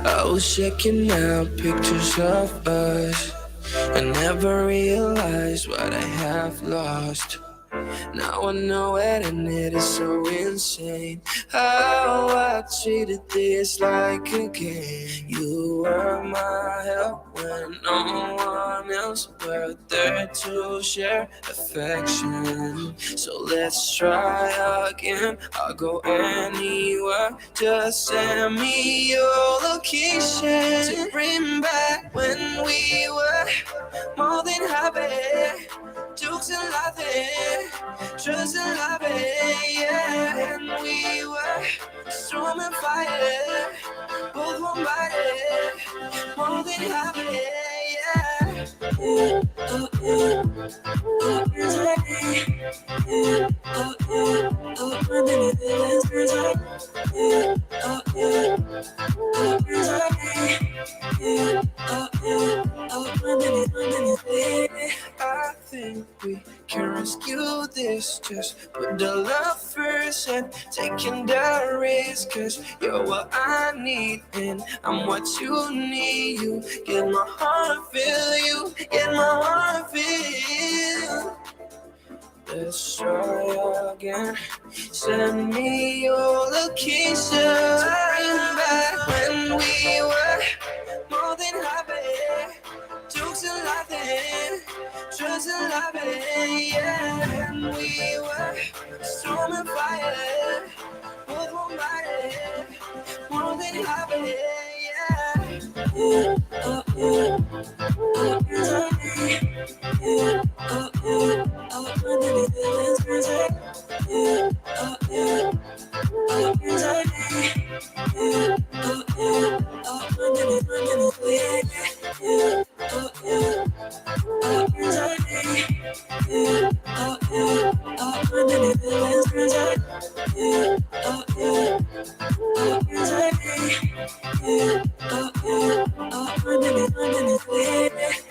I was checking out pictures of us. I never realized what I have lost. Now I know it, and it is so insane how I treated this like a game. You were my help when no one else were there to share affection. So let's try again. I'll go anywhere. Just send me your location to bring back when we were more than happy. Jokes and laughing, trust and loving, yeah. And we were storm and fire, both one body, more than happy, yeah. Ooh, ooh, ooh, ooh, anxiety. Ooh, ooh, ooh, ooh, my many feelings inside. Ooh, ooh, ooh, ooh, anxiety. Ooh, ooh, ooh, ooh, my many feelings. I think we can rescue this. Just put the love first and taking the risk. Cause you're what I need and I'm what you need. You get my heart feel, you get my heart feel. Let's try again. Send me your location to bring back when we were more than happy. Jokes and laughing, trust and loving, yeah. And we were storm and fire, both one body, more than happy, yeah. Ooh, ooh, ooh, ooh, anxiety. Ooh, ooh, ooh, ooh, my many feelings inside. Ooh, ooh, ooh, ooh, anxiety. Ooh, ooh, ooh, ooh, my many feelings. Ooh, ooh, ooh, ooh, anxiety. Ooh, ooh, ooh, ooh, my many feelings inside. Ooh, ooh, ooh, ooh, anxiety. Ooh, ooh, ooh, ooh, my many feelings.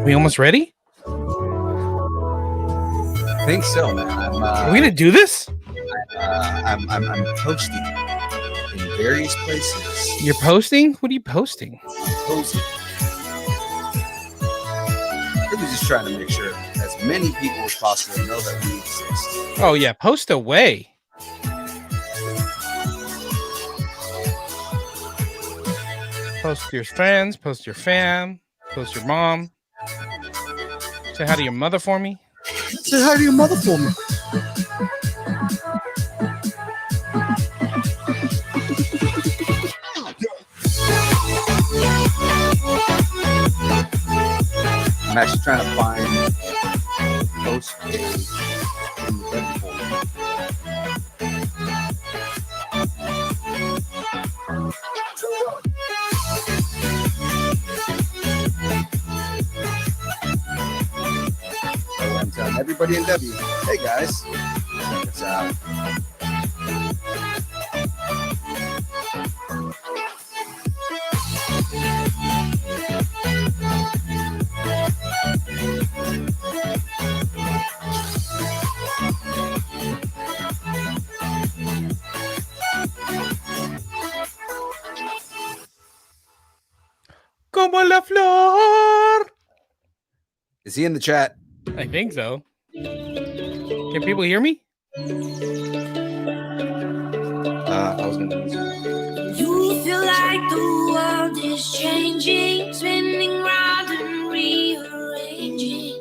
We almost ready? I think so, man. Are we gonna do this? I'm posting in various places. You're posting? What are you posting? Posting. Really just trying to make sure as many people as possible know that we exist. Oh yeah, post away. Post your friends, post your fam, post your mom. Say hi to your mother for me. Say hi to your mother for me. I'm actually trying to find post page in the web folder. I'm telling everybody in W, hey guys, check us out. Como la flor. Is he in the chat? I think so. Can people hear me? I was gonna use it. You feel like the world is changing, spinning round and rearranging.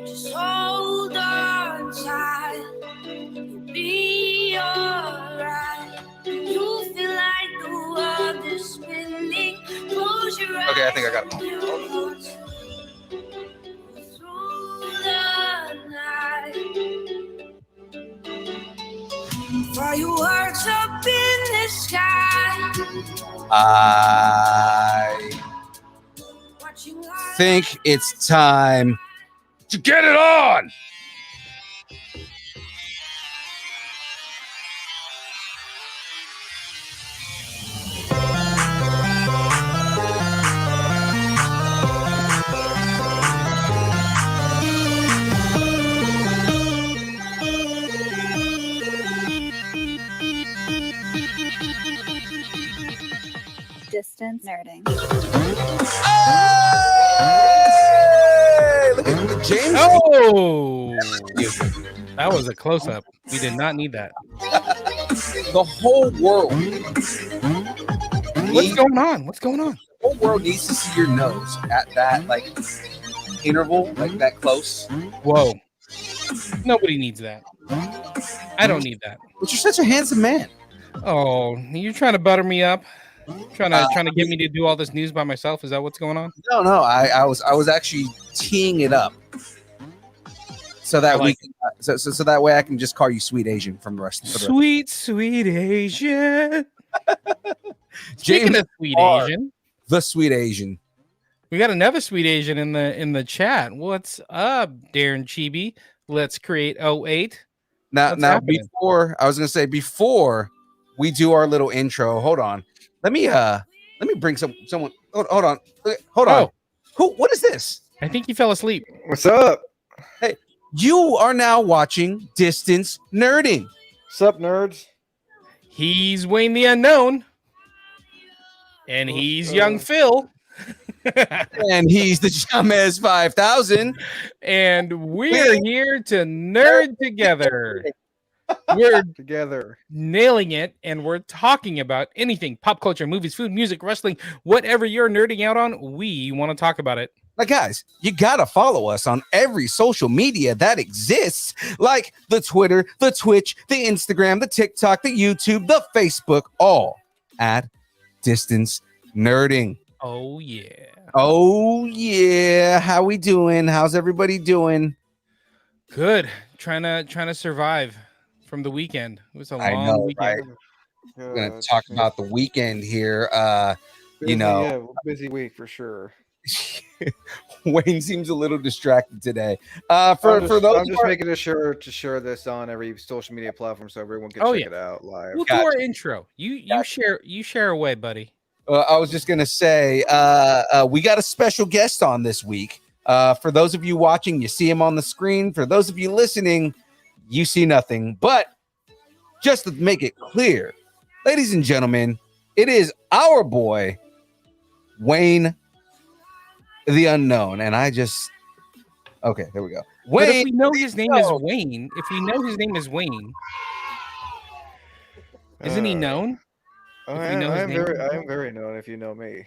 Just hold on tight, you'll be alright. You feel like the world is spinning. Close your eyes. Okay, I think I got it. Through the night. Fireworks up in the sky. I Watching think it's time to get it on. Distance nerding. Hey, look at James. Oh, that was a close up. We did not need that. The whole world. What's going on? What's going on? The whole world needs to see your nose at that like interval, like that close. Whoa. Nobody needs that. I don't need that. But you're such a handsome man. Oh, you're trying to butter me up? Trying to get me to do all this news by myself? Is that what's going on? No, I was actually teeing it up so that we can, so that way I can just call you Sweet Asian from the rest of the Sweet Asian. James of Sweet R. Asian, the Sweet Asian. we got another Sweet Asian in the chat. What's up, Darren Chibi? Let's create 08. Now happening? before we do our little intro, hold on. Let me bring someone. Hold on. What is this? I think he fell asleep. What's up? Hey, you are now watching Distance Nerding. What's up, nerds? He's Wayne the Unknown, and he's Young Phil, And he's the Jamez 5000. and we're here to nerd together. We're Together. nailing it, and we're talking about anything pop culture, movies, food, music, wrestling, whatever you're nerding out on. We want to talk about it. Now, guys, you gotta follow us on every social media that exists, like the Twitter, the Twitch, the Instagram, the TikTok, the YouTube, the Facebook, all at Distance Nerding. Oh yeah. Oh yeah, how we doing? How's everybody doing? Good. Trying to survive from the weekend. It was a I long know, weekend. right? We're gonna talk about the weekend here. You know, yeah, busy week for sure. Wayne seems a little distracted today. I'm For just those who are- making sure to share this on every social media platform so everyone can Oh, check yeah. it out live. We'll do our intro. You share away, buddy. I was just gonna say, we got a special guest on this week. For those of you watching, you see him on the screen. For those of you listening, you see nothing. But just to make it clear, ladies and gentlemen, it is our boy Wayne the Unknown, and okay, there we go. But if Wayne, we know his name is Wayne, isn't he known? I we know his name? am very known if you know me.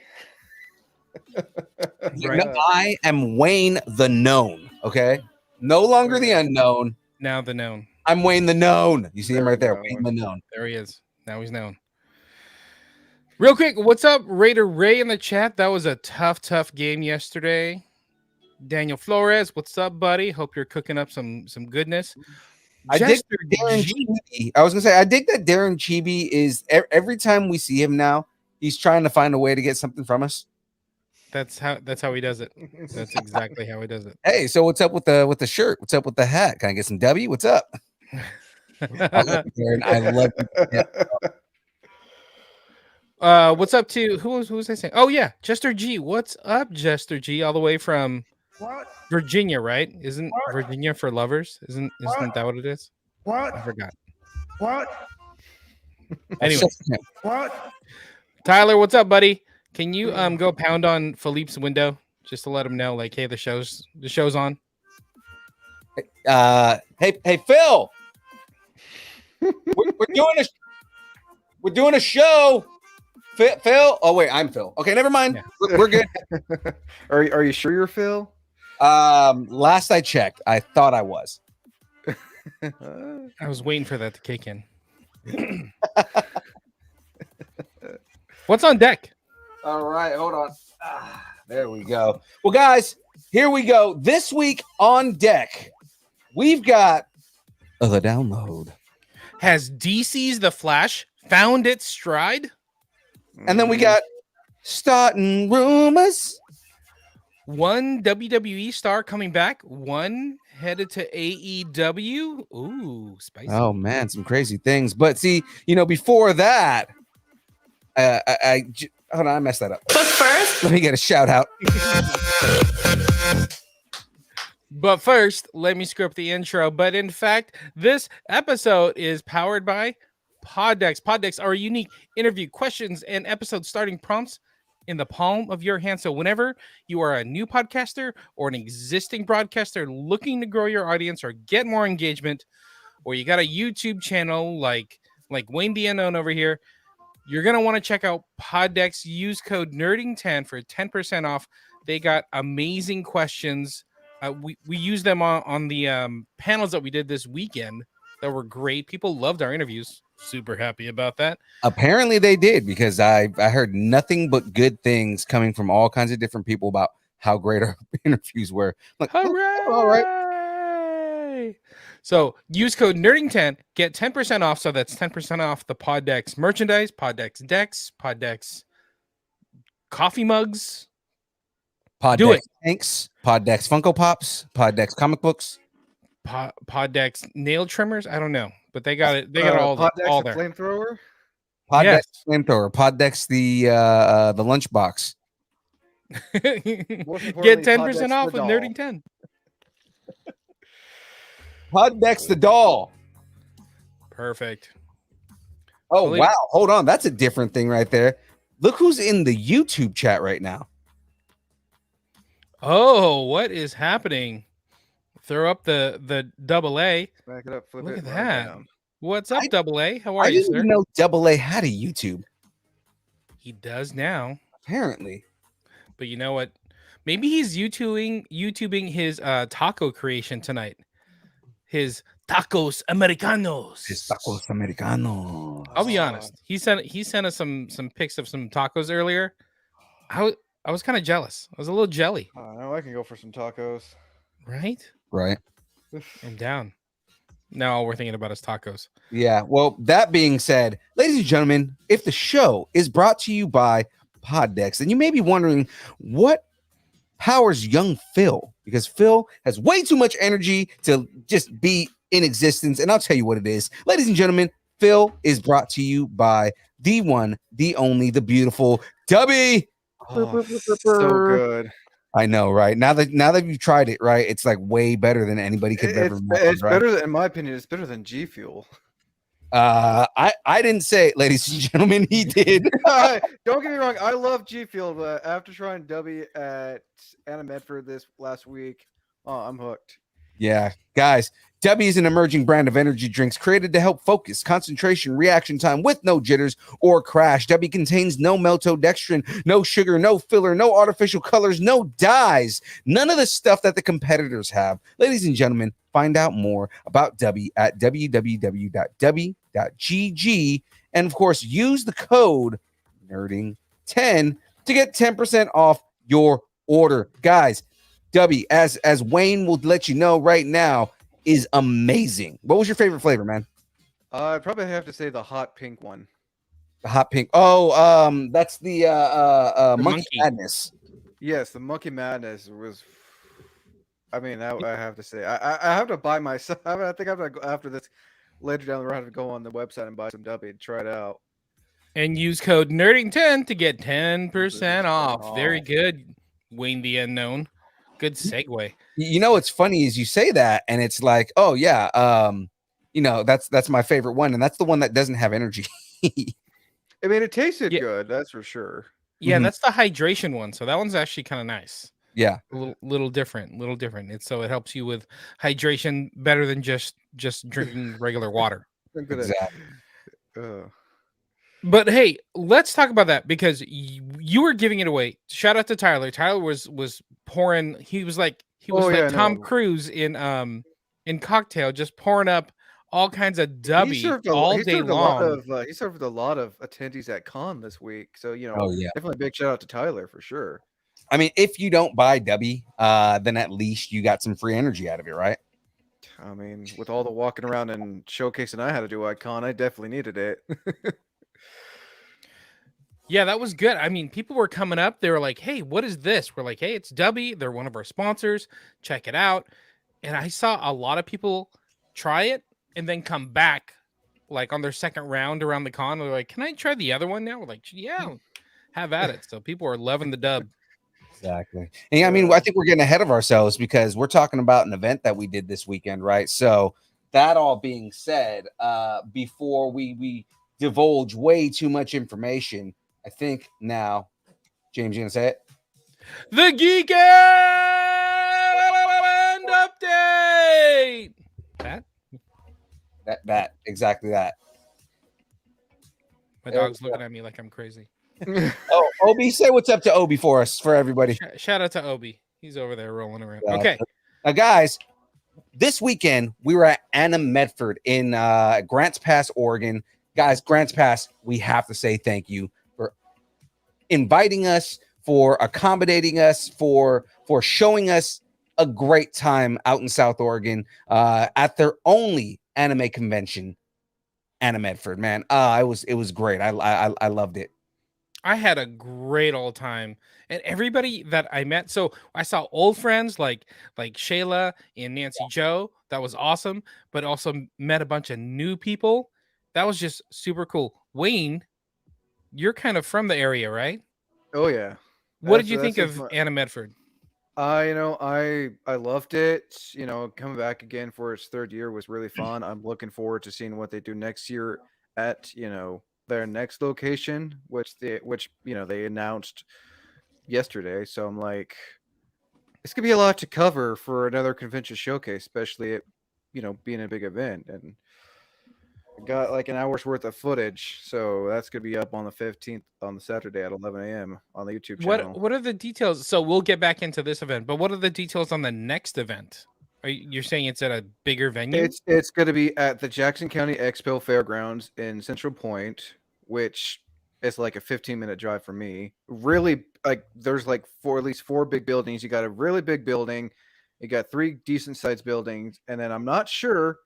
Right. I am Wayne the Known. Okay, no longer the unknown. Now the known. I'm Wayne the Known. You see him right there, Known. Wayne the Known. There he is. Now he's known. Real quick, what's up, Raider Ray in the chat? That was a tough game yesterday. Daniel Flores, what's up, buddy? Hope you're cooking up some goodness. I dig Jester Darren G- Chibi. I was gonna say I dig that Darren Chibi is every time we see him now, he's trying to find a way to get something from us. That's how he does it. That's exactly how he does it. Hey, so what's up with the shirt? What's up with the hat? Can I get some W? What's up? I love you, Darren. I love you. What's up to who was I saying? Oh yeah, Jester G. What's up, Jester G? All the way from Virginia, right? Isn't Virginia for lovers? Isn't that what it is? I forgot. Anyway, Tyler, what's up, buddy? Can you go pound on Philippe's window just to let him know, like, hey, the show's on? Hey, Phil. we're doing a show. Phil. Oh wait, I'm Phil. Okay, never mind. Yeah. We're good. Are you sure you're Phil? Last I checked, I thought I was. I was waiting for that to kick in. What's on deck? All right, hold on. There we go. Well, guys, here we go. This week on deck, we've got the download. Has DC's The Flash found its stride? And then we got starting rumors. One WWE star coming back, one headed to AEW. Ooh, spicy. Oh man, some crazy things. But see, before that, hold on, I messed that up. But first, Let me get a shout out. But first, let me script the intro. But in fact, this episode is powered by Poddex. Poddex are unique interview questions and episode starting prompts in the palm of your hand. So whenever you are a new podcaster or an existing broadcaster looking to grow your audience or get more engagement, or you got a YouTube channel like Wayne the Unknown over here, you're going to want to check out Poddex. Use code NERDING10 for 10% off. They got amazing questions. We used them on the panels that we did this weekend that were great. People loved our interviews. Super happy about that. Apparently they did, because I heard nothing but good things coming from all kinds of different people about how great our interviews were. Like, Hooray! all right. So use code NERDING10, get 10% off. So that's 10% off the Poddex merchandise, Poddex decks, Poddex coffee mugs. Poddex Do it. tanks, Poddex Funko Pops, Poddex comic books. Poddex nail trimmers. I don't know, but they got it. They got all Poddex the there. flamethrower. Poddex Yes. flamethrower, Poddex the lunchbox. Most importantly, Get 10% Poddex off the with doll. Nerding 10. Poddex the doll. Perfect. Oh Believe- wow, hold on, that's a different thing right there. Look who's in the YouTube chat right now. Oh, what is happening? Throw up the double A. Back it up, flip Look it, at run it that. down. What's up, Double A? How are I you, didn't sir? even know Double A had a YouTube. He does now, Apparently, but you know what? Maybe he's YouTubing his taco creation tonight. His tacos americanos. his tacos americanos. I'll be honest. He sent us some pics of some tacos earlier. I was kind of jealous. I was a little jelly, I know I can go for some tacos. right? Right. I'm down. Now all we're thinking about is tacos. Yeah. Well, that being said, ladies and gentlemen, if the show is brought to you by Poddex, then you may be wondering what powers young Phil, because Phil has way too much energy to just be in existence. And I'll tell you what it is. Ladies and gentlemen, Phil is brought to you by the one, the only, the beautiful Dubby. Oh, so good. I know, right? Now that you've tried it, right? It's like way better than anybody could ever imagine, It's right? better than, in my opinion, it's better than G Fuel. I didn't say it, ladies and gentlemen. He did. Don't get me wrong, I love G Fuel, but after trying W at Anna Medford this last week, I'm hooked. Yeah, guys, W is an emerging brand of energy drinks created to help focus, concentration, reaction time with no jitters or crash. W contains no maltodextrin, no sugar, no filler, no artificial colors, no dyes, none of the stuff that the competitors have. Ladies and gentlemen, find out more about W at www.w.gg, and of course, use the code NERDING10 to get 10% off your order. Guys, W, as Wayne will let you know right now, is amazing. What was your favorite flavor, man? I'd probably have to say the hot pink one. The hot pink. Oh, that's the monkey monkey. madness. Yes, the Monkey Madness was. I mean, I have to say, I have to buy myself. I think I'm gonna go after this later down the road. I have to go on the website and buy some W and try it out. And use code NERDING10 to get 10% off. Very off. good, Wayne the Unknown. Good segue. You know what's funny is you say that, and it's like, oh yeah, that's my favorite one, and that's the one that doesn't have energy. I mean, it tasted Yeah. good, that's for sure. Yeah, Mhm. that's the hydration one. So that one's actually kind of nice. Yeah, A little different. It's so it helps you with hydration better than just drinking regular water. I'm gonna- exactly. But hey, let's talk about that because you were giving it away. Shout out to Tyler. Tyler was pouring. He was like Oh, yeah, Tom no. Cruise in Cocktail, just pouring up all kinds of He dubby served all he day served a long. lot of he served a lot of attendees at con this week. So Oh yeah. definitely big shout out to Tyler for sure. I mean, if you don't buy W, then at least you got some free energy out of it, right? I mean, with all the walking around and showcasing I had to do at con, I definitely needed it. Yeah, that was good. I mean, people were coming up. They were like, "Hey, what is this?" We're like, "Hey, it's Dubby. They're one of our sponsors. Check it out." And I saw a lot of people try it and then come back, like on their second round around the con. They're like, "Can I try the other one now?" We're like, "Yeah, have at it." So people are loving the dub. Exactly. And I mean, I think we're getting ahead of ourselves because we're talking about an event that we did this weekend, right? So that all being said, before we divulge way too much information, I think now, James, you gonna say it? The Geek End update. That exactly that. My dog's looking at me like I'm crazy. Oh, Obi, say what's up to Obi for us, for everybody. Shout out to Obi. He's over there rolling around. Yeah. Okay. Now, guys, this weekend we were at Anna Medford in Grants Pass, Oregon. Guys, Grants Pass, we have to say thank you for inviting us, for accommodating us, for showing us a great time out in South Oregon at their only anime convention, Anna Medford. Man, it was great. I loved it. I had a great old time, and everybody that I met. So I saw old friends like Shayla and Nancy Joe. That was awesome. But also met a bunch of new people. That was just super cool. Wayne, you're kind of from the area, right? Oh yeah. What did you That's- think that's of my- Anna Medford? I loved it. Coming back again for its third year was really fun. I'm looking forward to seeing what they do next year at their next location, which they announced yesterday. So I'm like, it's gonna be a lot to cover for another convention showcase, especially it being a big event. And got like an hour's worth of footage, so that's gonna be up on the 15th on the Saturday at 11 a.m. on the YouTube channel. What are the details? So we'll get back into this event, but what are the details on the next event? You're saying it's at a bigger venue? It's gonna be at the Jackson County Expo Fairgrounds in Central Point, which is like a 15-minute drive for me. Really, like there's like at least four big buildings. You got a really big building, you got three decent sized buildings, and then I'm not sure.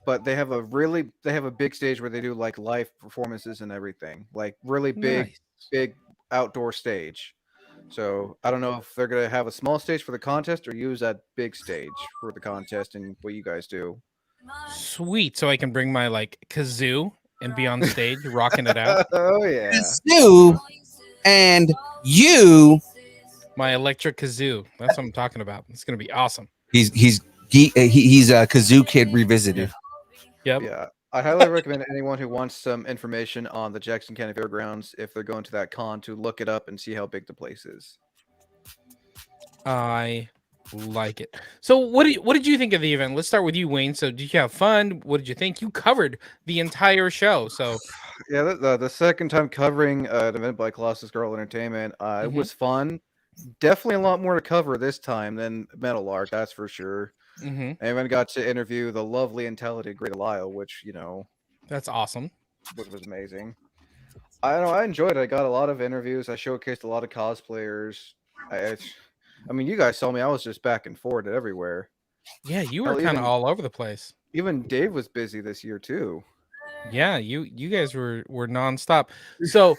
But they have a big stage where they do like live performances and everything, like really Nice. big outdoor stage. So I don't know if they're gonna have a small stage for the contest or use that big stage for the contest and what you guys do. Sweet. So I can bring my like kazoo and be on stage rocking it out. Oh yeah. You and you. My electric kazoo. That's what I'm talking about. It's gonna be awesome. He's a Kazoo Kid revisited. Yep. Yeah. I highly recommend anyone who wants some information on the Jackson County Fairgrounds, if they're going to that con, to look it up and see how big the place is. I like it. So what did you think of the event? Let's start with you, Wayne. So did you have fun? What did you think? You covered the entire show. So Yeah, the second time covering an event by Colossus Girl Entertainment, it Mhm. was fun. Definitely a lot more to cover this time than Metal Art, that's for sure. mhm, I even got to interview the lovely and talented Great Lyle, which, that's awesome. was amazing. I don't know, I enjoyed it. I got a lot of interviews. I showcased a lot of cosplayers. I mean, you guys saw me. I was just back and forth everywhere. Yeah, you were Hell, kind of even- all over the place. Even Dave was busy this year too. Yeah, you guys were nonstop. So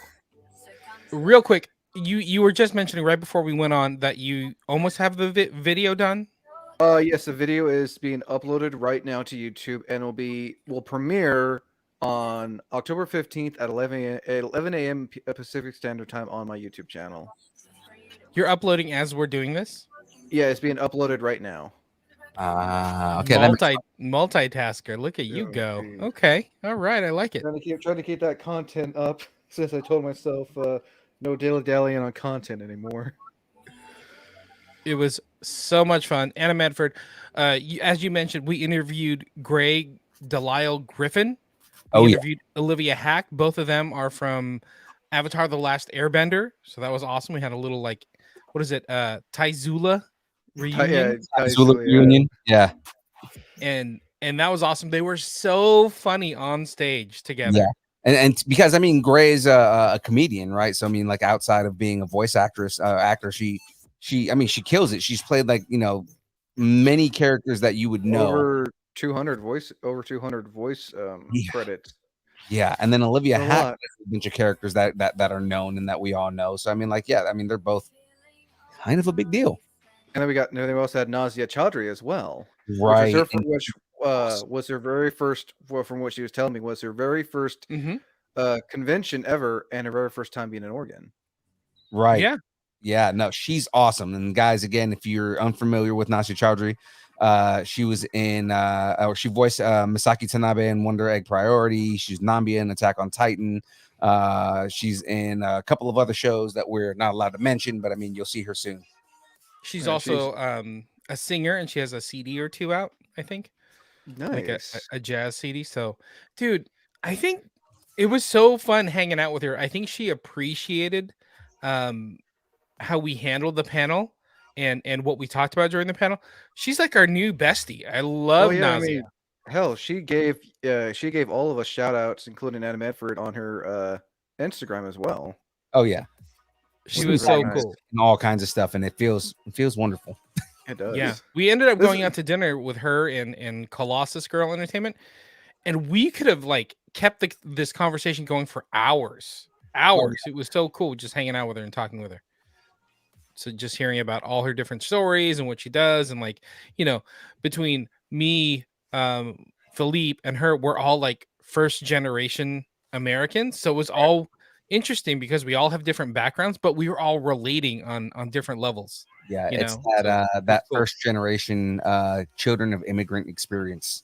real quick, you were just mentioning right before we went on that you almost have the video done. Yes, the video is being uploaded right now to YouTube and will premiere on October 15th at 11 a.m. Pacific Standard Time on my YouTube channel. You're uploading as we're doing this. Yeah, it's being uploaded right now. Okay. Multitasker. Look at you Oh, go. geez. Okay. All right. I like it. Trying to keep that content up since I told myself no dilly-dallying on content anymore. It was so much fun. Anna Medford, as you mentioned, we interviewed Greg Delisle Griffin. We Oh, yeah. interviewed Olivia Hack. Both of them are from Avatar: The Last Airbender. So that was awesome. We had a little like, what is it? Taizula reunion. Zulu reunion. Yeah. And that was awesome. They were so funny on stage together. Yeah. And because I mean, Gray's a comedian, right? So I mean, like outside of being a voice actor, she kills it. She's played like many characters that you would know. Over 200 voice Yeah. credits. Yeah, and then Olivia A Hack lot. has a bunch of characters that are known and that we all know. So I mean, like, yeah, I mean, they're both kind of a big deal, And then we also had Nazia Chaudhry as well. right? Which was her very first, well, from what she was telling me, was her very first Mhm. convention ever and her very first time being in Oregon. Right. Yeah. Yeah, no, she's awesome. And guys, again, if you're unfamiliar with Nasia Chowdhury, she was in or she voiced Misaki Tanabe in Wonder Egg Priority. She's Nambia in Attack on Titan. She's in a couple of other shows that we're not allowed to mention, but I mean, you'll see her soon. She's Yeah, also a singer, and she has a CD or two out, I think. Like Nice. a jazz CD. So, dude, I think it was so fun hanging out with her. I think she appreciated how we handled the panel and what we talked about during the panel. She's like our new bestie. I love Nazia. Hell, she gave all of us shout outs, including Anna Medford, on her Instagram as well. Oh yeah, She Which was is so very nice. cool. and all kinds of stuff, and it feels wonderful. It does. Yeah, we ended up This going is- out to dinner with her and Colossus Girl Entertainment, and we could have like kept this conversation going for hours. It was so cool just hanging out with her and talking with her. So just hearing about all her different stories and what she does, and like, you know, between me, Philippe, and her, we're all like first generation Americans. So it was all interesting because we all have different backgrounds, but we were all relating on different levels. Yeah, You it's know, that so that cool. first generation children of immigrant experience.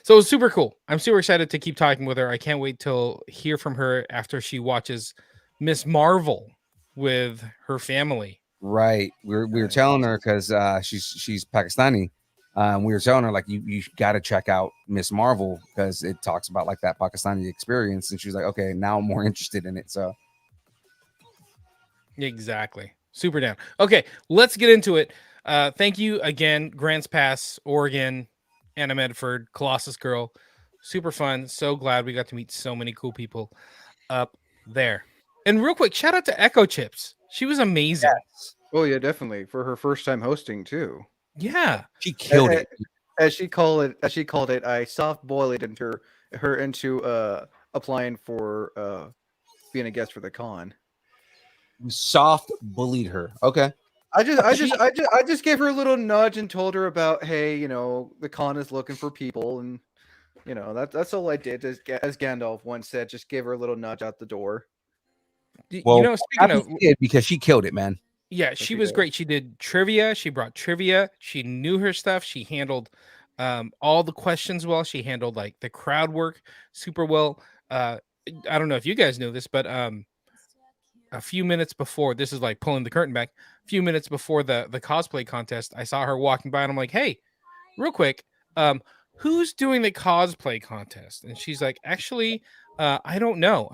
So it was super cool. I'm super excited to keep talking with her. I can't wait till hear from her after she watches Miss Marvel with her family. Right. We were telling her because she's Pakistani. We were telling her like you got to check out Miss Marvel because it talks about like that Pakistani experience, and she was like, okay, now I'm more interested in it. So Exactly. Super down. Okay, let's get into it. Thank you again, Grants Pass, Oregon, Anna Medford, Colossus Girl. Super fun. So glad we got to meet so many cool people up there. And real quick, shout out to Echo Chips. She was amazing. Oh yeah, definitely for her first time hosting too. Yeah. she killed A- it. As she called it, I soft boiled her into applying for being a guest for the con. Soft bullied her. Okay. I just gave her a little nudge and told her about, hey, the con is looking for people, and that's all I did. As Gandalf once said, just give her a little nudge out the door. Well, Speaking happy of, she did because she killed it, man. yeah, she she was did. great. She did trivia. She brought trivia. She knew her stuff. She handled all the questions well. She handled like the crowd work super well. I don't know if you guys know this, but a few minutes before, this is like pulling the curtain back, a few minutes before the cosplay contest, I saw her walking by and I'm like, hey, real quick, who's doing the cosplay contest? And she's like, actually, I don't know.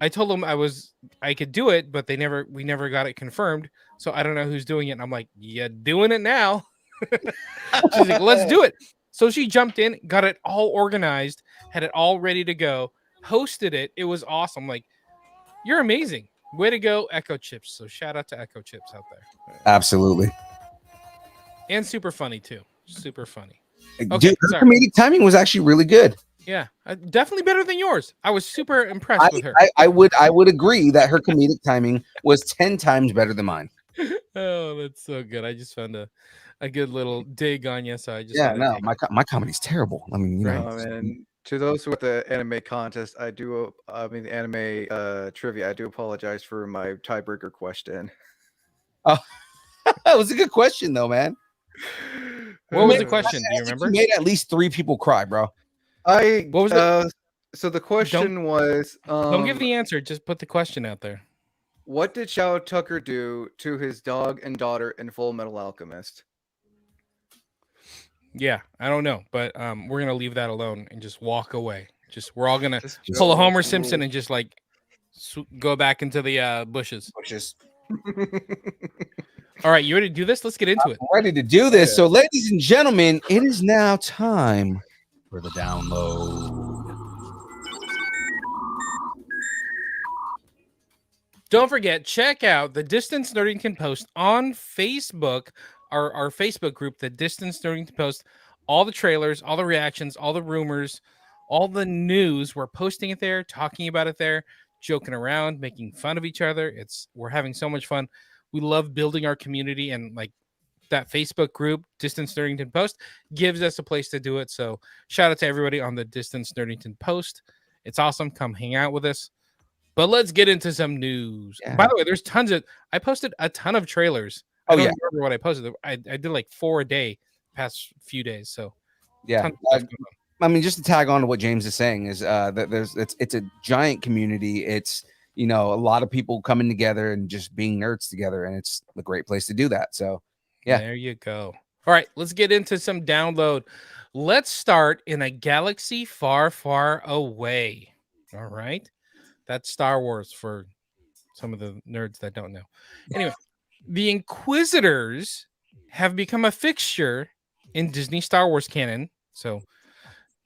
I told them I could do it, but we never got it confirmed. So I don't know who's doing it. And I'm like, yeah, doing it now. She's like, let's do it. So she jumped in, got it all organized, had it all ready to go, hosted it. It was awesome. Like, you're amazing. Way to go, Echo Chips. So shout out to Echo Chips out there. Absolutely. And super funny too. Super funny. Dude, Okay, her sorry. comedic timing was actually really good. Yeah, definitely better than yours. I was super impressed with her. I would agree that her comedic timing was 10 times better than mine. Oh, that's so good. I just found a good little dig on you. So I just Yeah, had to no, dig. my comedy's terrible. I mean, Right. And to those with the anime contest, the anime trivia, I do apologize for my tiebreaker question. that was a good question though, man. What was Man, the question? Do you I think remember? you made at least 3 people cry, bro. What was it? So the question was, Don't give the answer. Just put the question out there. what did Shao Tucker do to his dog and daughter in Full Metal Alchemist? Yeah, I don't know, but we're gonna leave that alone and just walk away. We're all gonna Just pull a go Homer to- Simpson and just like go back into the bushes. All right, you ready to do this? Let's get into it. I'm ready to do this. Yeah. So, ladies and gentlemen, it is now time for the download. Don't forget, check out the Distance Nerdington Post on Facebook, our Facebook group, the Distance Nerdington Post. All the trailers, all the reactions, all the rumors, all the news. We're posting it there, talking about it there, joking around, making fun of each other. We're having so much fun. We love building our community, and like that Facebook group, Distance Nerdington Post, gives us a place to do it. So shout out to everybody on the Distance Nerdington Post. It's awesome. Come hang out with us. But let's get into some news. Yeah. By the way, I posted a ton of trailers. I Oh, don't yeah. remember what I posted. I did like 4 a day past few days. So Yeah. tons of stuff going on. I mean, just to tag on to what James is saying is that it's a giant community. It's a lot of people coming together and just being nerds together, and it's a great place to do that. So yeah. There you go. All right, let's get into some download. Let's start in a galaxy far, far away. All right. That's Star Wars for some of the nerds that don't know. Anyway, the Inquisitors have become a fixture in Disney Star Wars canon. So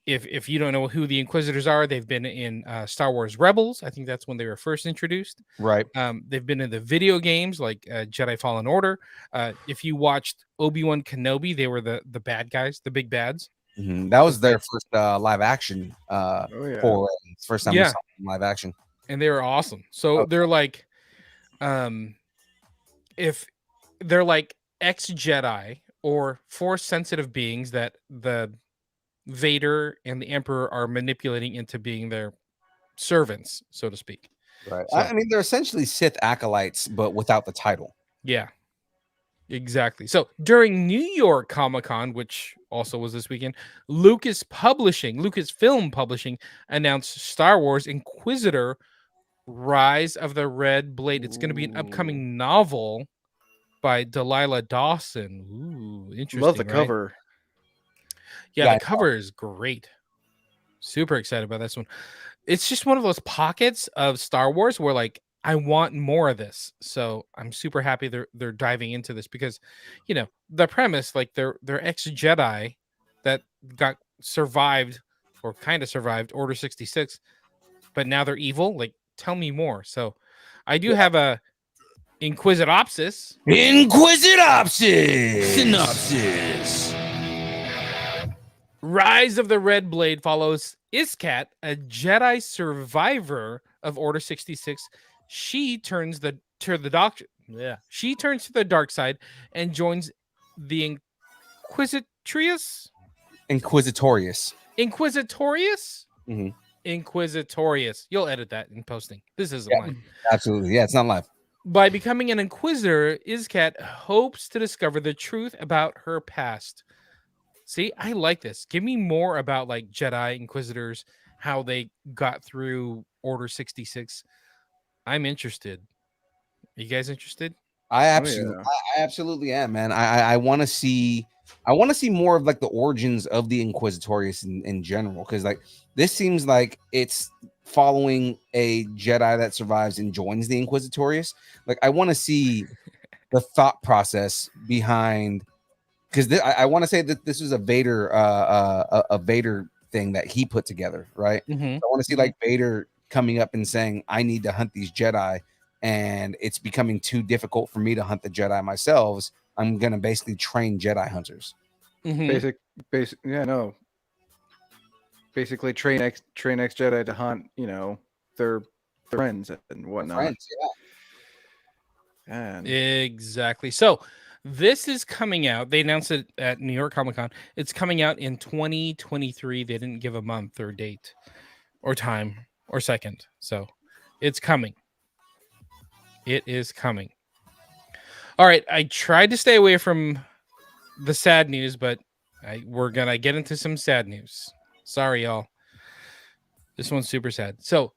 if you don't know who the Inquisitors are, they've been in Star Wars Rebels. I think that's when they were first introduced. Right. They've been in the video games like Jedi Fallen Order. If you watched Obi-Wan Kenobi, they were the bad guys, the big bads. Mhm. That was their first live action Oh yeah. foray. First time we Yeah. saw them live action. And they were awesome. So Oh. they're like, if they're like ex-Jedi or Force sensitive beings that the Vader and the Emperor are manipulating into being their servants, so to speak. Right. So- I mean, they're essentially Sith acolytes, but without the title. Yeah, exactly. So during New York Comic-Con, which also was this weekend, Lucasfilm Publishing announced Star Wars Inquisitor Rise of the Red Blade. It's going to be an upcoming novel by Delilah Dawson. Ooh, interesting. Love the right? cover. Yeah, Yeah, the cover is great. Super excited about this one. It's just one of those pockets of Star Wars where like I want more of this. So I'm super happy they're diving into this because the premise, like they're ex-Jedi that got survived or kind of survived Order 66, but now they're evil. Like tell me more. So I do have a Inquisitopsis. Inquisitopsis synopsis. Rise of the Red Blade follows Iskat, a Jedi survivor of Order 66. She turns to the doctor. Yeah, she turns to the dark side and joins the Inquisitorius. Inquisitorius. Inquisitorius. Mhm. Inquisitorius. You'll edit that in posting. This isn't mine. Absolutely. Yeah, it's not live. By becoming an Inquisitor, Iskat hopes to discover the truth about her past. See, I like this. Give me more about like Jedi Inquisitors, how they got through Order 66. I'm interested. Are you guys interested? I yeah. absolutely, I absolutely am, man. I want to see, more of like the origins of the Inquisitorius in general, because like this seems like it's following a Jedi that survives and joins the Inquisitorius. Like I want to see the thought process behind, because I want to say that this is a Vader, a Vader thing that he put together, right? Mm-hmm. I want to see like Vader coming up and saying, "I need to hunt these Jedi." And it's becoming too difficult for me to hunt the Jedi myself. I'm gonna basically train Jedi hunters. Mm-hmm. Basically train ex Jedi to hunt, their friends and whatnot. Friends, And Exactly. So this is coming out. They announced it at New York Comic Con. It's coming out in 2023. They didn't give a month or date or time or second. So it's coming. It is coming. All right. I tried to stay away from the sad news, but we're going to get into some sad news. Sorry, y'all. This one's super sad. So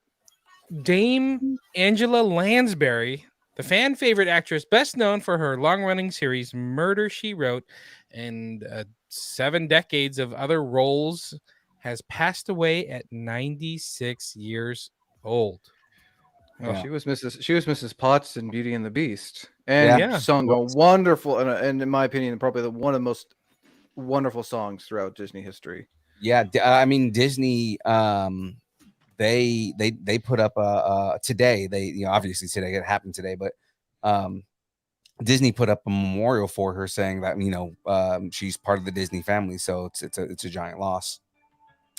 Dame Angela Lansbury, the fan favorite actress, best known for her long-running series Murder, She Wrote, and 7 decades of other roles, has passed away at 96 years old. well, she was Mrs. Potts in Beauty and the Beast, and Yeah. sung a wonderful and in my opinion, probably one of the most wonderful songs throughout Disney history. Yeah. I mean, Disney. They put up today. They obviously today it happened today, but Disney put up a memorial for her, saying that she's part of the Disney family. So it's a giant loss.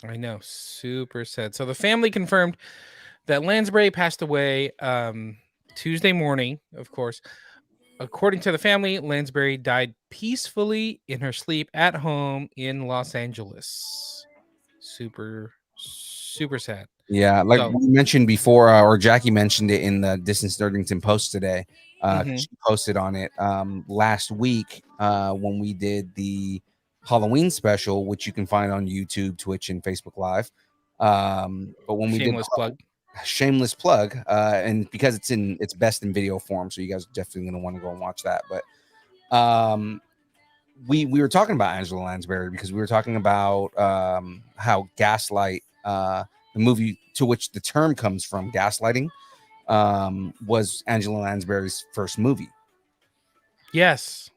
I know, super sad. So the family confirmed that Lansbury passed away Tuesday morning, of course. According to the family, Lansbury died peacefully in her sleep at home in Los Angeles. Super, super sad. Yeah, like So- we mentioned before, or Jackie mentioned it in the Distance Nerdington post today. She posted on it last week when we did the Halloween special, which you can find on YouTube, Twitch, and Facebook Live. But when we Shameless did plug. Shameless plug, and because it's best in video form, so you guys are definitely gonna want to go and watch that. But we were talking about Angela Lansbury because we were talking about how Gaslight, the movie to which the term comes from, gaslighting, was Angela Lansbury's first movie. Yes.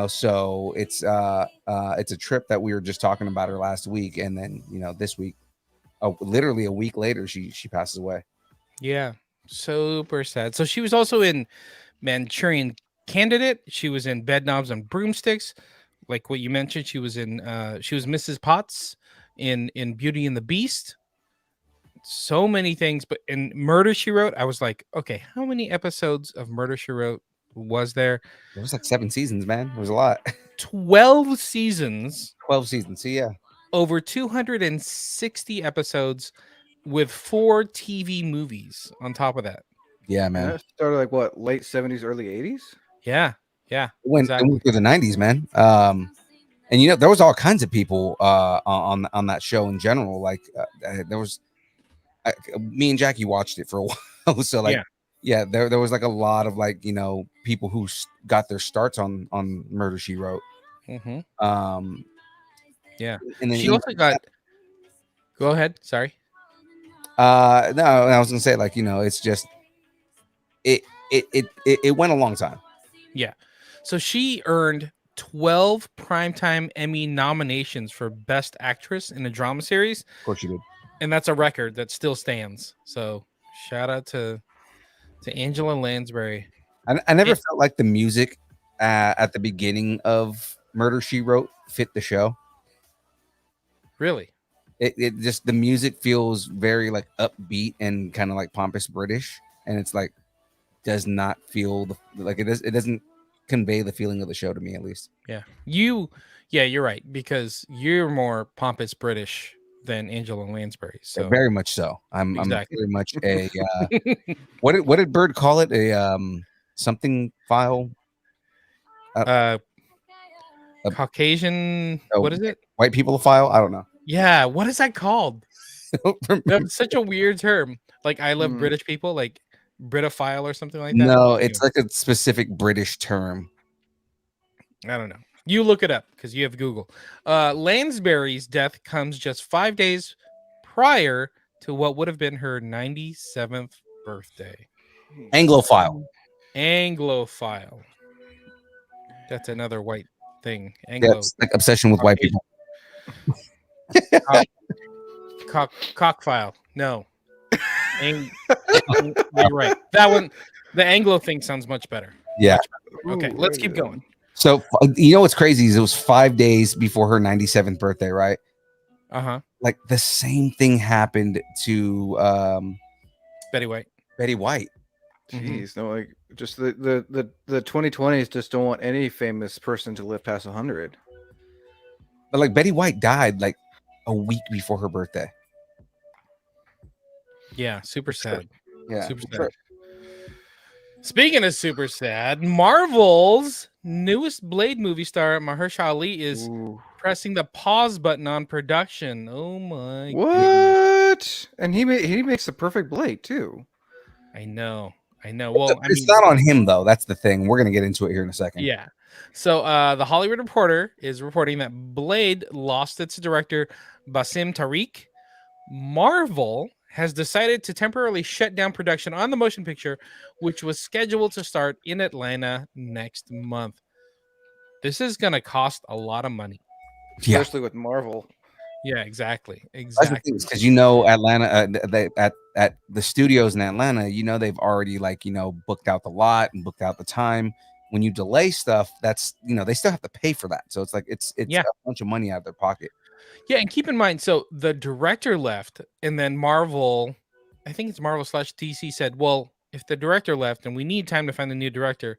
So it's a trip that we were just talking about her last week, and then this week, literally a week later, she passes away. Yeah. Super sad. So she was also in Manchurian Candidate. She was in Bedknobs and Broomsticks, like what you mentioned. She was Mrs. Potts in Beauty and the Beast. So many things, but in Murder, She Wrote, I was like, okay, how many episodes of Murder, She Wrote was there? It was like 7 seasons, man. It was a lot. 12 seasons. 12 seasons. See, yeah. Over 260 episodes with 4 TV movies on top of that. Yeah, And man. that started like what, late 70s, early 80s? Yeah. It went exactly. through the 90s, man. And there was all kinds of people on that show in general. Like there was, me and Jackie watched it for a while, so like, yeah, there was like a lot of like people who got their starts on Murder, She Wrote. Mm-hmm. Yeah. And then She also got. Go ahead. Sorry. no, I was gonna say like it's just it went a long time. Yeah. So she earned 12 Primetime Emmy nominations for Best Actress in a Drama Series, Of course, you did. and that's a record that still stands. So shout out to Angela Lansbury. I never Yeah. felt like the music at the beginning of Murder She Wrote fit the show. Really? It just the music feels very like upbeat and kind of like pompous British, and it's like does not feel like it doesn't convey the feeling of the show to me, at least. Yeah. You're right, because you're more pompous British than Angela Lansbury. So Very much so. Exactly. I'm very much a what did Bird call it? A something file? Caucasian, Oh, what is it? White people file? I don't know. Yeah, what is that called? I don't remember. That's such a weird term. Like I love Hmm. British people, like Britophile or something like that. No, Anyway, it's like a specific British term. I don't know. You look it up because you have Google. Lansbury's death comes just 5 days prior to what would have been her 97th birthday. Anglophile. Anglophile. That's another white thing. Anglo. That's like obsession with white people. Cockfile. No. You're right. That one, the Anglo thing sounds much better. Yeah. Okay, let's keep going. So what's crazy is it was 5 days before her 97th birthday, right? Uh-huh. Like the same thing happened to Betty White. Betty White. Jeez, no, like just the 2020s just don't want any famous person to live past 100. But like Betty White died like a week before her birthday. Yeah, super sad. Yeah. Super sad. Speaking of super sad, Marvel's newest Blade movie star Mahershala Ali is Ooh. pressing the pause button on production. Oh my! What? goodness. And he makes the perfect Blade too. I know. Well, I It's mean, not on him though. That's the thing. We're gonna get into it here in a second. yeah. So the Hollywood Reporter is reporting that Blade lost its director Basim Tariq. Marvel has decided to temporarily shut down production on the motion picture, which was scheduled to start in Atlanta next month. This is going to cost a lot of money. Yeah. Especially with Marvel. Yeah, exactly. That's the Exactly. thing, because Atlanta, they at the studios in Atlanta, they've already booked out the lot and booked out the time. When you delay stuff, that's they still have to pay for that. So it's like it's Yeah. a bunch of money out of their pocket. Yeah, and keep in mind, so the director left, and then Marvel, I think it's Marvel / DC said, well, if the director left and we need time to find a new director,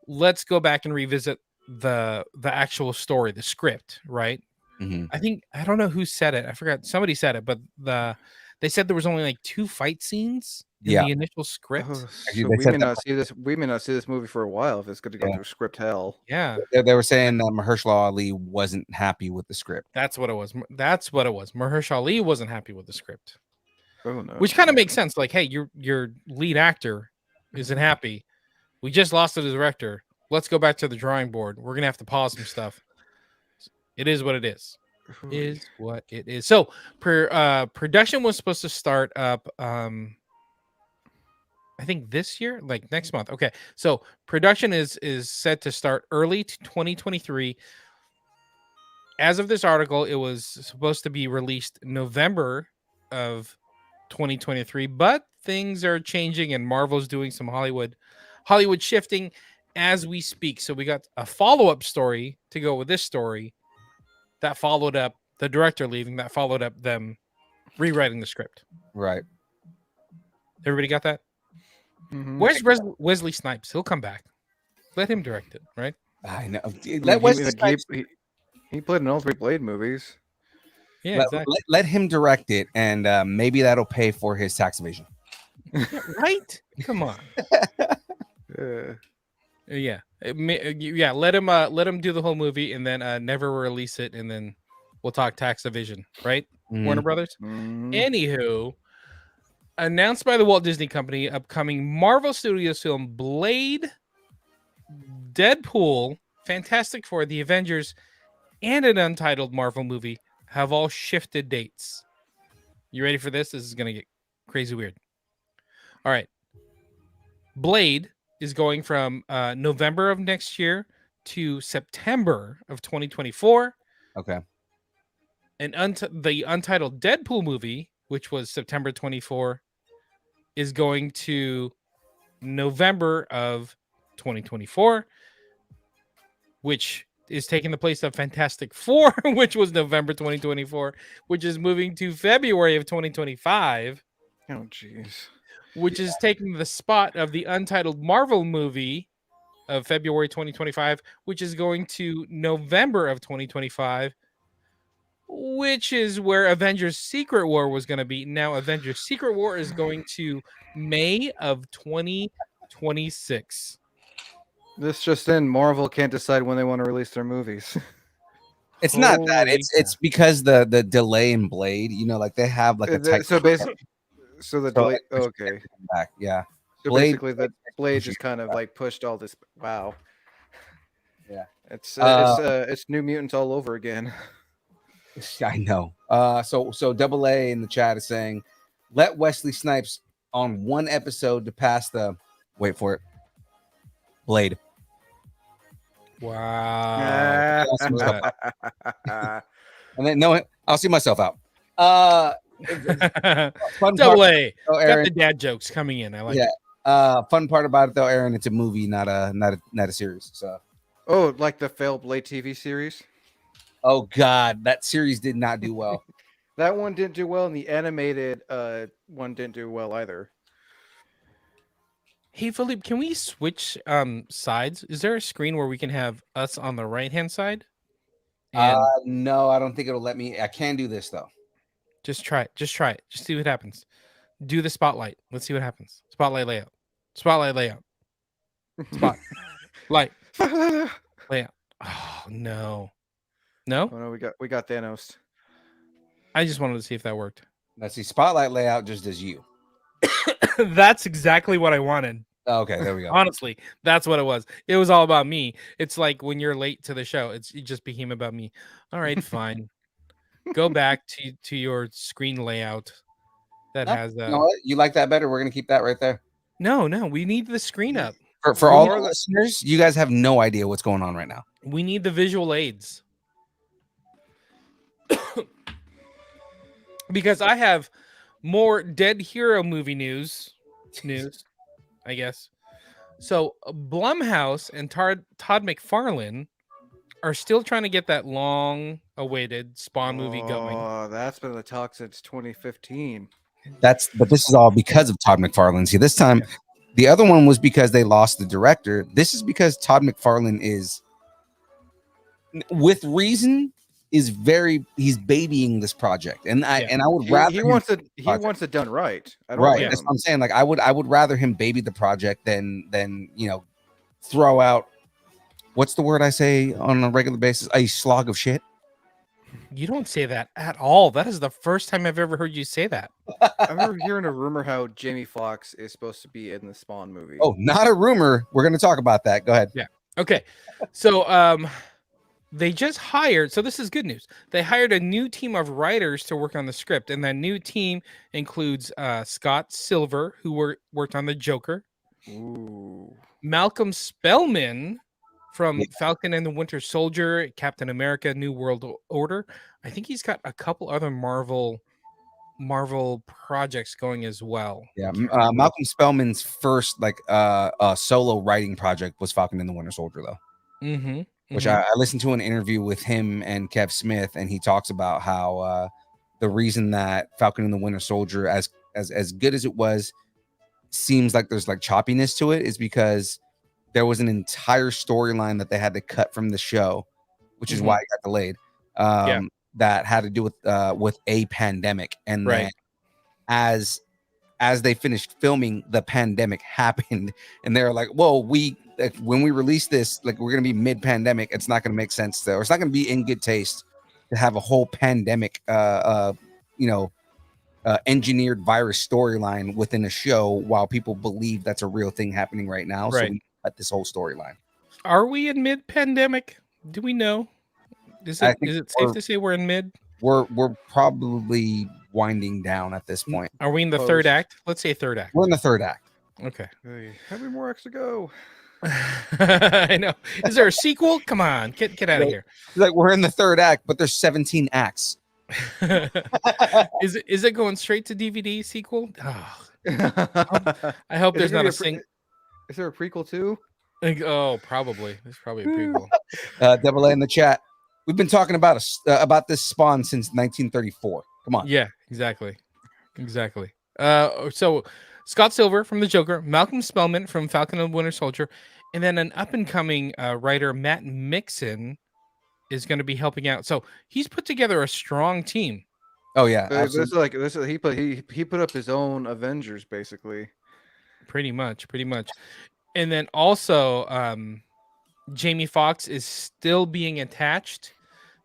let's go back and revisit the actual story, the script, right? Mhm. I don't know who said it. I forgot. Somebody said it, but they said there was only like 2 fight scenes in Yeah. the initial script. Oh, Actually, so they we said may that- not see this. We may not see this movie for a while if it's going to go Yeah. through script hell. Yeah, They were saying that Mahershala Ali wasn't happy with the script. that's what it was. Mahershala Ali wasn't happy with the script, Oh no. which kind of makes sense. Like, hey, your lead actor isn't happy. We just lost the director. Let's go back to the drawing board. We're gonna have to pause some stuff. It is what it is. Is what it is. So, production was supposed to start up. I think this year, like next month. Okay, so production is set to start early 2023. As of this article, it was supposed to be released November of 2023, but things are changing, and Marvel's doing some Hollywood shifting as we speak. So we got a follow-up story to go with this story that followed up the director leaving, that followed up them rewriting the script. Right. Everybody got that? Mhm. Where's Wesley Snipes? He'll come back. Let him direct it, right? I know. He- Let he- Wesley he- Snipes- he played in all 3 Blade movies. Yeah, let, exactly. let him direct it, and maybe that'll pay for his tax evasion. Right? Come on. Yeah. Yeah. Yeah, let him do the whole movie and then never release it, and then we'll talk tax evasion, right? Mhm. Warner Brothers. Mhm. Anywho, announced by the Walt Disney Company, upcoming Marvel Studios film Blade, Deadpool, Fantastic Four, The Avengers, and an untitled Marvel movie have all shifted dates. You ready for this? This is going to get crazy weird. All right. Blade is going from November of next year to September of 2024. Okay. And the untitled Deadpool movie, which was September 24, is going to November of 2024, which is taking the place of Fantastic Four, which was November 2024, which is moving to February of 2025, Oh, jeez. which is taking the spot of the untitled Marvel movie of February 2025, which is going to November of 2025, which is where Avengers Secret War was going to be. Now, Avengers Secret War is going to May of 2026. This just in: Marvel can't decide when they want to release their movies. It's not that. Holy It's because the delay in Blade. You know, like they have like a tight. So basically, so the So delay. it pushed Okay. everything back. Yeah. So Blade- basically, the Blade just kind of like pushed all this. Wow. Yeah. It's New Mutants all over again. I know. So Double A in the chat is saying, let Wesley Snipes on one episode to pass the wait for it. Blade. Wow. And then no, I'll see myself out. Fun Double part, A. though, Got Aaron. the dad jokes coming in. I like Yeah. it. Fun part about it though, Aaron, it's a movie, not a series. So Oh, like the failed Blade TV series. oh god, that series did not do well. That one didn't do well, and the animated one didn't do well either. Hey, Philippe, can we switch sides? Is there a screen where we can have us on the right-hand side? And No, I don't think it'll let me. I can do this though. just try it. Just try it. Just see what happens. Do the spotlight. Let's see what happens. Spotlight layout. Spotlight layout. Spot. Light. Oh Layout. Oh, no. No? no, we got Thanos. I just wanted to see if that worked. Let's see. Spotlight layout just as you. That's exactly what I wanted. Oh, okay, there we go. Honestly, that's what it was. It was all about me. It's like when you're late to the show, it just became about me. All right, fine. Go back to your screen layout that No, has You know what? You like that better? We're gonna keep that right there. no, we need the screen up. For all More the or less- listeners, you guys have no idea what's going on right now. We need the visual aids. Because I have more Dead Hero movie news, I guess. So Blumhouse and Todd McFarlane are still trying to get that long-awaited Spawn movie going. Oh, that's been the talk since 2015. But this is all because of Todd McFarlane. See, this time the other one was because they lost the director. This is because Todd McFarlane is, with reason, he's babying this project, and I would rather He him- wants it. He project. wants it done right. I don't right. blame That's him. what I'm saying. Like I would rather him baby the project than throw out, what's the word I say on a regular basis, a slog of shit. You don't say that at all. That is the first time I've ever heard you say that. I remember hearing a rumor how Jamie Foxx is supposed to be in the Spawn movie. Oh, not a rumor. We're going to talk about that. Go ahead. Okay. So they just hired, so this is good news. They hired a new team of writers to work on the script, and that new team includes Scott Silver, who worked on the Joker, Ooh. Malcolm Spellman from Yeah. Falcon and the Winter Soldier, Captain America, New World Order. I think he's got a couple other Marvel projects going as well. Yeah, Malcolm Spellman's first solo writing project was Falcon and the Winter Soldier, though, Mm-hmm. which I listened to an interview with him and Kev Smith, and he talks about how the reason that Falcon and the Winter Soldier, as good as it was, seems like there's like choppiness to it, is because there was an entire storyline that they had to cut from the show, which is Mhm. why it got delayed. Yeah. That had to do with a pandemic, and Right. then as they finished filming, the pandemic happened, and they're like, "Whoa, when we release this, like we're gonna be mid-pandemic. It's not gonna make sense, or it's not gonna be in good taste to have a whole pandemic, engineered virus storyline within a show while people believe that's a real thing happening right now. So Right. we cut this whole storyline. Are we in mid-pandemic? Do we know? Is I it think is it safe to say we're in mid? we're probably winding down at this point. Are we in the third Post. act? Let's say third act. We're in the third act. Okay. Hey, how many more acts to go? I know. Is there a sequel? Come on, get out of Right. here. Like we're in the third act, but there's 17 acts. Is it going straight to DVD sequel? Oh, I hope Is there's there not gonna a be sing. Is there a prequel too? Oh, probably. There's probably a prequel. Double A in the chat. We've been talking about this Spawn since 1934. Come on. Yeah, exactly. So Scott Silver from the Joker, Malcolm Spellman from Falcon and Winter Soldier, and then an up and coming writer, Matt Mixon, is going to be helping out. So he's put together a strong team. Oh yeah, This is absolutely. like this is he put up his own Avengers basically. Pretty much. And then also, Jamie Foxx is still being attached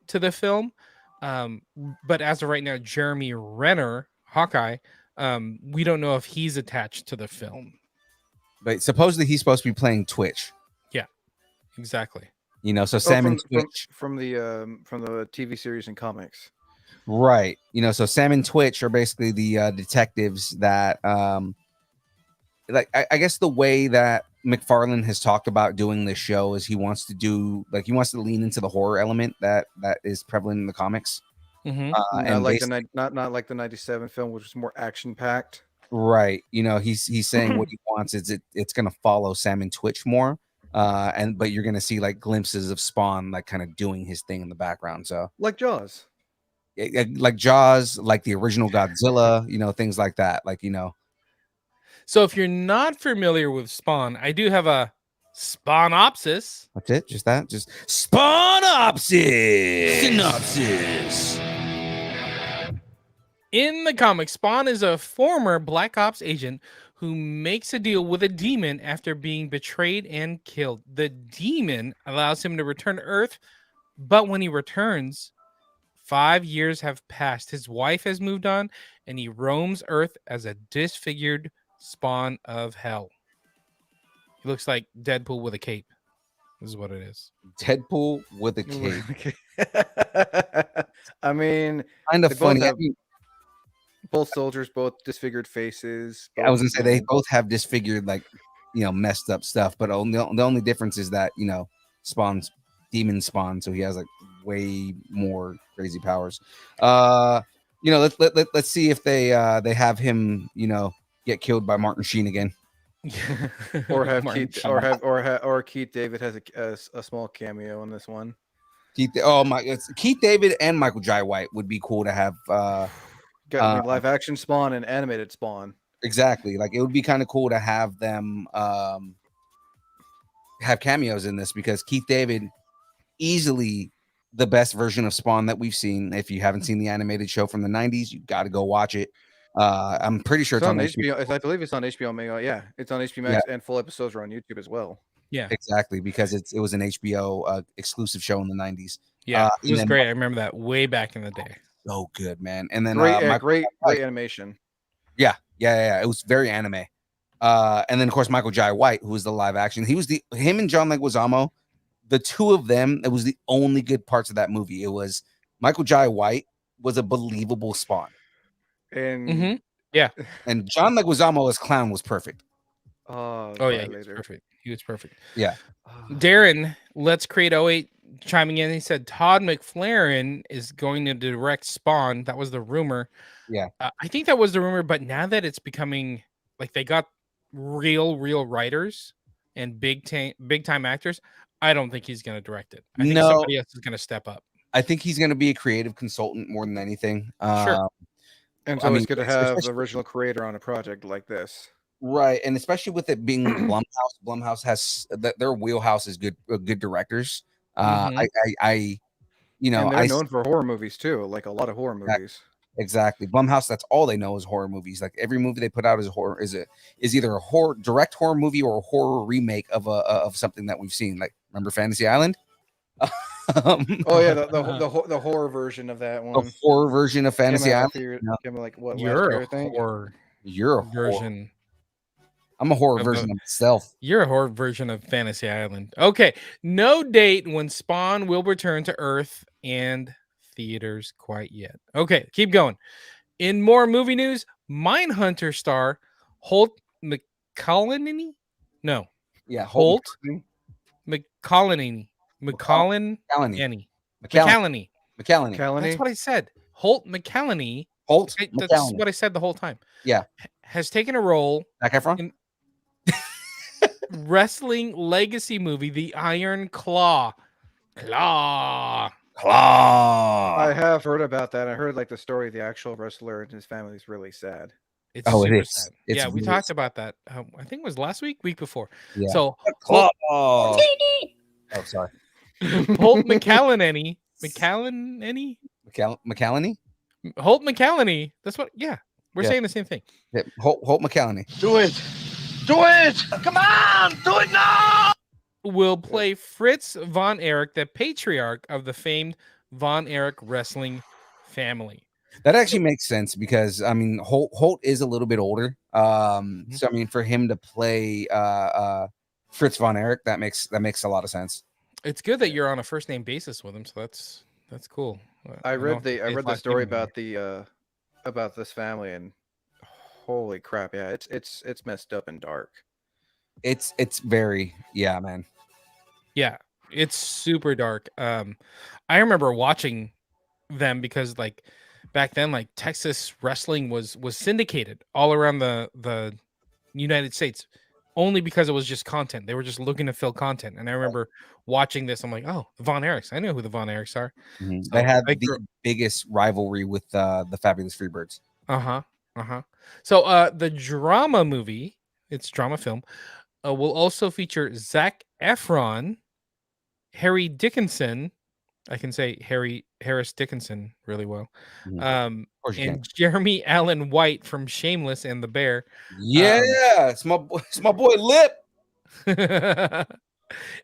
to the film. But as of right now, Jeremy Renner, Hawkeye, we don't know if he's attached to the film. But supposedly he's supposed to be playing Twitch. Exactly. You know, so Sam and Twitch. from the TV series and comics. Right. You know, so Sam and Twitch are basically the detectives that like I guess the way that McFarlane has talked about doing this show is he wants to lean into the horror element that is prevalent in the comics. Mm-hmm. And Not like the 97 film, which was more action packed. right. You know, he's saying what he wants is it's gonna follow Sam and Twitch more. But you're gonna see like glimpses of Spawn like kind of doing his thing in the background. So Like Jaws. like Jaws, like the original Godzilla, you know, things like that. Like, you know, So if you're not familiar with Spawn, I do have a Spawnopsis. that's it. Just that. Just Spawnopsis. Synopsis. In the comic, Spawn is a former Black Ops agent who makes a deal with a demon after being betrayed and killed. The demon allows him to return to Earth, but when he returns, 5 years have passed. His wife has moved on, and he roams Earth as a disfigured spawn of hell. He looks like Deadpool with a cape. This is what it is. Deadpool with a cape. I mean, Kind of They both funny. I have- mean, both soldiers, both disfigured faces. I was gonna say they both- both have disfigured, like, you know, messed up stuff, but the only difference is that, you know, Spawn's demon Spawn, so he has like way more crazy powers. You know, let's see if they have him, you know, get killed by Martin Sheen again. or have Martin Keith Sheen. or Keith David has a small cameo in this one. Keith David and Michael Jai White would be cool to have. Got live action Spawn and animated Spawn. Exactly, like it would be kind of cool to have them have cameos in this, because Keith David, easily the best version of Spawn that we've seen. If you haven't seen the animated show from the 90s, you got to go watch it. I'm pretty sure It's on HBO. I believe it's on HBO Max. Yeah, it's on HBO Max, and full episodes are on YouTube as well. Yeah, Exactly, because it was an HBO exclusive show in the 90s. yeah, and it was then- great. I remember that way back in the day. So good, man. And then Great animation. Yeah, it was very anime. And then of course Michael Jai White, who was the live action. Him and John Leguizamo, the two of them, it was the only good parts of that movie. It was Michael Jai White was a believable Spawn, And Mm-hmm. and John Leguizamo as Clown was perfect. Oh yeah, he was perfect. He was perfect. Darren, let's create 08 chiming in. He said Todd McFarlane is going to direct Spawn. That was the rumor. Yeah. I think that was the rumor, but now that it's becoming like they got real writers and big time actors, I don't think he's going to direct it. I think No. somebody else is going to step up. I think he's going to be a creative consultant more than anything. Sure. And I so mean, it's good to have especially- the original creator on a project like this. Right, and especially with it being Blumhouse has their wheelhouse is good directors. Mhm. I you know, And they're I known for horror movies too, like a lot of horror movies. exactly Blumhouse. That's all they know is horror movies. Like every movie they put out is horror. Is either a direct horror movie or a horror remake of something that we've seen. Like remember Fantasy Island? Oh yeah, the horror version of that a one. horror version of Came Fantasy out Island. Came out like what? last You're year, I a think? horror You're a horror. version. I'm a horror Of version the- of myself. You're a horror version of Fantasy Island. Okay. No date when Spawn will return to Earth and theaters quite yet. Okay, keep going. In more movie news, Mindhunter star Holt McCallany? No, Yeah, Holt McCallany. McCallany. McCallany. McCallany. McCallany. McCallany. Calanie. That's what I said. Holt McCallany. Holt That's McCallany. what I said the whole time. Yeah. Has taken a role Zac Efron? wrestling legacy movie, The Iron Claw. Claw. Claw. I have heard about that. I heard like the story of the actual wrestler and his family is really sad. It's Oh, it super is. sad. It's Yeah, we really talked sad. about that. I think it was last week before. Yeah. So Claw. Holt, Oh, sorry. Holt McCallany. McCallany? McCallany? Holt McCallany. That's what, yeah. We're Yeah. saying the same thing. Yeah, Holt McCallany. Do it. Do it. Come on. Do it now. Will play Fritz Von Erich, the patriarch of the famed Von Erich wrestling family. That actually makes sense because I mean Holt is a little bit older. So I mean for him to play Fritz Von Erich, that makes a lot of sense. It's good that you're on a first name basis with him, so that's cool. I don't read have to the say I his read the last story name anymore. about this family, and holy crap, yeah, it's messed up and dark. It's very man. Yeah, it's super dark. I remember watching them because like back then, like Texas wrestling was syndicated all around the United States, only because it was just content. They were just looking to fill content. And I remember watching this. I'm like, oh, the Von Erichs. I know who the Von Erichs are. Mhm. So They had I the grew- biggest rivalry with the Fabulous Freebirds. So the drama movie, it's drama film, will also feature Zac Efron, Harry Dickinson. I can say Harris Dickinson really well. Mhm. Um, Of course you and Jeremy Allen White from Shameless and The Bear. Yeah, it's my boy Lip.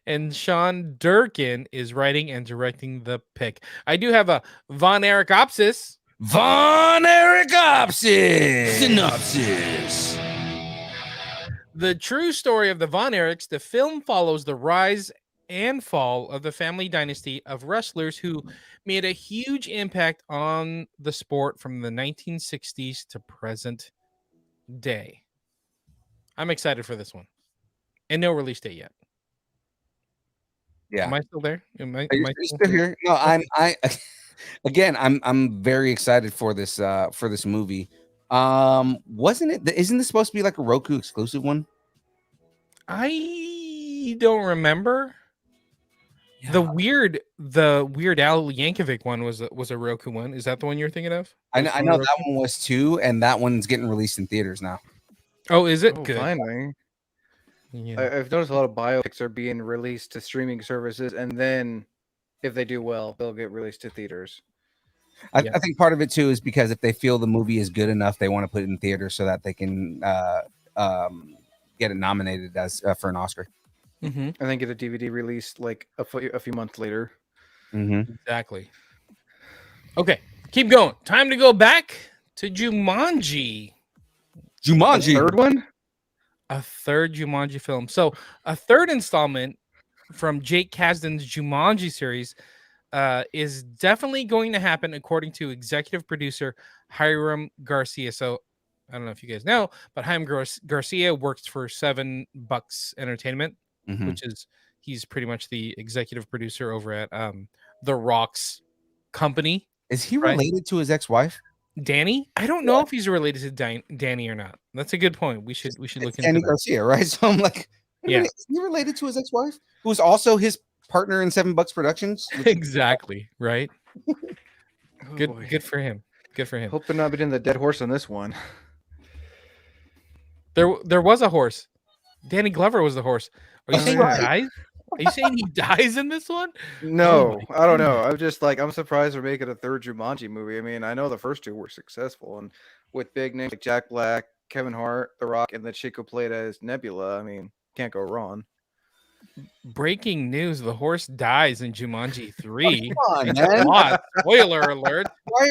And Sean Durkin is writing and directing the pick. I do have a Von Ericopsis. Von Ericopsis. Synopsis. The true story of the Von Erichs, the film follows the rise and fall of the family dynasty of wrestlers who made a huge impact on the sport from the 1960s to present day. I'm excited for this one. And no release date yet. Yeah. Am I still there? Am I Are you still here? No, I'm very excited for this movie. Wasn't it? Isn't this supposed to be like a Roku exclusive one? I don't remember. The Weird Al Yankovic one was a Roku one. Is that the one you're thinking of? I Was know on that Roku? one was too, and that one's getting released in theaters now. Oh, is it Oh, good? finally. Yeah. I've noticed a lot of biopics are being released to streaming services, and then if they do well, they'll get released to theaters. Yeah. I think part of it too is because if they feel the movie is good enough, they want to put it in theaters so that they can get it nominated as for an Oscar. Mm-hmm. And then get a DVD release like a few months later. Mm-hmm. Exactly. Okay, keep going. Time to go back to Jumanji. Jumanji. Third one? A third Jumanji film. So a third installment from Jake Kasdan's Jumanji series is definitely going to happen, according to executive producer Hiram Garcia. So I don't know if you guys know, but Hiram Garcia works for $7 Entertainment, Mhm. which is he's pretty much the executive producer over at The Rock's company. Is he Right. related to his ex-wife? Danny? I don't know if he's related to Danny or not. That's a good point. We should look It's into Danny that. Garcia, right? So I'm like, Yeah. is he related to his ex-wife, who's also his partner in $7 Productions? Exactly, right? Oh, Good boy. good for him. Good for him. Hope they're not beating the dead horse on this one. There was a horse. Danny Glover was the horse. Are you Oh, saying yeah. he dies? Are you saying he dies in this one? No, my I don't know. I'm just like I'm surprised they're making a third Jumanji movie. I mean, I know the first two were successful, and with big names like Jack Black, Kevin Hart, The Rock, and the chick who played as Nebula, I mean, can't go wrong. Breaking news: the horse dies in Jumanji 3. Come on, man. Plot. Spoiler alert.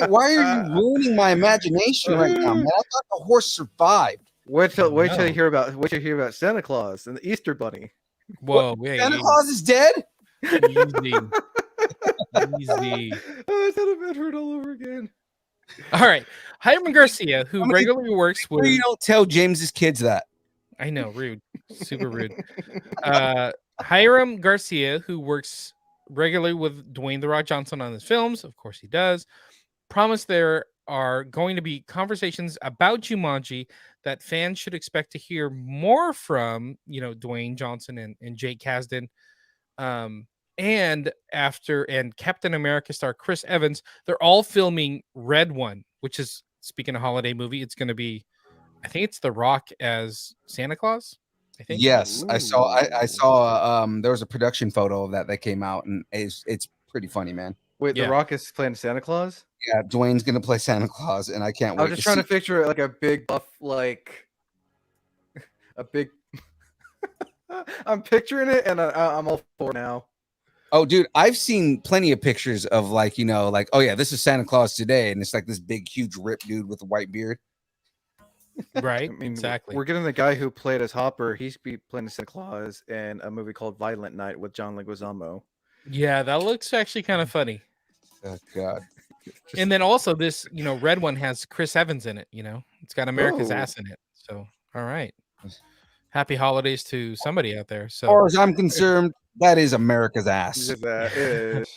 Why are you ruining my imagination right now, man? I thought the horse survived. Wait till you No. hear about Santa Claus and the Easter Bunny. Whoa, wait, Santa Claus is dead. easy, easy. Oh, I thought I meant heard all over again. All right, Hiram Garcia, who How many- regularly works Sure with. you don't tell James's kids that. I know, rude, super rude. Hiram Garcia, who works regularly with Dwayne The Rock Johnson on his films, of course he does, promised there are going to be conversations about Jumanji that fans should expect to hear more from, Dwayne Johnson and Jake Kasdan. And Captain America star Chris Evans, they're all filming Red One, which is, speaking of holiday movie, it's going to be, I think it's The Rock as Santa Claus. I think. Yes, I saw. There was a production photo of that came out, and it's pretty funny, man. Wait, Yeah. The Rock is playing Santa Claus? Yeah, Dwayne's gonna play Santa Claus, and I can't I wait. was just trying to picture like a big buff, like a big. I'm picturing it, and I'm all for it now. Oh, dude, I've seen plenty of pictures of like oh yeah, this is Santa Claus today, and it's like this big, huge, ripped dude with a white beard. Right. I mean, Exactly. We're getting the guy who played as Hopper. He's be playing Santa Claus in a movie called Violent Night with John Leguizamo. Yeah, that looks actually kind of funny. Oh God. And then also this, Red One has Chris Evans in it. It's got America's Oh. ass in it. So, all right. Happy holidays to somebody out there. As So, far as I'm concerned, that is America's ass. That is.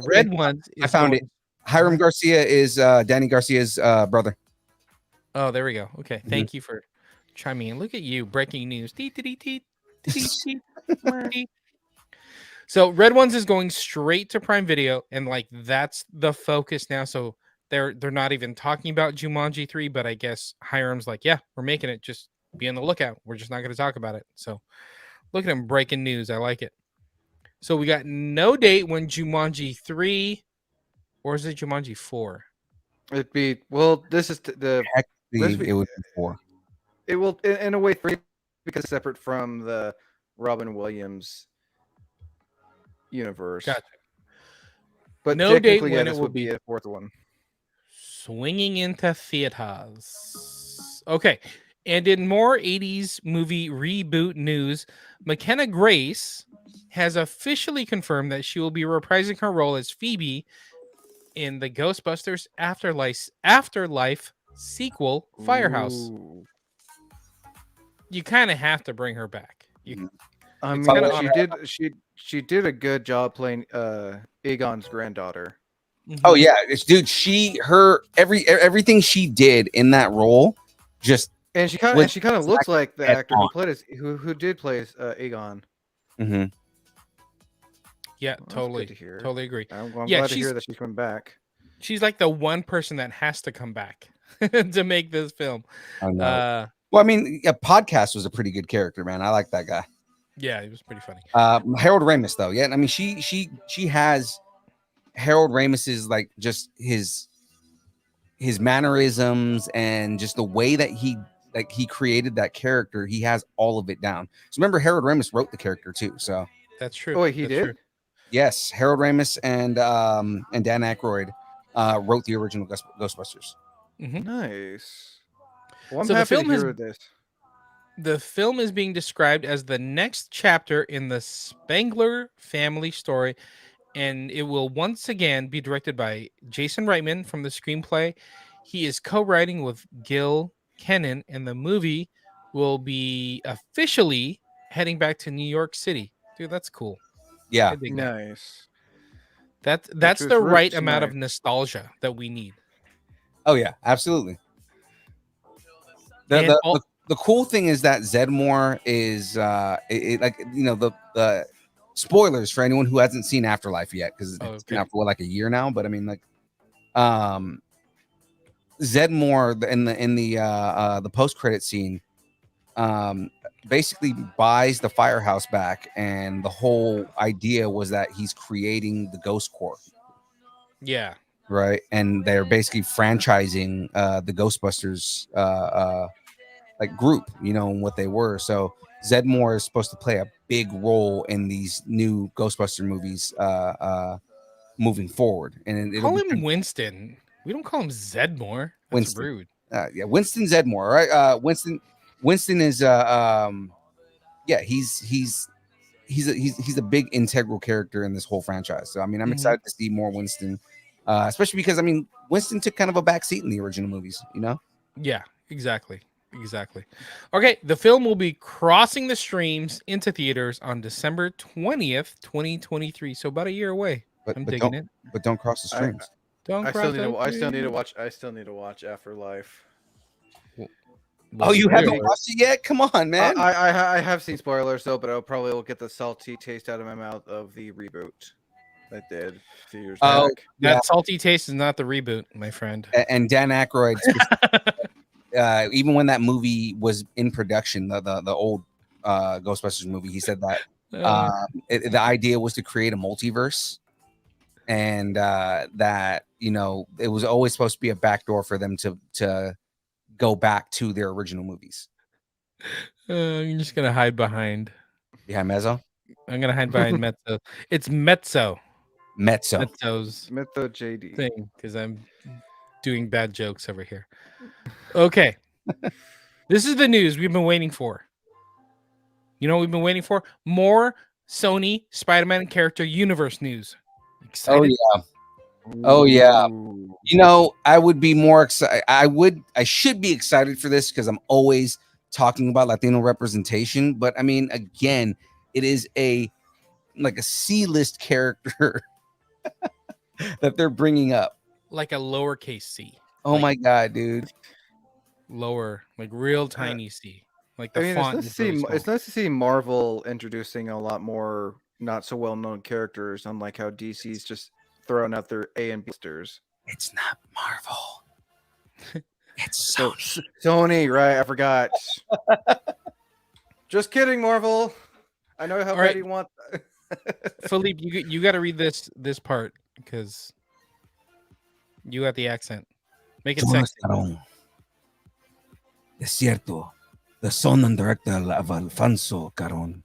Red One. I found it. Hiram Garcia is Danny Garcia's brother. Oh, there we go. Okay. Mm-hmm. Thank you for chiming in. Look at you. Breaking news. Teet, teet, teet, teet, teet, teet. So Red Ones is going straight to Prime Video, and like that's the focus now. So they're not even talking about Jumanji 3, but I guess Hiram's like, yeah, we're making it. Just be on the lookout. We're just not going to talk about it. So look at him breaking news. I like it. So we got no date when Jumanji 3, or is it Jumanji 4? It'd be this is the Let's be- It would be 4. it will in a way 3 because it's separate from the Robin Williams universe. Gotcha. But No date technically, when this it will would be be. a fourth one. Swinging into theaters. Okay. And in more 80s movie reboot news, McKenna Grace has officially confirmed that she will be reprising her role as Phoebe in the Ghostbusters Afterlife sequel, Firehouse. Ooh. You kind of have to bring her back. I It's mean, kinda she did a good job playing Aegon's granddaughter. Oh yeah, dude. Everything she did in that role, just And she kind With of looks like the head actor who on. played who did play Aegon. mhm. Yeah, Well, that's good totally. to hear. Totally agree. I'm Yeah, glad to she's- hear that she's coming back. She's like the one person that has to come back to make this film. I know. Well, I mean, a podcast was a pretty good character, man. I like that guy. Yeah, it was pretty funny. Harold Ramis, though, yeah. I mean, she has Harold Ramis's like just his mannerisms and just the way that he created that character. He has all of it down. So remember, Harold Ramis wrote the character too. So That's true. Oh wait, he That's did. true. yes, Harold Ramis and Dan Aykroyd wrote the original Ghostbusters. Nice. Well, I'm So the happy to film has- hear this. The film is being described as the next chapter in the Spangler family story, and it will once again be directed by Jason Reitman from the screenplay. He is co-writing with Gil Kennan, and the movie will be officially heading back to New York City. Dude, that's cool. Yeah, I dig that. Nice. That's to the its right roots, amount of nice. nostalgia that we need. oh yeah, absolutely. And The cool thing is that Zedmore is the spoilers for anyone who hasn't seen Afterlife yet, because it's been Okay. out for like a year now. But I mean, like, Zedmore in the post credit scene, basically buys the firehouse back, and the whole idea was that he's creating the Ghost Corps, Yeah. right? And they're basically franchising the Ghostbusters like group, and what they were. So Zedmore is supposed to play a big role in these new Ghostbuster movies moving forward. And it'll Call be him Winston. We don't call him Zedmore. That's Winston. rude. Yeah, Winston Zedmore, right? Winston is yeah, he's a big integral character in this whole franchise. So I mean, I'm Mhm. excited to see more Winston, especially because I mean, Winston took kind of a back seat in the original movies. You know, Yeah, exactly. Okay, the film will be crossing the streams into theaters on December 20th, 2023. So about a year away. but I'm but digging don't it. but don't cross the streams. Don't I cross still need to. the I still need to streams. watch. I still need to watch Afterlife. Oh, you Spoiler haven't alert. watched it yet? Come on, man. I have seen spoilers though, but I'll probably will get the salty taste out of my mouth of the reboot that did a few years Oh, back. That yeah. salty taste is not the reboot, my friend. And Dan Aykroyd, even when that movie was in production, the old Ghostbusters movie, he said that the idea was to create a multiverse, and that it was always supposed to be a backdoor for them to go back to their original movies. I'm just gonna hide behind. Behind Mezzo, I'm gonna hide behind Mezzo. It's Mezzo's Mytho JD. thing because I'm doing bad jokes over here. Okay, this is the news we've been waiting for. You know what we've been waiting for? More Sony Spider-Man character universe news. Excited? Oh yeah. Ooh. I would be more excited. I should be excited for this because I'm always talking about Latino representation. But I mean, again, it is like a C-list character that they're bringing up. Like a lowercase c. Oh my god, dude! Lower, like real tiny c. Like the I mean, font it's is really small. nice to see Marvel introducing a lot more not so well known characters, unlike how DC's just throwing out their A and B stars. It's not Marvel. It's So, Sony. Sony, right? I forgot. Just kidding, Marvel. I know how All bad right. you want. Philippe, you got to read this part because you got the accent. Make it Jonas sexy. Caron. Es cierto. The son and director of Alfonso Caron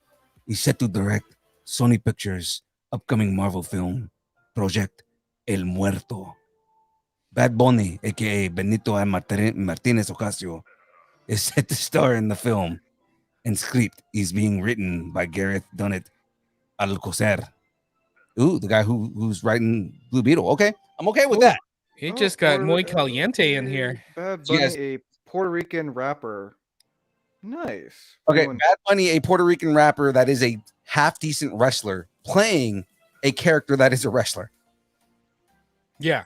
is set to direct Sony Pictures' upcoming Marvel film project El Muerto. Bad Bunny, aka Benito Martinez Ocasio, is set to star in the film, and script is being written by Gareth Dunnett Alcocer. Ooh, the guy who's writing Blue Beetle. Okay, I'm okay with that. He just got Puerto muy Rico- caliente in here. Bad So you Bunny, guys- a Puerto Rican rapper. Nice. Okay, Anyone- Bad Bunny, a Puerto Rican rapper that is a half decent wrestler, playing a character that is a wrestler. Yeah,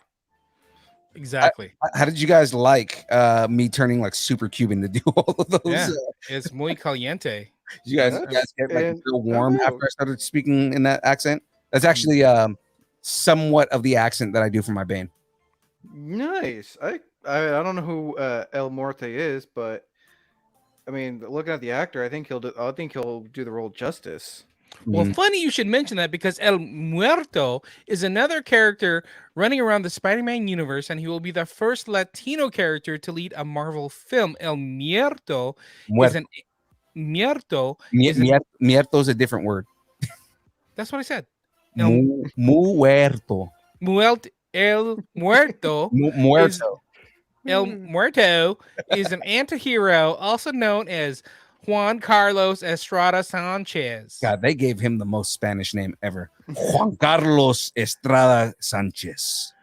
exactly. How did you guys like me turning like super Cuban to do all of those? Yeah. It's muy caliente. You guys get like And- real warm oh. after I started speaking in that accent? That's actually somewhat of the accent that I do for my Bane. Nice. I don't know who El Morte is, but I mean, looking at the actor, I think he'll do the role justice. Well, Mhm. funny you should mention that because El Muerto is another character running around the Spider-Man universe, and he will be the first Latino character to lead a Marvel film. El Muerto is an Muerto. is an- Muerto is a different word. That's what I said. El Muerto. El Muerto. Muerto. El Muerto is an antihero, also known as Juan Carlos Estrada Sanchez. God, they gave him the most Spanish name ever. Juan Carlos Estrada Sanchez.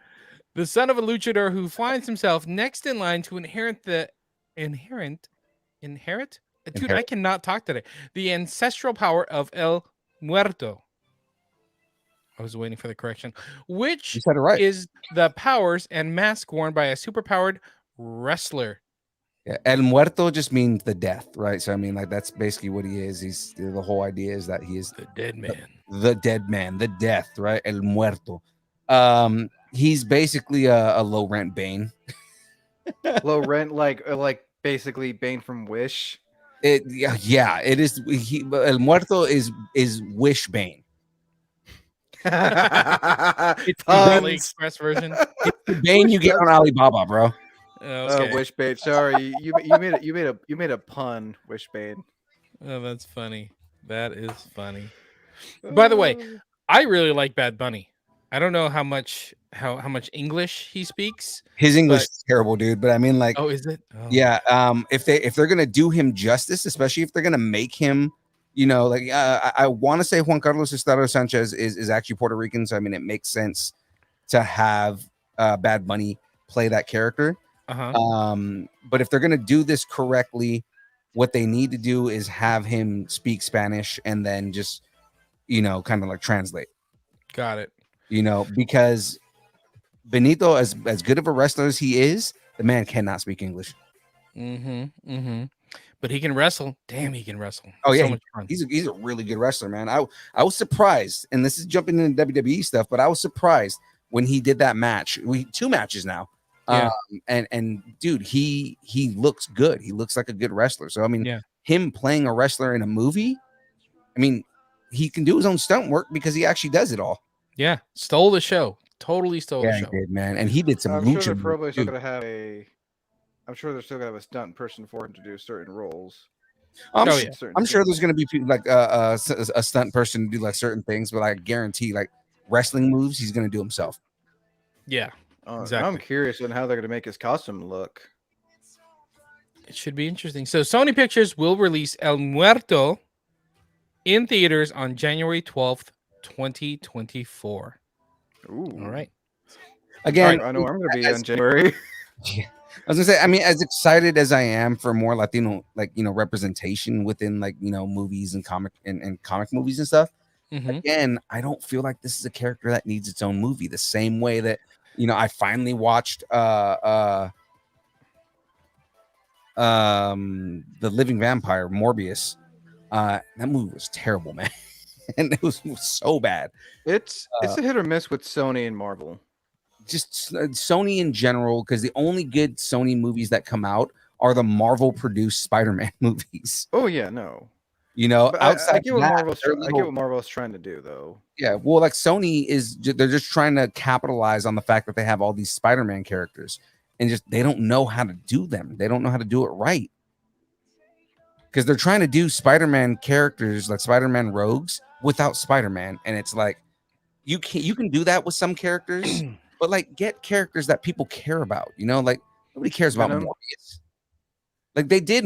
The son of a luchador who finds himself next in line to inherit? Dude, I Inherit. cannot talk today. The ancestral power of El Muerto. I was waiting for the correction. Which You said it right. is the powers and mask worn by a superpowered wrestler. Yeah, El Muerto just means the death, right? So I mean, like that's basically what he is. He's the whole idea is that he is The dead man. the dead man, the death, right? El Muerto. He's basically a low rent Bane. Low rent, like basically Bane from Wish. It it is. El Muerto is Wish Bane. It's the Puns. AliExpress version. Bane you get on Alibaba, bro. Okay. Wish Bane. Sorry, you made a pun, Wish Bane. Oh, that's funny. That is funny. By the way, I really like Bad Bunny. I don't know how much how much English he speaks. His English But- is terrible, dude. But I mean, like, Oh, is it? Oh. yeah. If they're gonna do him justice, especially if they're gonna make him, like, I want to say Juan Carlos Estado Sanchez is actually Puerto Rican, so I mean, it makes sense to have Bad Bunny play that character. Uh-huh. But if they're gonna do this correctly, what they need to do is have him speak Spanish and then just, kind of like translate. Got it. Because Benito, as good of a wrestler as he is, the man cannot speak English. But he can wrestle. Damn, he can wrestle. Oh, yeah, So much fun. He's a really good wrestler, man. I was surprised, and this is jumping into WWE stuff, but I was surprised when he did that match. 2 matches now. Yeah. And dude, he looks good. He looks like a good wrestler. So I mean, Yeah. him playing a wrestler in a movie, I mean, he can do his own stunt work because he actually does it all. Yeah. Stole the show. Totally stole the Yeah, he show. did, man. And he did some I'm sure lucha they're moves, probably still too. gonna have I'm sure they're still gonna have a stunt person for him to do certain roles. I'm, Oh, su- yeah. certain I'm sure scenes. there's going to be people like a stunt person to do like certain things, but I guarantee like wrestling moves, he's going to do himself. Yeah. I'm exactly. curious on how they're gonna make his costume look. It should be interesting. So Sony Pictures will release El Muerto in theaters on January 12th, 2024. Ooh. All right. Again, I know where I'm gonna be as- in January. I was gonna say, I mean, as excited as I am for more Latino, like, representation within like, movies and comic movies and stuff. Mhm. Again, I don't feel like this is a character that needs its own movie. The same way that, I finally watched The Living Vampire, Morbius. That movie was terrible, man. And it was so bad. It's a hit or miss with Sony and Marvel. Just Sony in general, because the only good Sony movies that come out are the Marvel produced Spider-Man movies. Oh yeah, no. Outside But I get of what that, Marvel's they're I get little- what Marvel's trying to do though. yeah, well, like Sony they're just trying to capitalize on the fact that they have all these Spider-Man characters, and just they don't know how to do them. They don't know how to do it right, because they're trying to do Spider-Man characters like Spider-Man rogues without Spider-Man, and it's like you can do that with some characters, but like get characters that people care about. Like nobody cares about Venom. Morbius. Like they did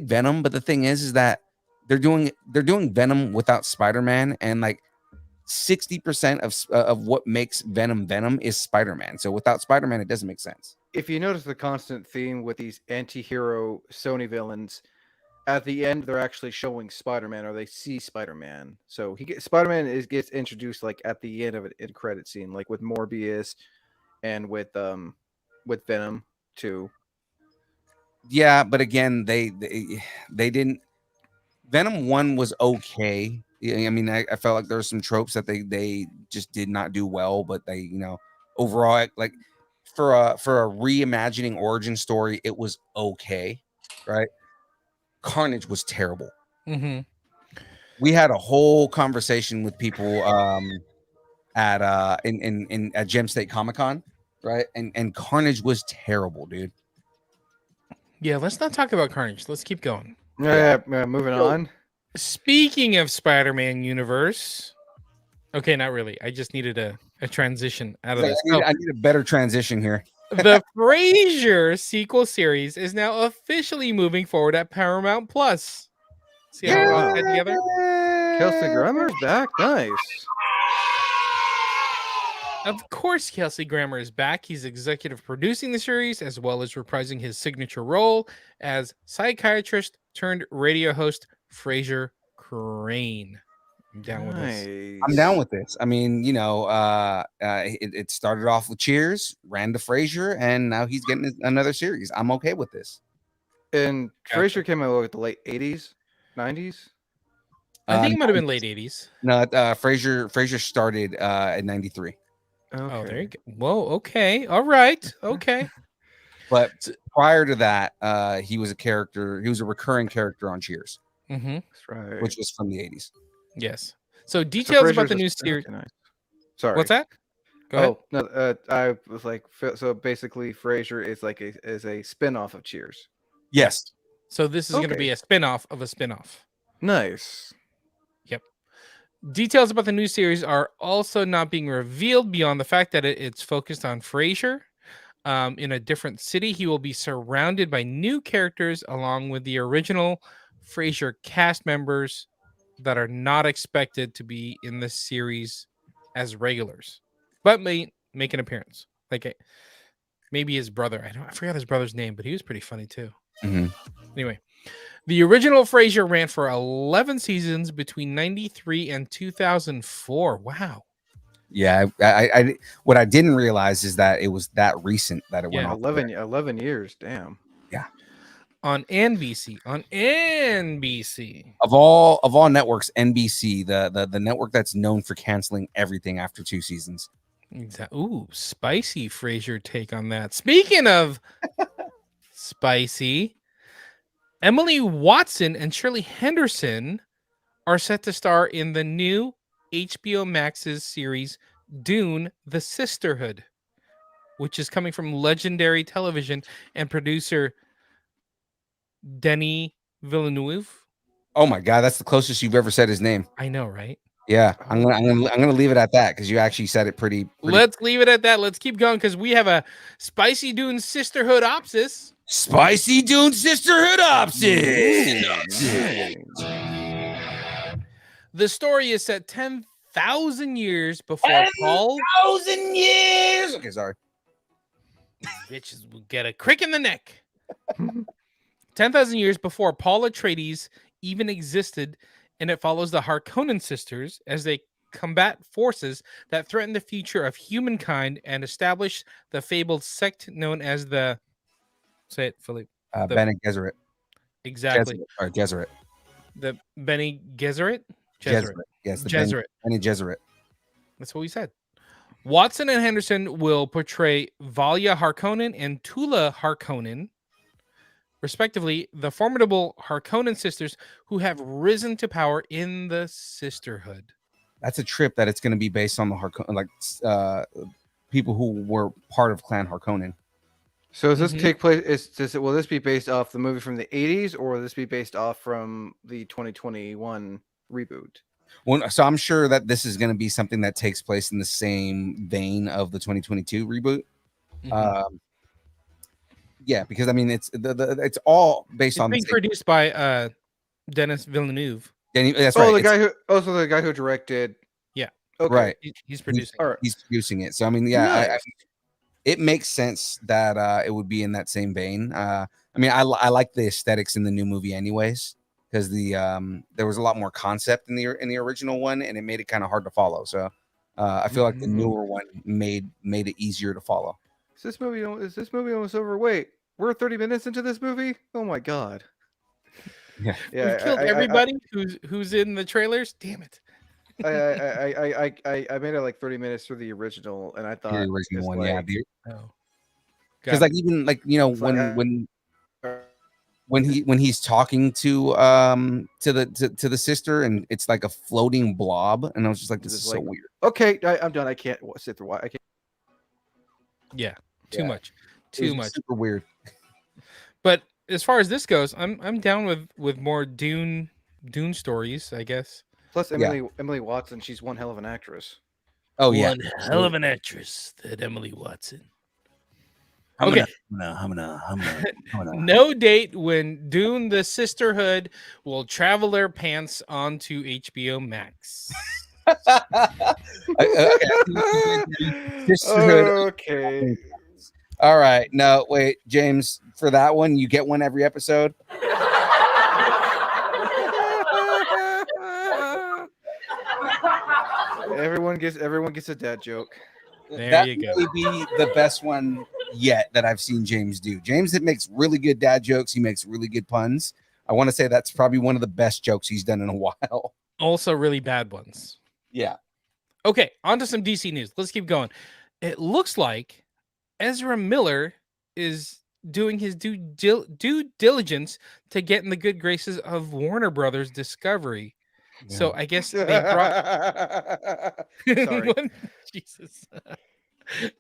Venom, but the thing is that they're doing Venom without Spider-Man, and like 60% of what makes Venom is Spider-Man. So without Spider-Man, it doesn't make sense. If you notice the constant theme with these anti-hero Sony villains, at the end they're actually showing Spider-Man, or they see Spider-Man. So Spider-Man gets introduced like at the end of an end credit scene, like with Morbius and with Venom too. Yeah, but again, they didn't. Venom 1 was okay. I mean, I felt like there were some tropes that they just did not do well, but they, overall, like for a reimagining origin story, it was okay, right? Carnage was terrible. Mhm. We had a whole conversation with people at Gem State Comic-Con, right? And Carnage was terrible, dude. Yeah, let's not talk about Carnage. Let's keep going. Yeah, moving on. Speaking of Spider-Man universe. Okay, not really. I just needed a transition out of this. I need a better transition here. The Frasier sequel series is now officially moving forward at Paramount Plus. See how we got that together? Kelsey Grammer's back. Nice. Of course, Kelsey Grammer is back. He's executive producing the series as well as reprising his signature role as psychiatrist turned radio host Frasier Crane. I'm down with this. I'm down with this. I mean, it started off with Cheers, ran to Frasier, and now he's getting another series. I'm okay with this. And Gotcha. Frasier came out with the late 80s, 90s. I think it might have been late 80s. No, Frasier started in '93, Oh, there you go. Whoa, okay. All right. Okay. but prior to that, he was a character. He was a recurring character on Cheers, Mm-hmm. That's right. which was from the '80s. Yes. So So details about Frasier's the a- new okay, series. nice. Sorry. What's that? Go ahead. Oh no, I was like, so basically, Frasier is like a spin-off of Cheers. Yes. So this is going to Okay. be a spin-off of a spin-off. Nice. Details about the new series are also not being revealed beyond the fact that it's focused on Frasier. In a different city, he will be surrounded by new characters along with the original Frasier cast members that are not expected to be in the series as regulars, but may make an appearance. Like maybe his brother. I forgot his brother's name, but he was pretty funny too. Mhm. Anyway, the original Frasier ran for 11 seasons between 93 and 2004. Wow. Yeah, I what I didn't realize is that it was that recent that it went Yeah. off. 11 years. Damn. On NBC. On NBC. Of all networks, NBC, the network that's known for canceling everything after 2 seasons. Ooh, spicy Frasier take on that. Speaking of spicy, Emily Watson and Shirley Henderson are set to star in the new HBO Max's series Dune: The Sisterhood, which is coming from legendary television and producer Denis Villeneuve. Oh my god, that's the closest you've ever said his name. I know, right? Yeah, I'm gonna leave it at that because you actually said it pretty. Let's leave it at that. Let's keep going because we have a spicy Dune Sisterhood opsis. Spicy Dune Sisterhood option. The story is set 10,000 years before Paul. 1,000 years. Okay, sorry. Bitches will get a crick in the neck. 10,000 years before Paul Atreides even existed, and it follows the Harkonnen sisters as they combat forces that threaten the future of humankind and establish the fabled sect known as the. Say it, Philippe. Bene Gesserit. Exactly. Or Gesserit. The Bene Gesserit? Gesserit. Yes, the Gesserit. Bene Gesserit. That's what we said. Watson and Henderson will portray Valia Harkonnen and Tula Harkonnen, respectively, the formidable Harkonnen sisters who have risen to power in the Sisterhood. That's a trip that it's going to be based on the Harkonnen, people who were part of Clan Harkonnen. So does this take place? Will this be based off the movie from the 80s, or will this be based off from the 2021 reboot? Well, so I'm sure that this is going to be something that takes place in the same vein of the 2022 reboot. Yeah, because I mean it's it's all based on being produced by Denis Villeneuve. That's right. The guy who directed. Yeah. Okay. Right. He's producing. He's producing it. So I mean, yeah, nice. It makes sense that it would be in that same vein. I mean, I like the aesthetics in the new movie, anyways, because there was a lot more concept in the original one, and it made it kind of hard to follow. So I feel like the newer one made it easier to follow. Is this movie almost over? Wait, we're 30 minutes into this movie? Oh my god! Yeah, we killed everybody who's in the trailers. Damn it! I made it like 30 minutes through the original, and I thought the original one, yeah, because like even like when he's talking to the sister, and it's like a floating blob, and I was just like, this is so weird. Okay, I'm done. I can't sit through. I can't. Yeah, too much. Super weird. But as far as this goes, I'm down with more Dune stories, I guess. Plus, Emily Watson, she's one hell of an actress. Oh yeah, one hell of an actress, that Emily Watson. Okay. No date when Dune: The Sisterhood will travel their pants onto HBO Max. Okay. All right. No, wait, James. For that one, you get one every episode. Everyone gets a dad joke. There you go. That may be the best one yet that I've seen James do. James makes really good dad jokes. He makes really good puns. I want to say that's probably one of the best jokes he's done in a while. Also, really bad ones. Yeah. Okay, on to some DC news. Let's keep going. It looks like Ezra Miller is doing his due diligence to get in the good graces of Warner Brothers Discovery. Yeah. So I guess they brought. Sorry. Jesus.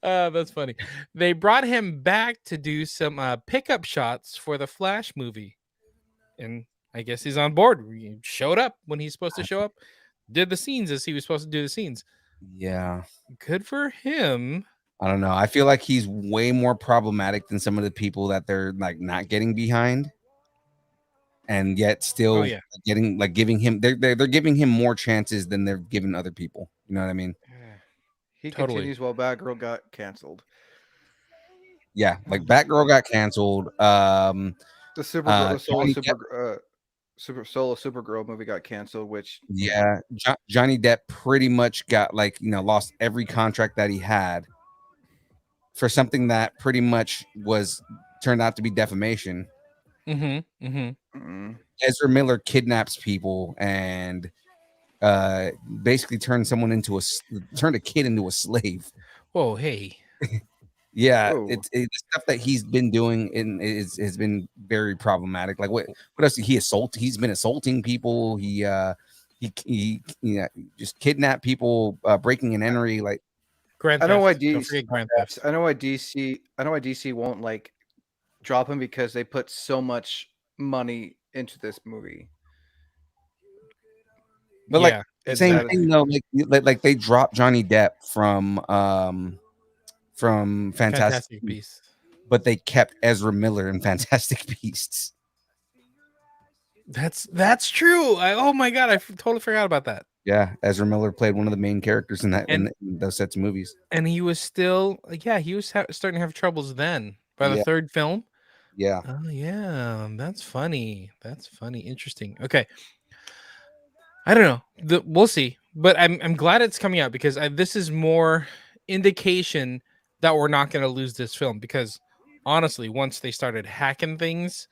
That's funny. They brought him back to do some pickup shots for the Flash movie, and I guess he's on board. He showed up when he's supposed to show up. did the scenes as he was supposed to do the scenes. Yeah. Good for him. I don't know. I feel like he's way more problematic than some of the people that they're like not getting behind, and yet still Oh yeah. giving him they're giving him more chances than they're giving other people. You know what I mean? He Totally. continues while Batgirl got canceled. Yeah, like Batgirl got canceled. The Supergirl, the solo Johnny Supergirl movie got canceled, which Yeah, Johnny Depp pretty much got lost every contract that he had for something that pretty much was turned out to be defamation. Mm-hmm. Mm-hmm. mm, Ezra Miller kidnaps people and basically turned a kid into a slave. Whoa, hey. Yeah, Whoa. it's the stuff that he's been doing has been very problematic. Like what else? He's been assaulting people. He just kidnapped people, breaking and entering. Like Grand I know Theft. why Don't DC. forget Grand Theft. I know why DC won't like drop him because they put so much money into this movie. But Yeah, It's same that- thing though. Like they dropped Johnny Depp from Fantastic Beasts, Beasts. but they kept Ezra Miller in Fantastic Beasts. That's true. Oh my god, I totally forgot about that. Yeah, Ezra Miller played one of the main characters in those sets of movies. And he was still, he was starting to have troubles then by the Yeah. third film. Yeah, Oh yeah, that's funny. That's funny. Interesting. Okay, I don't know. We'll see. But I'm glad it's coming out because this is more indication that we're not going to lose this film. Because honestly, once they started hacking things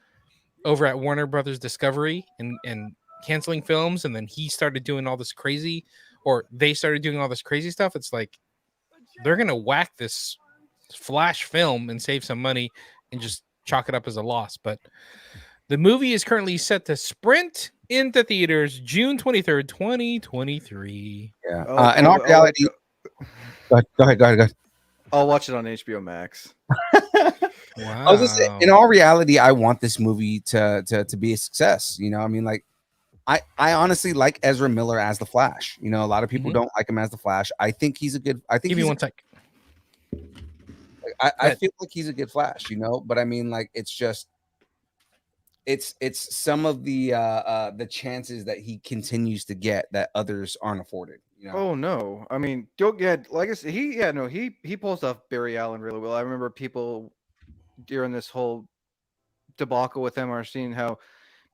over at Warner Brothers Discovery and canceling films, and then he started doing all this crazy, or they started doing all this crazy stuff, it's like they're gonna whack this Flash film and save some money and just chalk it up as a loss. But the movie is currently set to sprint into theaters June 23rd, 2023. yeah. I'll- In all I'll- reality, go ahead. I'll watch it on HBO Max. Wow. I was just saying, in all reality, I want this movie to be a success. You know, I mean, like, I honestly like Ezra Miller as the Flash. You know, a lot of people Mhm. don't like him as the Flash. I think he's a good. I think Give me he's one sec. I ahead. feel like he's a good Flash, you know, but I mean, like, it's just it's some of the chances that he continues to get that others aren't afforded. You know, Oh no! I mean, don't get like I said. He pulls off Barry Allen really well. I remember people during this whole debacle with him are seeing how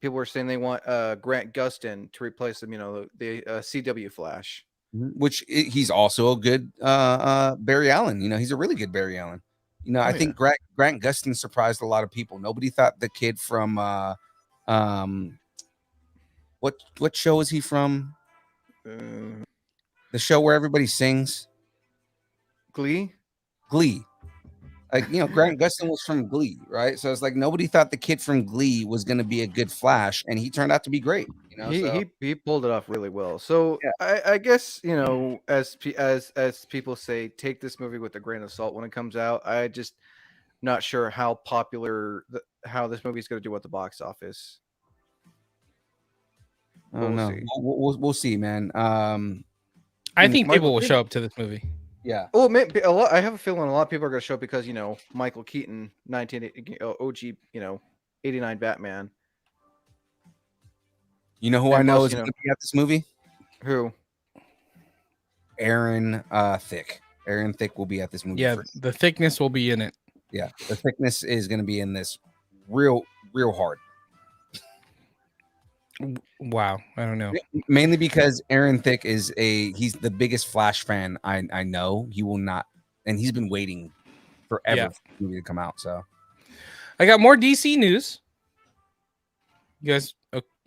people were saying they want Grant Gustin to replace him. You know, the CW Flash. which he's also a good Barry Allen. You know, he's a really good Barry Allen. You know, I think Grant Gustin surprised a lot of people. Nobody thought the kid from what show is he from? The show where everybody sings, Glee. Glee. Like, you know, Grant Gustin was from Glee, right? So it's like nobody thought the kid from Glee was going to be a good Flash, and he turned out to be great. You know, He pulled it off really well. So I guess you know, as people say, take this movie with a grain of salt when it comes out. I just not sure how popular how this movie is going to do at the box office. I don't know. see. We'll see, man. I think Michael people will Keaton- show up to this movie. Yeah. Well, maybe a lot. I have a feeling a lot of people are going to show up because you know Michael Keaton, OG, you know, 89 Batman. You know who And I know plus, is you going know- to be at this movie? Who? Aaron Thick. Aaron Thick will be at this movie. Yeah, the thickness will be in it. Yeah, the thickness is going to be in this real hard. Wow, I don't know. Mainly because Aaron Thick he's the biggest Flash fan I know. He will not, and he's been waiting forever Yeah. for the movie to come out. So I got more DC news. You guys,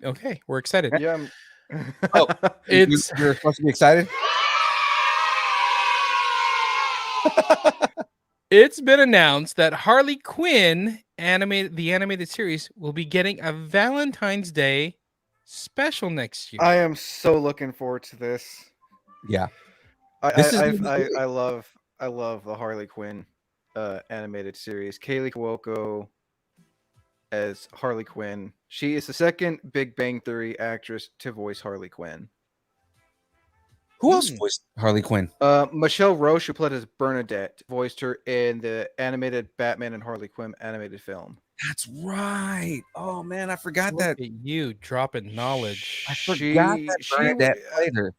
okay? We're excited. Yeah. Oh, It's you're supposed to be excited. It's been announced that Harley Quinn the animated series will be getting a Valentine's Day special next year. I am so looking forward to this. Yeah, I This is I, gonna I, be I, I love the Harley Quinn animated series. Kaylee Cuoco as Harley Quinn. She is the second Big Bang Theory actress to voice Harley Quinn. Who else Hmm. voiced Harley Quinn? Michelle Roche, who played as Bernadette, voiced her in the animated Batman and Harley Quinn animated film. That's right. Oh man, I forgot Look that. at you dropping knowledge. I forgot that Bernadette played her.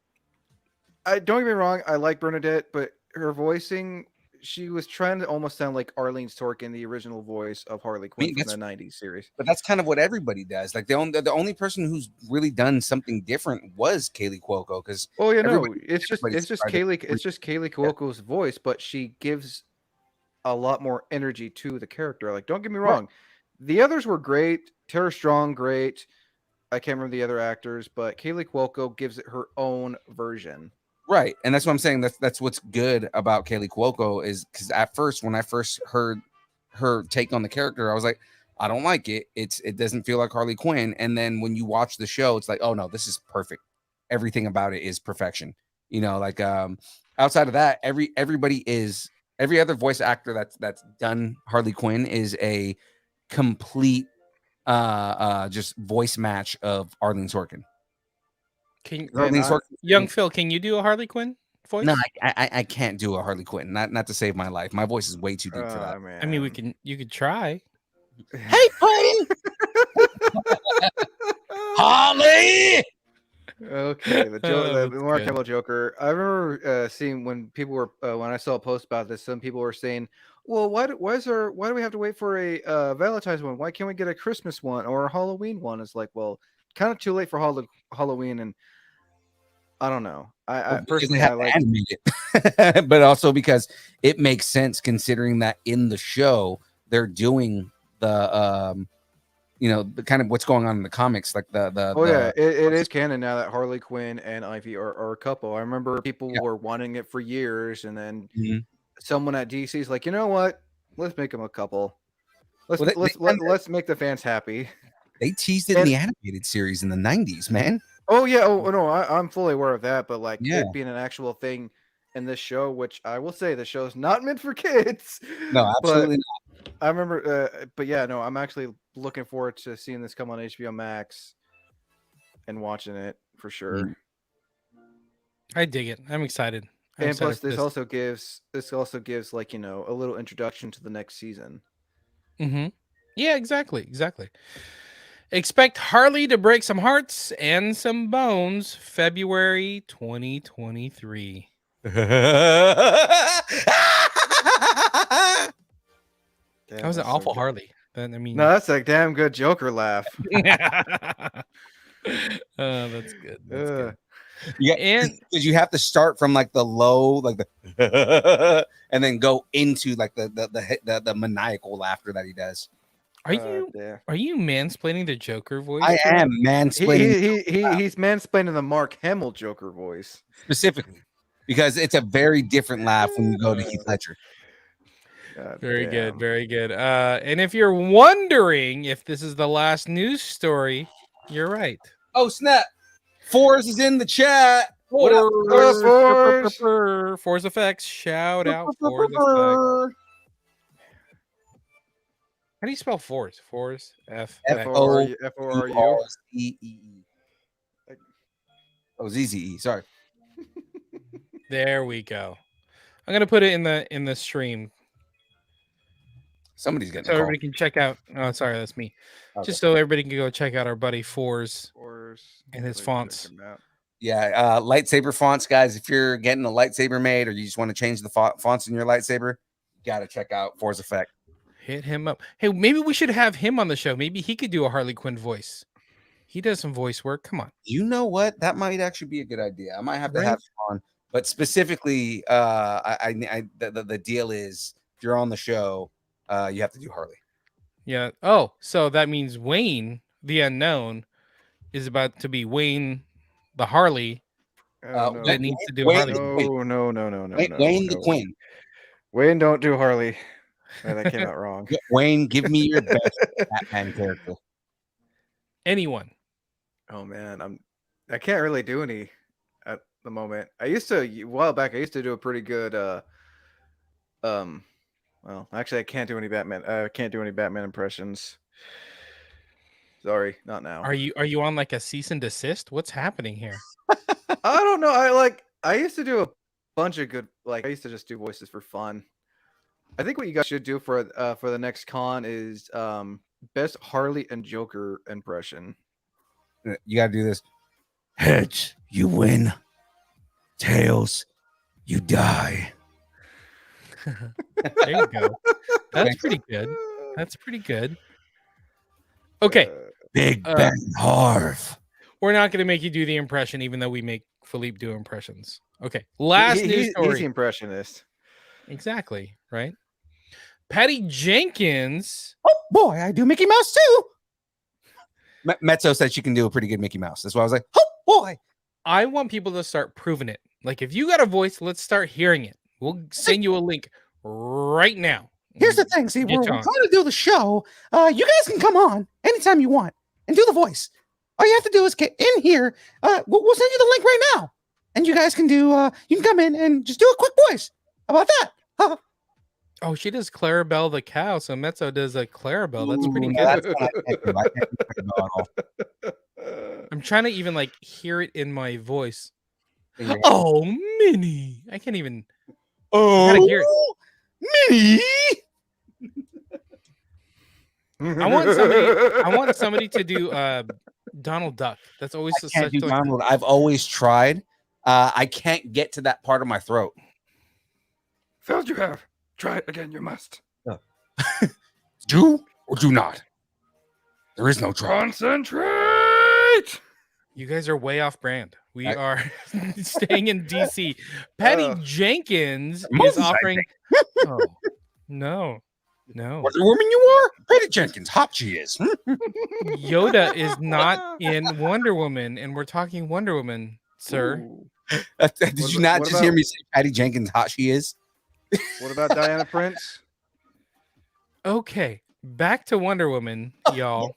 I don't get me wrong, I like Bernadette, but her voicing, she was trying to almost sound like Arlene Sorkin, the original voice of Harley Quinn from the '90s series. But that's kind of what everybody does. Like the only person who's really done something different was Kaylee Cuoco, because Oh yeah, no, everybody- it's just everybody's Kaylee Cuoco's voice, but she gives a lot more energy to the character. Like, don't get me Right. wrong, the others were great. Tara Strong, great. I can't remember the other actors, but Kaylee Cuoco gives it her own version. Right, and that's what I'm saying. That's what's good about Kaylee Cuoco is because at first, when I first heard her take on the character, I was like, I don't like it. It doesn't feel like Harley Quinn. And then when you watch the show, it's like, oh no, this is perfect. Everything about it is perfection. You know, like outside of that, every other voice actor that's done Harley Quinn is a complete just voice match of Arlene Sorkin. Can Arlene Sorkin, young Phil? Can you do a Harley Quinn voice? no, I can't do a Harley Quinn. Not to save my life. My voice is way too deep for that. Man. I mean, you could try. Hey, Queen! Harley! Okay, the Oh, the that's Mark good. Hamill Joker. I remember seeing when people were when I saw a post about this, some people were saying, "Well, why do we have to wait for a Valentine's one? Why can't we get a Christmas one or a Halloween one?" It's like, well, kind of too late for Halloween, and I don't know. I Because they personally have I to like animate it, but also because it makes sense considering that in the show they're doing the the kind of what's going on in the comics, like the Oh yeah, it is canon now that Harley Quinn and Ivy are a couple. I remember people were wanting it for years, and then Mhm. someone at DC is like, you know what? Let's make them a couple. Well, they Let's make the fans happy. they teased it in the animated series in the 90s, man. Oh yeah, oh no, I'm fully aware of that, but like Yeah. it being an actual thing in this show, which I will say the show's not meant for kids. No, absolutely But I remember, but yeah, no, I'm actually looking forward to seeing this come on HBO Max and watching it for sure. Mm. I dig it. I'm excited. I'm And excited plus, for this also gives like a little introduction to the next season. Mm-hmm. Yeah, exactly. Expect Harley to break some hearts and some bones February 2023. That was an awful Harley. I mean, No, that's a damn good Joker laugh. That's good. That's good. Yeah, And because you have to start from like the low, like the, and then go into like the maniacal laughter that he does. are you mansplaining the Joker voice? I am mansplaining He's mansplaining the Mark Hamill Joker voice specifically because it's a very different laugh when you go to Heath Ledger. God Very damn. good, very good. And if you're wondering if this is the last news story, you're right. Oh snap! Force is in the chat. What up, Force Effects, shout out Force Effects. How do you spell Force? Force F F-O-R-U. Oh, ZZE. Sorry. There we go. I'm gonna put it in the stream Somebody's getting so a call. everybody can check out. Oh, sorry, that's me. Okay. Just so everybody can go check out our buddy Force and his fonts. Yeah, lightsaber fonts, guys. If you're getting a lightsaber made or you just want to change the fonts in your lightsaber, you got to check out Force Effect. Hit him up. Hey, maybe we should have him on the show. Maybe he could do a Harley Quinn voice. He does some voice work. Come on. You know what? That might actually be a good idea. I might have to Right? have him on. But specifically, the deal is if you're on the show, you have to do Harley. Yeah. Oh, so that means Wayne, the unknown, is about to be Wayne, the Harley. No. That needs to do Wayne Harley. the Quinn. No. Wayne the Quinn. Wayne, don't do Harley. Oh, that came out wrong. Wayne, give me your best Batman character. Anyone. Oh man, I can't really do any at the moment. I used to a while back. I used to do a pretty good. Well, actually, I can't do any Batman. I can't do any Batman impressions. Sorry, not now. Are you on like a cease and desist? What's happening here? I don't know. I used to do a bunch of good, like I used to just do voices for fun. I think what you guys should do for the next con is best Harley and Joker impression. You got to do this. Heads, you win. Tails, you die. There you go. That's pretty good. That's pretty good. Okay, Big Uh, Ben Harv. we're not going to make you do the impression, even though we make Philippe do impressions. Okay, last news He's story. the impressionist. Exactly, right? Patty Jenkins. Oh boy, I do Mickey Mouse too. Mezzo said she can do a pretty good Mickey Mouse. That's why I was like, oh boy. I want people to start proving it. Like, if you got a voice, let's start hearing it. We'll send you a link right now. Here's the thing. See, Get we're you trying on. to do the show. You guys can come on anytime you want and do the voice. All you have to do is get in here. We'll send you the link right now, and you guys can do. You can come in and just do a quick voice. How about that? Oh, she does Clarabelle the cow, so Mezzo does a Clarabelle. That's pretty Ooh, good. that's what I can't do. I can't do Clarabelle at all. I'm trying to even like hear it in my voice. Yeah. Oh, Minnie. I can't even. Oh, gotta hear it. Minnie. I want somebody to do Donald Duck. That's always I can't such do like, Donald. I've always tried. I can't get to that part of my throat. Failed you have. Try it again, you must. Do or do not. There is no try. Concentrate! you guys are way off brand. We I- are staying in DC. Patty Ugh. Jenkins Moses, is I offering. Oh, no. What the woman you are? Patty Jenkins, hot she is. Yoda is not in Wonder Woman, and we're talking Wonder Woman, sir. Ooh. Did What you about- not what just hear about- me say Patty Jenkins, hot she is? What about Diana Prince? Okay, back to Wonder Woman, y'all.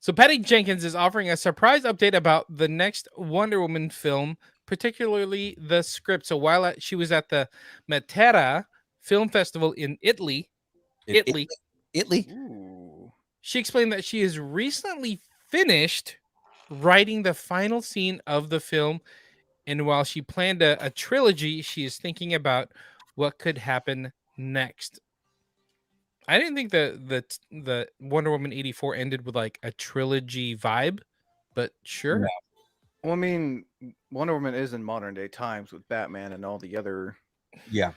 So Patty Jenkins is offering a surprise update about the next Wonder Woman film, particularly the script. So while she was at the Matera Film Festival in Italy, Italy. Ooh. she explained that she has recently finished writing the final scene of the film, and while she planned a trilogy, she is thinking about what could happen next. I didn't think the Wonder Woman 84 ended with like a trilogy vibe, but sure. No. Well, I mean, Wonder Woman is in modern day times with Batman and all the other. Yeah.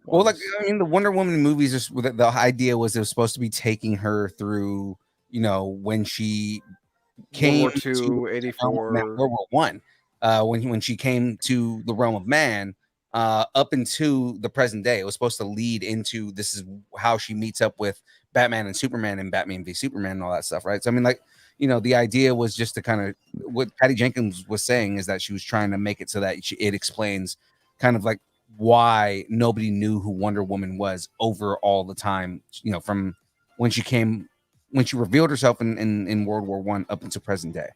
Well, like ones. I mean, the Wonder Woman movies. The idea was it was supposed to be taking her through, when she came World War to II, 84. World War One, when she came to the realm of man, up into the present day. It was supposed to lead into this is how she meets up with Batman and Superman and Batman v Superman and all that stuff, right? So I mean, like, the idea was just to kind of what Patty Jenkins was saying is that she was trying to make it so that it explains kind of like why nobody knew who Wonder Woman was over all the time, from when she revealed herself in World War One up until present day.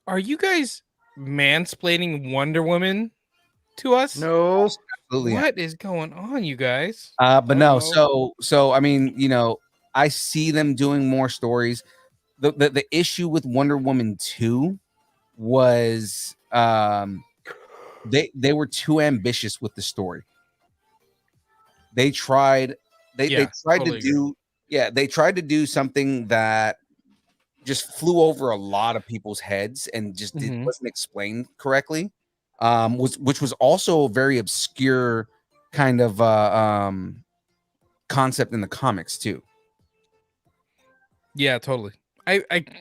Are you guys mansplaining Wonder Woman to us? No. Absolutely. What is going on, you guys? But no, Uh-oh. so I mean, I see them doing more stories. The issue with Wonder Woman 2 was they were too ambitious with the story. They tried they Yeah, tried totally to do they tried to do something that just flew over a lot of people's heads and just Mhm. wasn't explained correctly. Which was also a very obscure kind of concept in the comics too. Yeah, totally. I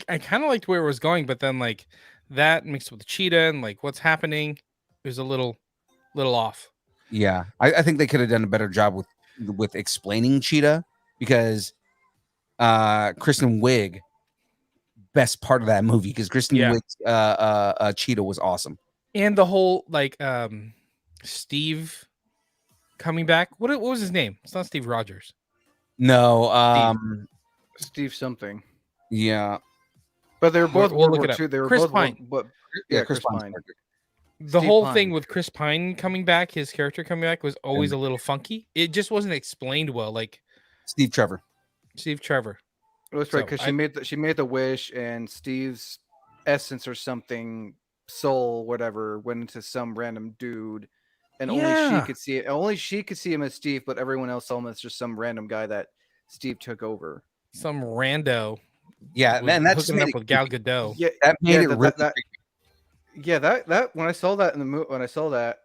kind of liked where it was going, but then like that mixed with the cheetah and like what's happening, it was a little off. Yeah, I think they could have done a better job with explaining Cheetah because Kristen Wiig, best part of that movie because Kristen Yeah. Wiig's Cheetah was awesome. And the whole like Steve coming back. What was his name? It's not Steve Rogers. No, Steve something. yeah, But they were both We'll World look War it up. II. They were Chris both Pine. But yeah, Chris Pine's Pine. character. The Steve whole Pine. thing with Chris Pine coming back, his character coming back was always a little funky. It just wasn't explained well, like Steve Trevor. Steve Trevor. That's right, So because I- she made the wish, and Steve's essence or something soul, whatever, went into some random dude, and only Yeah. she could see it. Only she could see him as Steve, but everyone else saw him as just some random guy that Steve took over. Some rando. Yeah, was man, that's hooking up with Gal Gadot. Yeah, that made yeah, it really. that when I saw that in the movie, when I saw that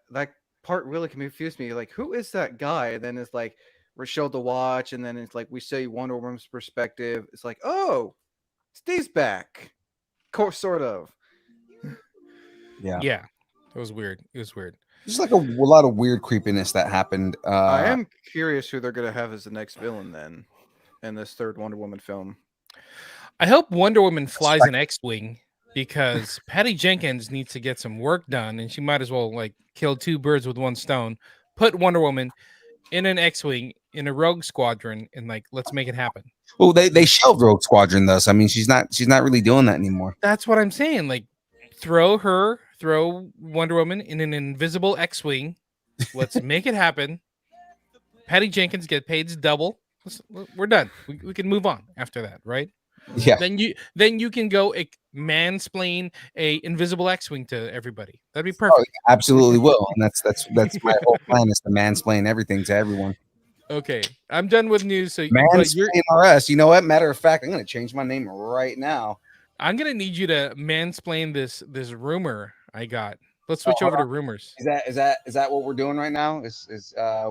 part really confused me. Like, who is that guy? And then it's like we're showed the watch, and then it's like we see Wonder Woman's perspective. It's like, oh, Steve's back, sort of. Yeah. Yeah. It was weird. It was weird. There's like a lot of weird creepiness that happened. I am curious who they're gonna have as the next villain then, in this third Wonder Woman film. I hope Wonder Woman flies an X-wing because Patty Jenkins needs to get some work done, and she might as well like kill two birds with one stone. Put Wonder Woman in an X-wing in a Rogue Squadron, and like let's make it happen. Well, they shelved Rogue Squadron though, so I mean she's not really doing that anymore. That's what I'm saying. Like throw Wonder Woman in an invisible X-wing. Let's make it happen. Patty Jenkins get paid double. We're done. We can move on after that, right? Yeah. Then you can go mansplain a invisible X-wing to everybody. That'd be perfect. Oh, absolutely will, and that's my whole plan is to mansplain everything to everyone. Okay, I'm done with news. So Mansplain RS. You know what? Matter of fact, I'm going to change my name right now. I'm gonna need you to mansplain this rumor I got. Let's switch over to rumors. Is that what we're doing right now?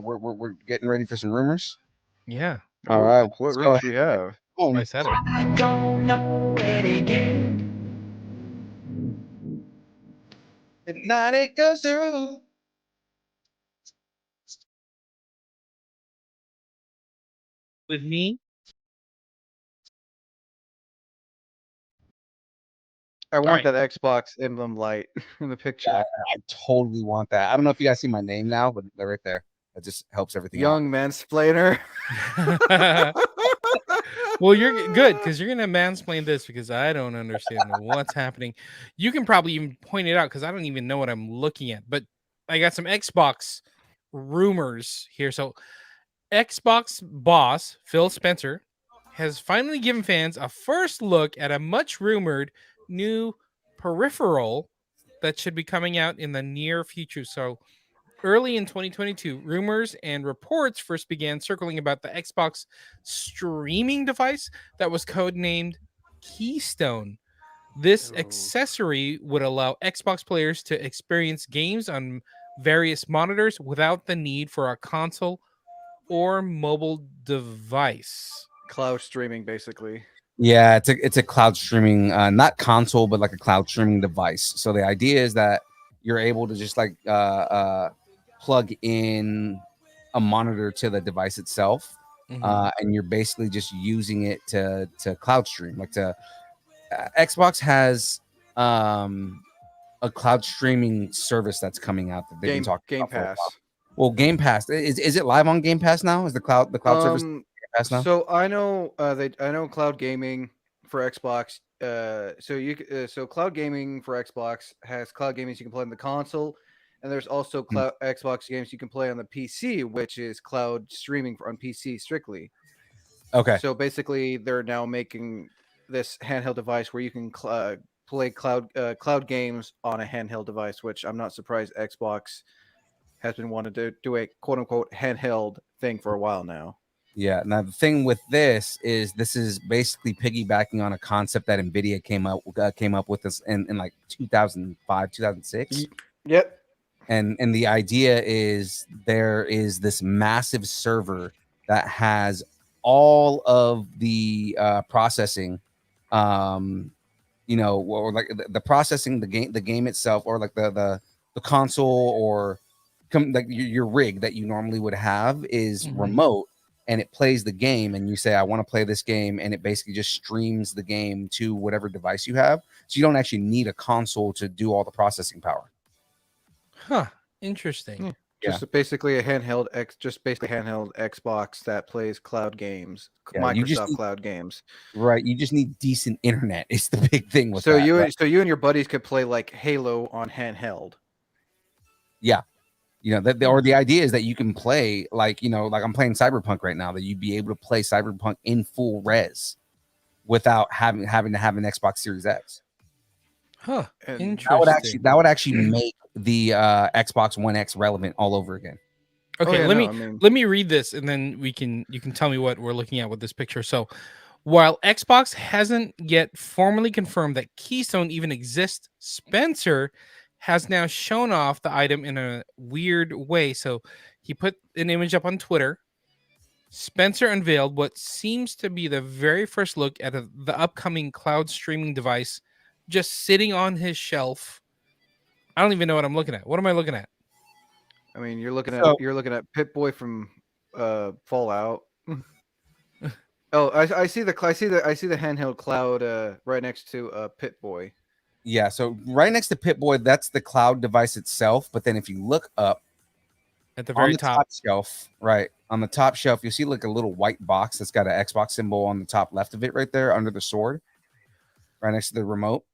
We're getting ready for some rumors? Yeah, All right. What let's go rooms do you have? I said it. At night it goes through. With me, I want right. that Xbox emblem light in the picture. I totally want that. I don't know if you guys see my name now, but they're right there. That just helps everything out. Young mansplainer. well, you're good because you're gonna mansplain this because I don't understand what's happening. You can probably even point it out because I don't even know what I'm looking at. But I got some Xbox rumors here. So, Xbox boss Phil Spencer has finally given fans a first look at a much rumored new peripheral that should be coming out in the near future. So, early in 2022, rumors and reports first began circling about the Xbox streaming device that was codenamed Keystone. This accessory would allow Xbox players to experience games on various monitors without the need for a console or mobile device. Cloud streaming, basically. Yeah, it's a cloud streaming, not console, but like a cloud streaming device. So the idea is that you're able to just like plug in a monitor to the device itself, and you're basically just using it to cloud stream. Like Xbox has a cloud streaming service that's coming out that they've been talking about. Game Pass. Well, Game Pass is it live on Game Pass now? Is the cloud service Game Pass now? So I know cloud gaming for Xbox. So cloud gaming for Xbox has cloud games you can play on the console, and there's also cloud Xbox games you can play on the PC, which is cloud streaming on PC strictly. Okay. So basically, they're now making this handheld device where you can play cloud games on a handheld device, which I'm not surprised Xbox has been wanting to do a quote unquote handheld thing for a while now. Yeah. Now the thing with this is basically piggybacking on a concept that Nvidia came up with this in like 2005, 2006. Yep. And the idea is there is this massive server that has all of the processing, or like the processing, the game itself, or like the console, or like your rig that you normally would have is remote, and it plays the game, and you say, I want to play this game, and it basically just streams the game to whatever device you have. So you don't actually need a console to do all the processing power. Huh. Interesting. Just basically a handheld Xbox that plays cloud games, Microsoft cloud games. Right. You just need decent internet. It's the big thing with so that. So you and your buddies could play like Halo on handheld. Yeah. Or the idea is that you can play like I'm playing Cyberpunk right now, that you'd be able to play Cyberpunk in full res without having to have an Xbox Series X. Huh. And Interesting. That would actually make the Xbox One X relevant all over again. Okay, yeah, let no, me I mean- let me read this, and then you can tell me what we're looking at with this picture. So, while Xbox hasn't yet formally confirmed that Keystone even exists, Spencer has now shown off the item in a weird way. So he put an image up on Twitter. Spencer unveiled what seems to be the very first look at the upcoming cloud streaming device, just sitting on his shelf. I don't even know what I'm looking at. What am I looking at? I mean, you're looking So- at Pip-Boy from Fallout. Oh, I see the handheld cloud right next to Pip-Boy. Yeah, so right next to Pip-Boy, that's the cloud device itself. But then if you look up At the on very the top. shelf, right on the top shelf, you'll see like a little white box that's got an Xbox symbol on the top left of it, right there under the sword, right next to the remote.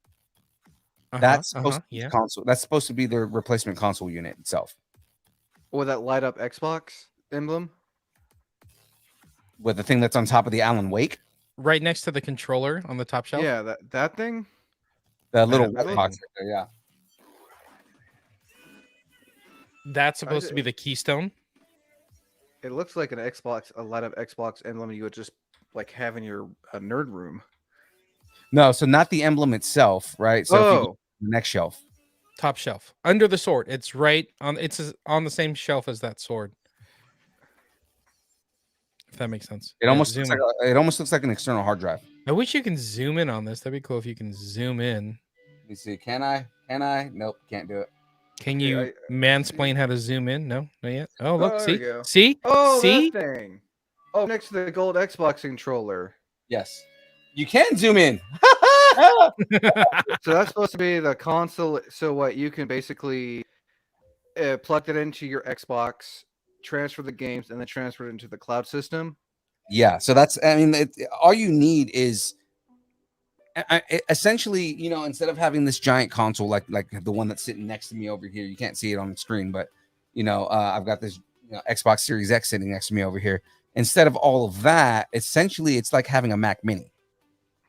That's supposed to be the yeah. console. That's supposed to be the replacement console unit itself With that light up Xbox emblem. with the thing that's on top of the Alan Wake, Right next to the controller on the top shelf. Yeah, that thing. the little that white thing. box right there. Yeah. That's supposed to be the Keystone. It looks like a light up Xbox emblem you would just like have in your nerd room. No, so not the emblem itself, right? So if you go to the next shelf. Top shelf. Under the sword. It's right on on the same shelf as that sword. If that makes sense. It Yeah, almost zoom looks like in. it almost looks like an external hard drive. I wish you can zoom in on this. That'd be cool if you can zoom in. Let me see. Can I? Can I? Nope, can't do it. Can Yeah, you mansplain how to zoom in? No, not yet. Oh, look, there see, we go. see, Oh, see. that thing. Oh, next to the gold Xbox controller. Yes. You can zoom in. So that's supposed to be the console. So what you can basically plug it into your Xbox, transfer the games, and then transfer it into the cloud system. Yeah. So that's, I mean, all you need is essentially, you know, instead of having this giant console like the one that's sitting next to me over here, you can't see it on the screen, but you know, I've got this Xbox Series X sitting next to me over here. Instead of all of that, essentially, it's like having a Mac Mini,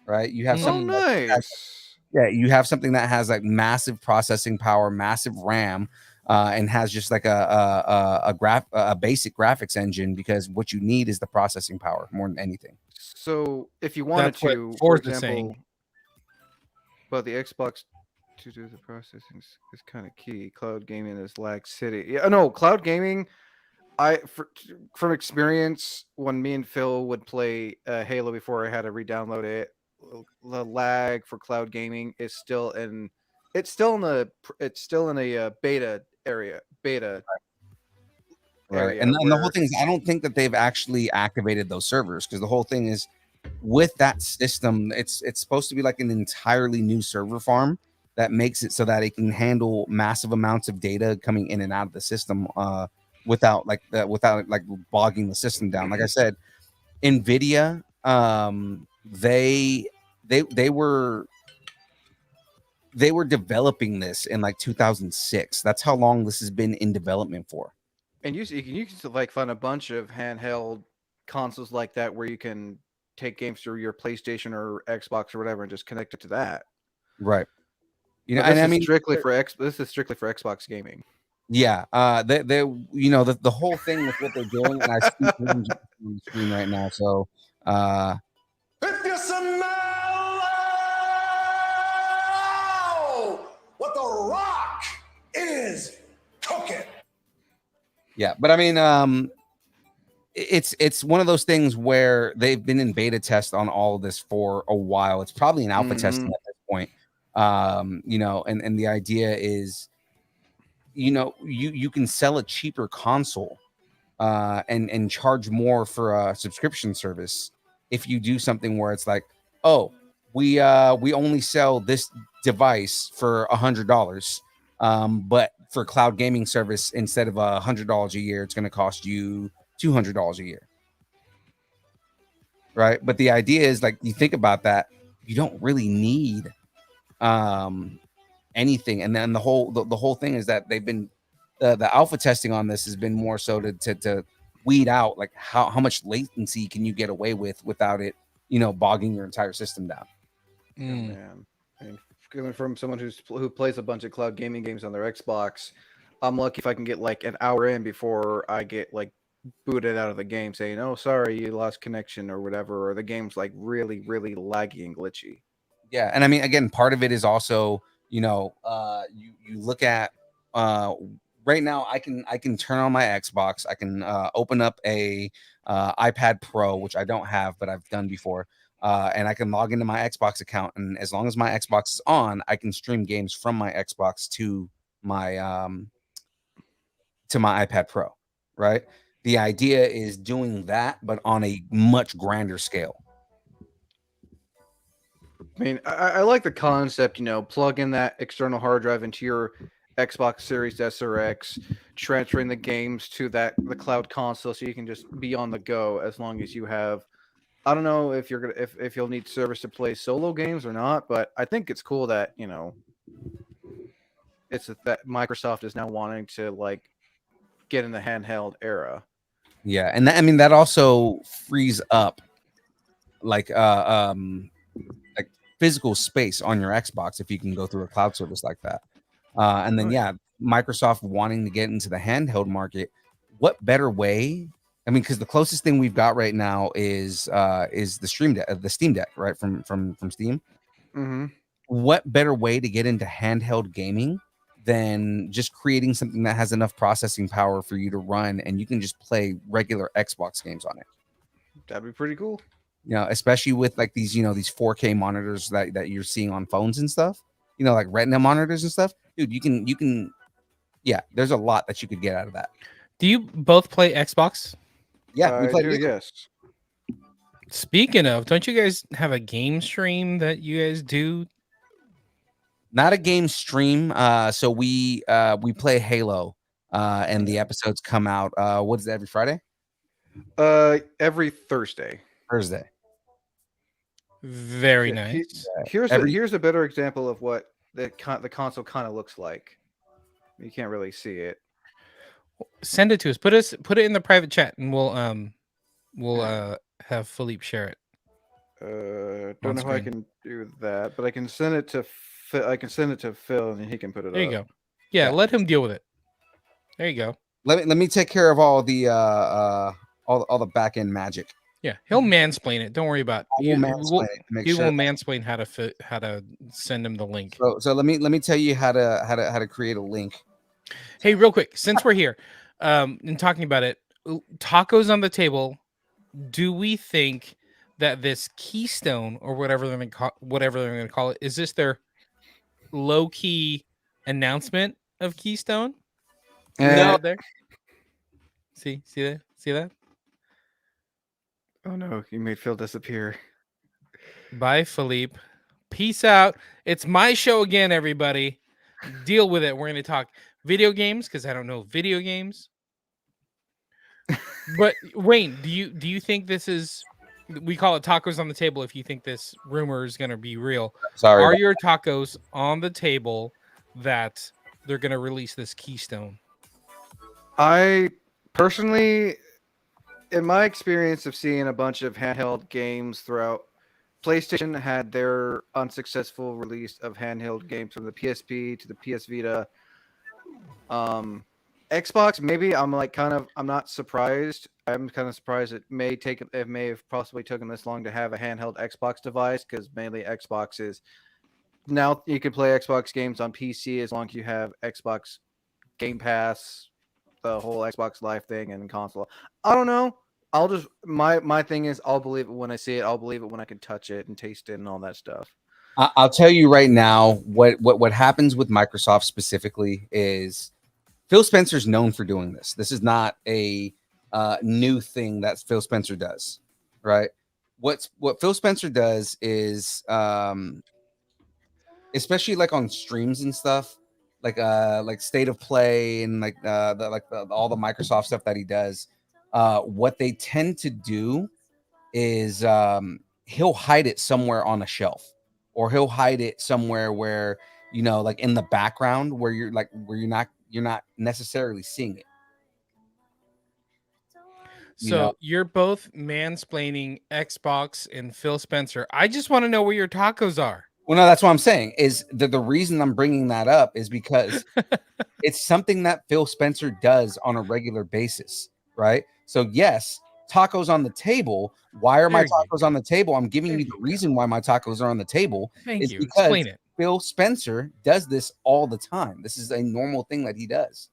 right? You have Oh, something that has- nice. yeah, you have something that has like massive processing power, massive RAM, and has just like a basic graphics engine, because what you need is the processing power more than anything. So if you wanted That's what to, for Forza's example, saying. but the Xbox to do the processing is kind of key. Cloud gaming is lag city. Yeah, no, cloud gaming. From experience, when me and Phil would play Halo before I had to re-download it, the lag for cloud gaming is still in a beta area. Right. area And the whole where- thing is, I don't think that they've actually activated those servers, because the whole thing is with that system, it's supposed to be like an entirely new server farm that makes it so that it can handle massive amounts of data coming in and out of the system without bogging the system down. Like I said, NVIDIA, they were developing this in like 2006. That's how long this has been in development for. And you can like find a bunch of handheld consoles like that where you can take games through your PlayStation or Xbox or whatever and just connect it to that. Right. You know, But and I this is mean, strictly for this is strictly for Xbox gaming. yeah, they you know, the whole thing with what they're doing, and I see images on the screen right now. So If you smell what the Rock is cooking. yeah, but I mean, it's one of those things where they've been in beta test on all of this for a while. It's probably in alpha testing at this point. You know, and the idea is, you know, you can sell a cheaper console and charge more for a subscription service if you do something where it's like, oh, we only sell this device for $100, but for cloud gaming service, instead of $100 a year, it's going to cost you $200 a year, right? But the idea is, like, you think about that, you don't really need anything. And then the whole thing is that they've been the alpha testing on this has been more so to weed out like how much latency can you get away with without it, you know, bogging your entire system down. Mm. Man, coming from someone who plays a bunch of cloud gaming games on their Xbox, I'm lucky if I can get like an hour in before I get like booted out of the game saying, "Oh, sorry, you lost connection" or whatever, or the game's like really, really laggy and glitchy. Yeah, and I mean, again, part of it is also, you look at right now. I can turn on my Xbox. I can open up a iPad Pro, which I don't have, but I've done before, and I can log into my Xbox account. And as long as my Xbox is on, I can stream games from my Xbox to my iPad Pro. Right. The idea is doing that, but on a much grander scale. I mean, I like the concept, plug in that external hard drive into your Xbox Series S or X, transferring the games to the cloud console so you can just be on the go as long as you have. I don't know if if you'll need service to play solo games or not, but I think it's cool that, that Microsoft is now wanting to like get in the handheld era. Yeah, and I mean that also frees up like like physical space on your Xbox if you can go through a cloud service like that. And then Microsoft wanting to get into the handheld market. What better way? I mean, because the closest thing we've got right now is the Steam Deck, right? From Steam. Mm-hmm. What better way to get into handheld gaming than just creating something that has enough processing power for you to run and you can just play regular Xbox games on it? That'd be pretty cool. Especially with like these 4K monitors that you're seeing on phones and stuff, like Retina monitors and stuff. Dude, you can there's a lot that you could get out of that. Do you both play Xbox? Yeah, we play. Yes. Speaking of, don't you guys have a game stream that you guys do? Not a game stream. So we play Halo, and the episodes come out. What is it, every Friday? Every Thursday. Thursday. Very nice. Here's a better example of what the console kind of looks like. You can't really see it. Send it to us. Put it in the private chat, and we'll have Philippe share it. Don't know how I can do that, but I can send it to Phil, and he can put it up. There you go. Yeah, let him deal with it. There you go. Let me take care of all the all the back end magic. Yeah, he'll mansplain it. Don't worry about it. He will mansplain how to send him the link. So let me tell you how to create a link. Hey, real quick, since we're here, and talking about it, tacos on the table. Do we think that this Keystone or whatever they're going to call it, is this their low key announcement of Keystone? No. There. See that? Oh no, you made Phil disappear. Bye, Philippe. Peace out. It's my show again, everybody. Deal with it. We're going to talk video games because I don't know video games. But Wayne, do you think this is? We call it tacos on the table. If you think this rumor is going to be real, Sorry. are your tacos on the table that they're going to release this Keystone? I personally, in my experience of seeing a bunch of handheld games throughout, PlayStation had their unsuccessful release of handheld games from the PSP to the PS Vita. Xbox, maybe I'm not surprised. I'm kind of surprised it may have possibly taken this long to have a handheld Xbox device, because mainly Xbox is now you can play Xbox games on PC as long as you have Xbox Game Pass, the whole Xbox Live thing, and console. I don't know. I'll just my thing is I'll believe it when I see it. I'll believe it when I can touch it and taste it and all that stuff. I'll tell you right now what happens with Microsoft specifically is Phil Spencer's known for doing this. This is not a new thing that Phil Spencer does, right? What Phil Spencer does is, especially like on streams and stuff, like State of Play and like all the Microsoft stuff that he does. What they tend to do is he'll hide it somewhere on a shelf, or he'll hide it somewhere where like in the background where you're not necessarily seeing it. So you're both mansplaining Xbox and Phil Spencer. I just want to know where your tacos are. Well, no, that's what I'm saying. Is the reason I'm bringing that up is because it's something that Phil Spencer does on a regular basis, right? So yes, tacos on the table. Why are my There you tacos on the table? I'm giving There you the you go. reason why my tacos are on the table Thank is you. because Explain it. Phil Spencer does this all the time. This is a normal thing that he does.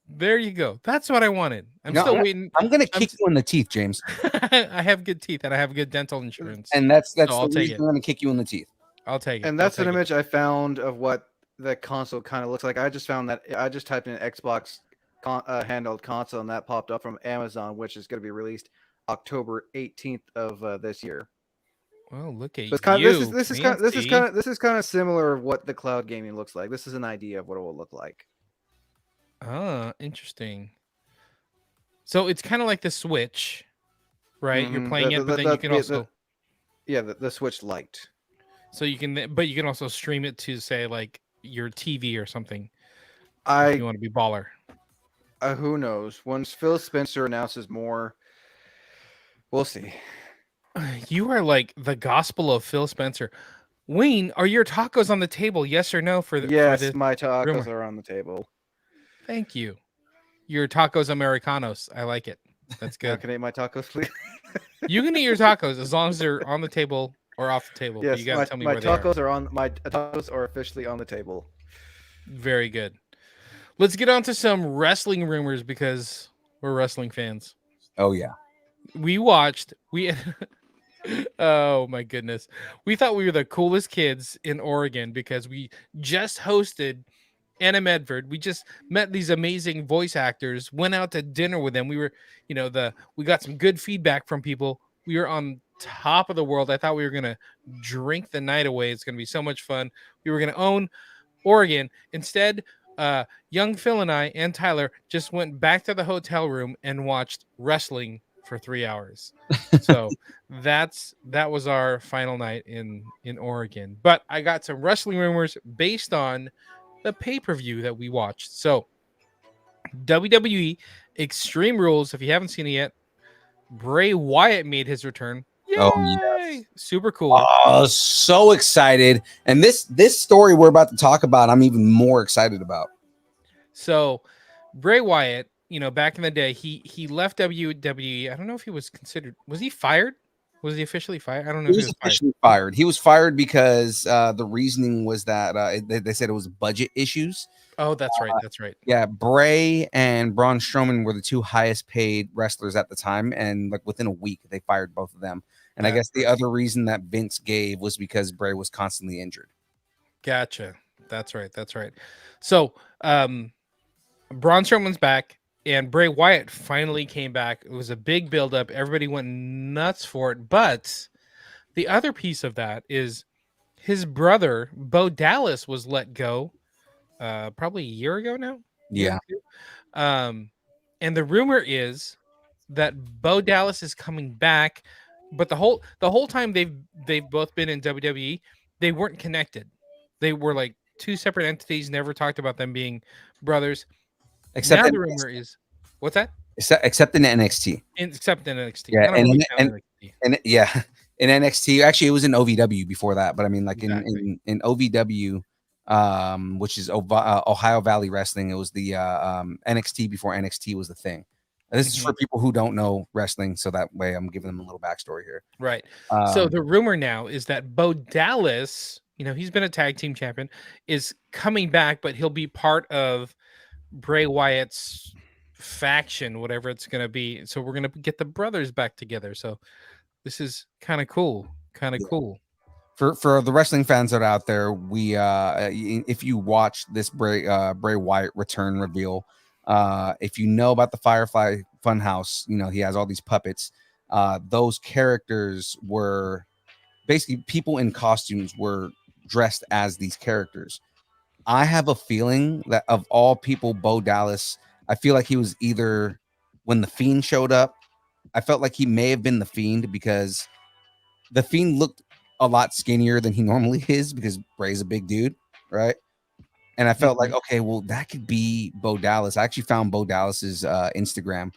There you go. That's what I wanted. I'm You know, still waiting. I'm gonna I'm kick you in the teeth, James, I have good teeth and I have good dental insurance. and that's So the I'll take reason it. I'm gonna kick you in the teeth. I'll take it. And I'll that's an take it. image I found of what the console kind of looks like. I just found that I just typed in Xbox handheld console, and that popped up from Amazon, which is going to be released October 18th of this year. Well, look at But it's kind of, you. this is kind of similar of what the cloud gaming looks like. This is an idea of what it will look like. Interesting. So it's kind of like the Switch, right? You're Mhm. playing it, but then you can also the Switch Lite. so you can, but you can also stream it to say like your TV or something. If I you want to be baller. who knows? Once Phil Spencer announces more, we'll see. You are like the gospel of Phil Spencer. Wayne, are your tacos on the table? Yes or no for Yes, this? my tacos rumor. are on the table. Thank you. Your tacos Americanos. I like it. That's Now good. can I eat my tacos, please? You can eat your tacos as long as they're on the table or off the table. Yes, You gotta tell me my where they are. tacos are on my tacos are officially on the table. Very good. Let's get on to some wrestling rumors because we're wrestling fans. Oh yeah. We watched. Oh my goodness. We thought we were the coolest kids in Oregon because we just hosted Anna Medford. We just met these amazing voice actors, went out to dinner with them. We were, we got some good feedback from people. We were on top of the world. I thought we were going to drink the night away. It's going to be so much fun. We were going to own Oregon. Instead, young Phil and I and Tyler just went back to the hotel room and watched wrestling for 3 hours. So that was our final night in Oregon. But I got some wrestling rumors based on the pay-per-view that we watched. So WWE Extreme Rules, if you haven't seen it yet, Bray Wyatt made his return. Yay! Oh, yes. Super cool. Oh, so excited. And this story we're about to talk about, I'm even more excited about. So Bray Wyatt, back in the day, he left WWE. I don't know if he was he fired? Was he officially fired? I don't know He if was officially fired. He was fired because the reasoning was that they said it was budget issues. Oh, that's right. That's right. Yeah, Bray and Braun Strowman were the two highest paid wrestlers at the time, and like within a week, they fired both of them. And I guess the other reason that Vince gave was because Bray was constantly injured. Gotcha. That's right. That's right. So, Braun Strowman's back, and Bray Wyatt finally came back. It was a big buildup. Everybody went nuts for it. But the other piece of that is his brother, Bo Dallas, was let go probably a year ago now. Yeah. And the rumor is that Bo Dallas is coming back, but the whole time they've both been in WWE, they weren't connected. They were like two separate entities, never talked about them being brothers. Except now in the rumor is what's that? Except in NXT. Except in NXT. Yeah, I don't really count NXT. And yeah, in NXT, actually, it was in OVW before that. But I mean, like Exactly. in OVW, which is Ohio Valley Wrestling, it was the NXT before NXT was the thing. And this is for people who don't know wrestling, so that way I'm giving them a little backstory here. Right. So the rumor now is that Bo Dallas, he's been a tag team champion, is coming back, but he'll be part of Bray Wyatt's faction, whatever it's going to be. So we're going to get the brothers back together. So this is kind of cool. Cool. For the wrestling fans that are out there, we if you watch this Bray Wyatt return reveal, if you know about the Firefly Funhouse, he has all these puppets. Those characters were basically people in costumes were dressed as these characters. I have a feeling that of all people, Bo Dallas, I feel like he was either when the Fiend showed up. I felt like he may have been the Fiend because the Fiend looked a lot skinnier than he normally is because Bray's a big dude, right? And I felt like, okay, well, that could be Bo Dallas. I actually found Bo Dallas's Instagram,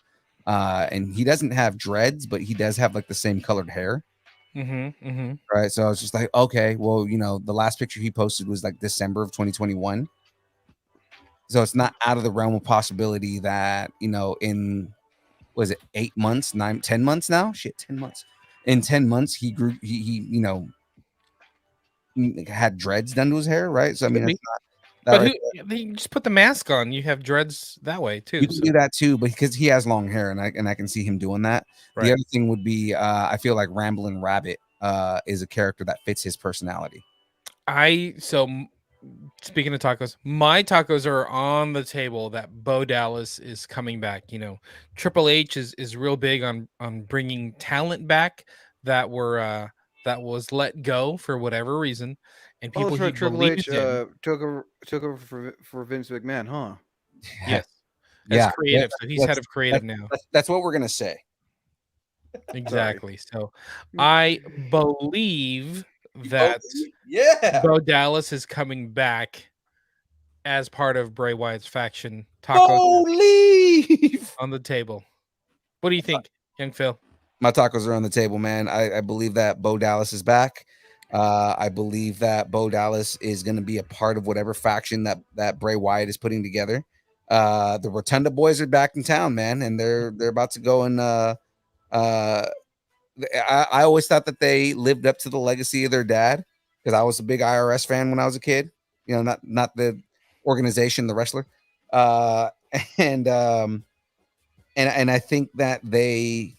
and he doesn't have dreads, but he does have like the same colored hair. Mm-hmm. Mm-hmm. right? So I was just like, okay, well, the last picture he posted was like December of 2021. So it's not out of the realm of possibility that, in was it 8 months, 10 months now? Shit, 10 months. In 10 months, he grew, had dreads done to his hair, right? So I mean, Could that's be. not But that right. you just put the mask on. You have dreads that way too. You can do that too, but because he has long hair, and I can see him doing that. The Right. other thing would be, I feel like Ramblin' Rabbit is a character that fits his personality. Speaking of tacos, my tacos are on the table that Bo Dallas is coming back. Triple H is real big on bringing talent back that was let go for whatever reason, and Oh, people that's he right. Triple believed H in. took over for Vince McMahon, huh? Yes, as Yeah, creative. So he's head of creative now. that's what we're gonna say. Exactly. So I believe that Yeah, Bo Dallas is coming back as part of Bray Wyatt's faction. Tacos believe. on the table. What do you think, young Phil? My tacos are on the table, man. I believe that Bo Dallas is back. I believe that Bo Dallas is going to be a part of whatever faction that Bray Wyatt is putting together. The Rotunda boys are back in town, man, and they're about to go and I always thought that they lived up to the legacy of their dad, because I was a big IRS fan when I was a kid. Not the organization, the wrestler. Uh, and and I think that they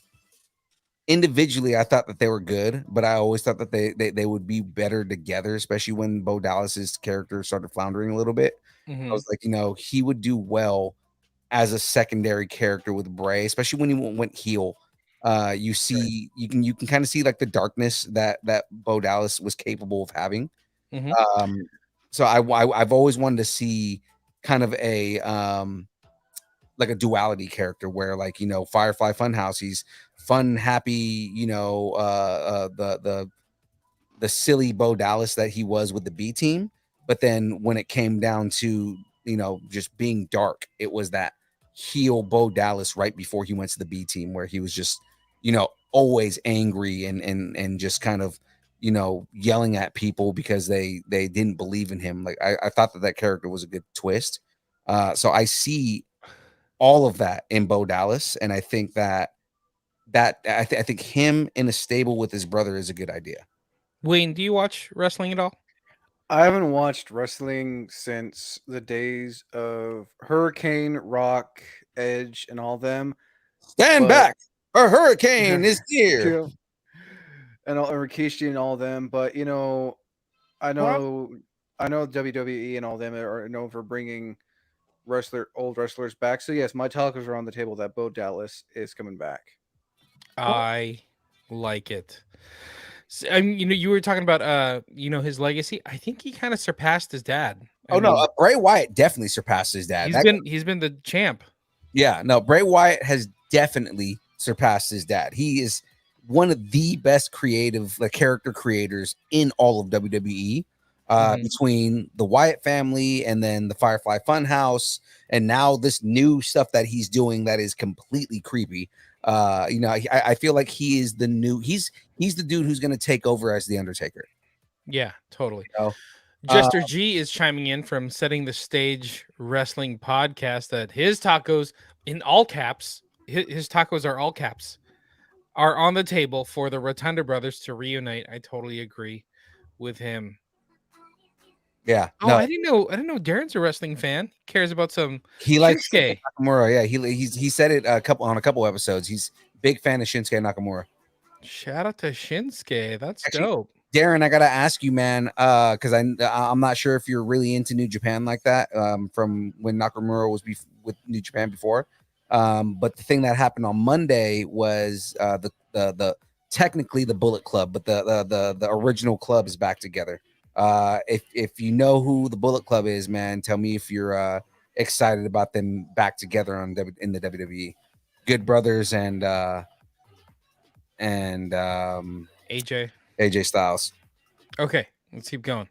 individually, I thought that they were good, but I always thought that they would be better together, especially when Bo Dallas's character started floundering a little bit. I was like, he would do well as a secondary character with Bray, especially when he went heel. You can kind of see like the darkness that Bo Dallas was capable of having. Mhm. So I've always wanted to see kind of a like a duality character where, like, Firefly Funhouse, he's fun, happy, the silly Bo Dallas that he was with the B team. But then when it came down to, just being dark, it was that heel Bo Dallas right before he went to the B team, where he was just, always angry and just kind of, yelling at people because they didn't believe in him. Like, I thought that character was a good twist. So I see all of that in Bo Dallas, and I think that I think him in a stable with his brother is a good idea. Wayne, do you watch wrestling at all? I haven't watched wrestling since the days of Hurricane, Rock, Edge, and all them. Stand But- back! A hurricane is here. Yeah. And all Rikishi and all them, but I know WWE and all them are known for bringing old wrestlers back. So yes, my tacos are on the table that Bo Dallas is coming back. I like it. You were talking about his legacy. I think he kind of surpassed his dad. Oh no, Bray Wyatt definitely surpassed his dad. He's been the champ. Yeah, no, Bray Wyatt has definitely surpassed his dad. He is one of the best creative character creators in all of WWE. Between the Wyatt family and then the Firefly Funhouse, and now this new stuff that he's doing that is completely creepy. I feel like he is the new. He's the dude who's going to take over as the Undertaker. Yeah, totally. You know? Jester G is chiming in from Setting the Stage Wrestling Podcast that his tacos, in all caps, his tacos are all caps, are on the table for the Rotunda brothers to reunite. I totally agree with him. Yeah. Oh, I didn't know Darren's a wrestling fan. He cares about some. He likes Shinsuke Nakamura. Yeah, he said it on a couple episodes. He's a big fan of Shinsuke Nakamura. Shout out to Shinsuke. That's Actually, dope. Darren, I gotta ask you, man, because I'm not sure if you're really into New Japan like that. From when Nakamura was with New Japan before. But the thing that happened on Monday was the technically the Bullet Club, but the original club is back together. If you know who the Bullet Club is, man, tell me if you're excited about them back together in the WWE. Good brothers and AJ Styles. Okay, let's keep going.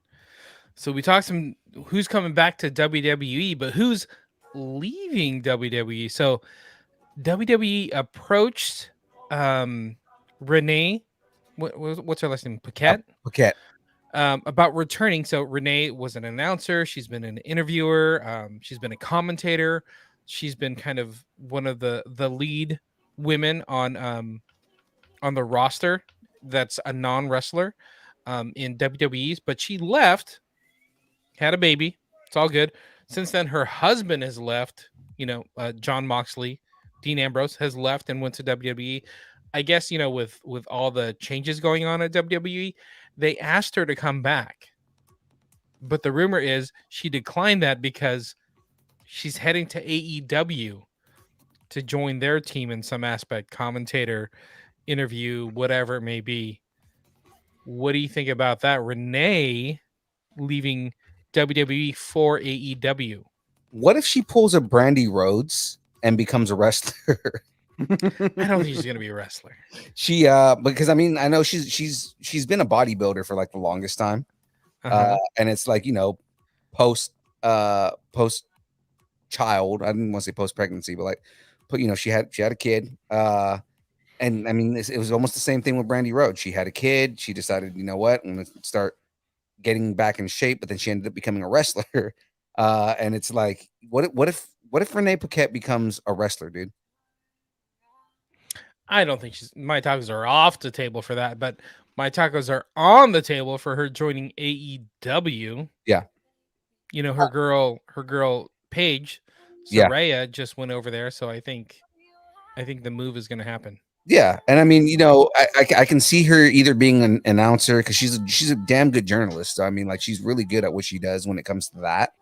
So we talked some who's coming back to WWE, but who's leaving WWE. So WWE approached Renee what's her last name? Paquette. Paquette. About returning. So Renee was an announcer. She's been an interviewer. She's been a commentator. She's been kind of one of the lead women on the roster that's a non-wrestler in WWE's, but she left, had a baby. It's all good. Since then, her husband has left. John Moxley, Dean Ambrose has left and went to WWE. I guess, with all the changes going on at WWE, they asked her to come back. But the rumor is she declined that because she's heading to AEW to join their team in some aspect, commentator, interview, whatever it may be. What do you think about that? Renee leaving WWE for AEW. What if she pulls a Brandy Rhodes and becomes a wrestler? I don't think she's gonna be a wrestler. She because I mean I know she's been a bodybuilder for like the longest time. And it's like, post child. I didn't want to say post pregnancy, but like she had a kid. And I mean it was almost the same thing with Brandy Rhodes. She had a kid, she decided, I'm gonna start getting back in shape, but then she ended up becoming a wrestler. And it's like, what if Renee Paquette becomes a wrestler, dude? I don't think my tacos are off the table for that, but my tacos are on the table for her joining AEW. Yeah. Her girl Paige Yeah. Saraya just went over there, so I think the move is going to happen. Yeah, and I mean, I can see her either being an announcer because she's a damn good journalist. So, I mean, like she's really good at what she does when it comes to that.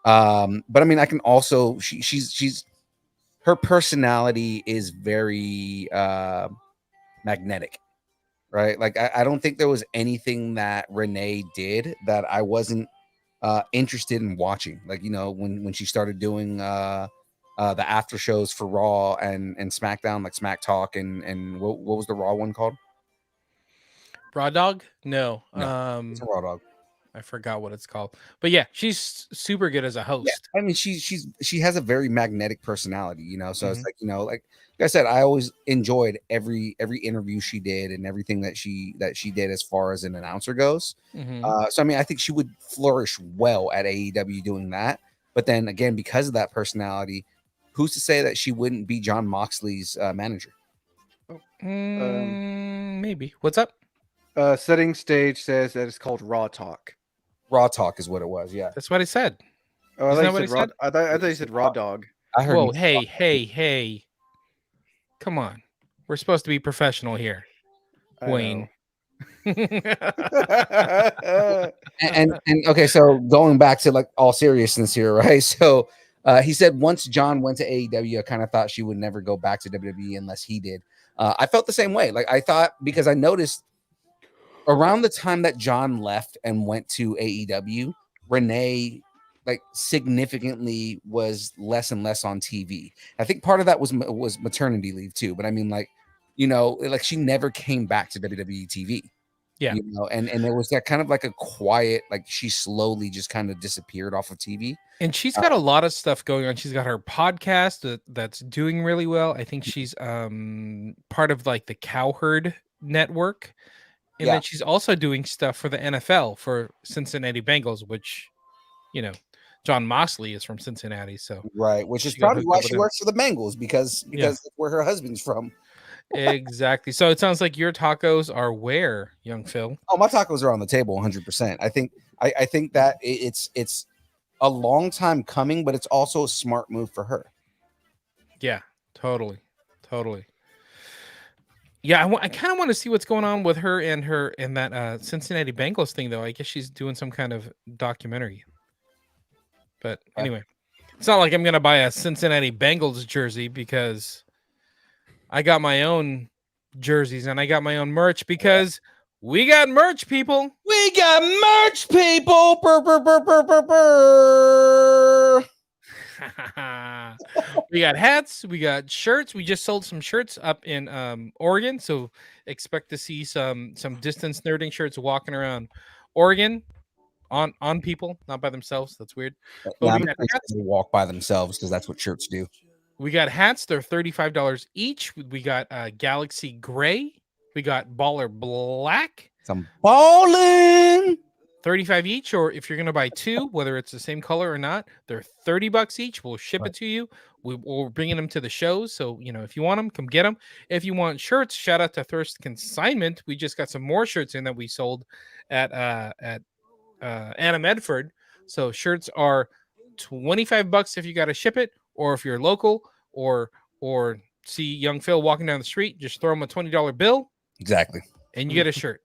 But I mean, I can also she's her personality is very magnetic, right? Like I don't think there was anything that Renee did that I wasn't interested in watching. Like when she started doing the after shows for Raw and SmackDown, like Smack Talk and what was the Raw one called? Raw Dog? No. It's a Raw Dog. I forgot what it's called. But yeah, she's super good as a host. Yeah, I mean, she has a very magnetic personality, so it's like, like I said, I always enjoyed every interview she did and everything that she did as far as an announcer goes. So I mean, I think she would flourish well at AEW doing that. But then again, because of that personality, who's to say that she wouldn't be John Moxley's manager? Maybe. What's up? Setting Stage says that it's called Raw Talk. Raw Talk is what it was. Yeah, That's what I said. Oh, Isn't that what he Raw, said? I thought you said Raw Dog. I heard. Whoa, hey. Come on. We're supposed to be professional here. I Wayne. and okay, so going back to like all seriousness here, right? So he said once John went to AEW, I kind of thought she would never go back to WWE unless he did. I felt the same way. Like I thought, because I noticed around the time that John left and went to AEW, Renee like significantly was less and less on TV. I think part of that was maternity leave too. But I mean, like, like she never came back to WWE TV. Yeah. And there was that kind of like a quiet, like she slowly just kind of disappeared off of TV. And she's got a lot of stuff going on. She's got her podcast that's doing really well. I think she's part of like the Cowherd Network. And then she's also doing stuff for the NFL for Cincinnati Bengals, which, John Moxley is from Cincinnati. So right, which is she got probably hooked why up with she him. works for the Bengals because that's where her husband's from. Exactly. So it sounds like your tacos are where, young Phil? Oh, my tacos are on the table 100%. I think that it's a long time coming, but it's also a smart move for her. Yeah, totally. Yeah, I kind of want to see what's going on with her and that Cincinnati Bengals thing, though. I guess she's doing some kind of documentary. But anyway, it's not like I'm gonna buy a Cincinnati Bengals jersey because I got my own jerseys and I got my own merch because we got merch, people. We got merch, people. Burr, burr, burr, burr, burr, burr. We got hats, we got shirts. We just sold some shirts up in Oregon, so expect to see some distance nerding shirts walking around Oregon on people, not by themselves. That's weird. But Yeah, we I'm got pretty sure hats. they walk by themselves because that's what shirts do. We got hats. They're $35 each. We got Galaxy Gray We got Baller Black, Some ballin'. 35 each, or if you're gonna buy two, whether it's the same color or not, they're $30 each. We'll ship it to you. We're bringing them to the shows, so if you want them, come get them. If you want shirts, shout out to Thirst Consignment. We just got some more shirts in that we sold at Anna Medford. So shirts are $25 if you got to ship it, or if you're local, or see young Phil walking down the street, just throw him a $20 bill Exactly. and you get a shirt.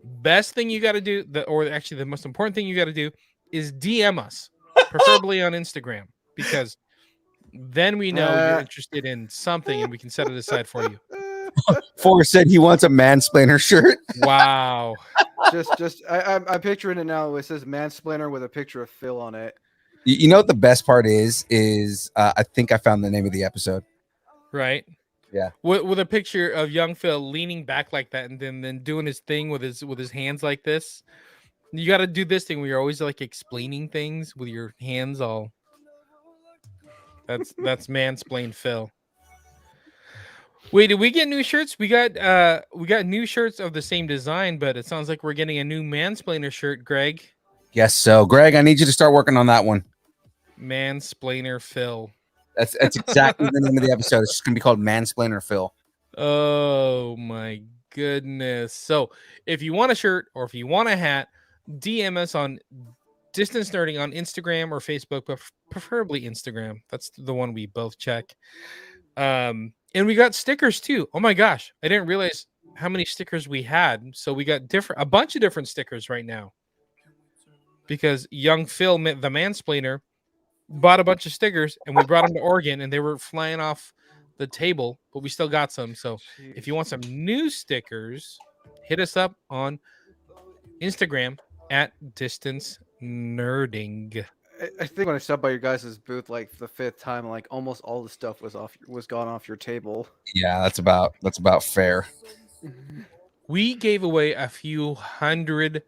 Best thing you got to do, or actually the most important thing you got to do, is DM us, preferably on Instagram, because then we know you're interested in something and we can set it aside for you. Forrest said he wants a mansplainer shirt. Wow. I'm picturing it now. It says mansplainer with a picture of Phil on it. You know what the best part is I think I found the name of the episode. Right. Yeah. With a picture of young Phil leaning back like that and then doing his thing with his hands like this. You got to do this thing where you're always like explaining things with your hands all. That's mansplain Phil. Wait, did we get new shirts? We got new shirts of the same design, but it sounds like we're getting a new mansplainer shirt, Greg. Yes, so Greg, I need you to start working on that one. Mansplainer Phil. That's exactly the name of the episode. It's just gonna be called Mansplainer Phil. Oh my goodness. So if you want a shirt or if you want a hat, DM us on Distance Nerding on Instagram or Facebook, but preferably Instagram. That's the one we both check. And we got stickers too. Oh my gosh, I didn't realize how many stickers we had. So we got a bunch of different stickers right now. Because young Phil, the mansplainer, bought a bunch of stickers and we brought them to Oregon and they were flying off the table, but we still got some. So if you want some new stickers, hit us up on Instagram at Distance Nerding. I think when I stopped by your guys' booth like the 5th time, like almost all the stuff was gone off your table. Yeah, that's about fair. We gave away a few hundred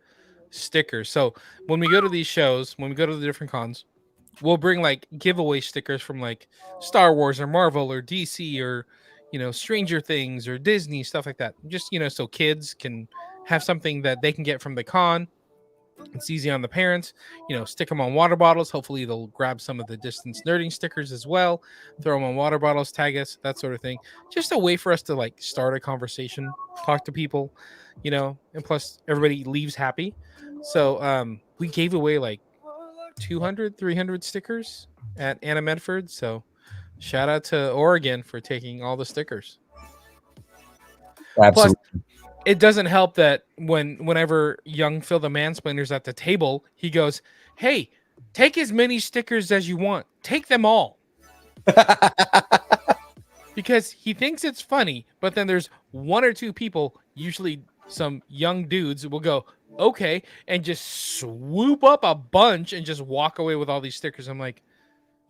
stickers. So when we go to these shows, when we go to the different cons, we'll bring like giveaway stickers from like Star Wars or Marvel or DC or Stranger Things or Disney, stuff like that. Just so kids can have something that they can get from the con. It's easy on the parents. Stick them on water bottles. Hopefully they'll grab some of the Distance Nerding stickers as well. Throw them on water bottles, tag us, that sort of thing. Just a way for us to like start a conversation, talk to people, and plus everybody leaves happy. So we gave away like 200, 300 stickers at Anna Medford. So shout out to Oregon for taking all the stickers. Absolutely. Plus, it doesn't help that whenever young Phil the mansplainer's at the table, he goes, "Hey, take as many stickers as you want. Take them all." Because he thinks it's funny, but then there's one or two people, usually some young dudes, will go, "Okay," and just swoop up a bunch and just walk away with all these stickers. I'm like,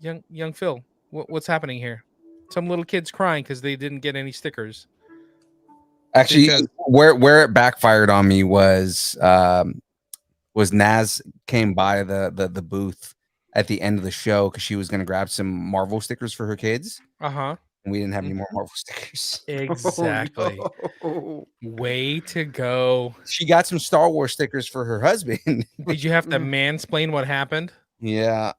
young Phil, what's happening here? Some little kids crying because they didn't get any stickers. Actually, where it backfired on me was Naz came by the booth at the end of the show because she was going to grab some Marvel stickers for her kids. Uh-huh. And we didn't have any more Marvel stickers. Exactly. Oh, no. Way to go. She got some Star Wars stickers for her husband. Did you have to mansplain what happened? Yeah.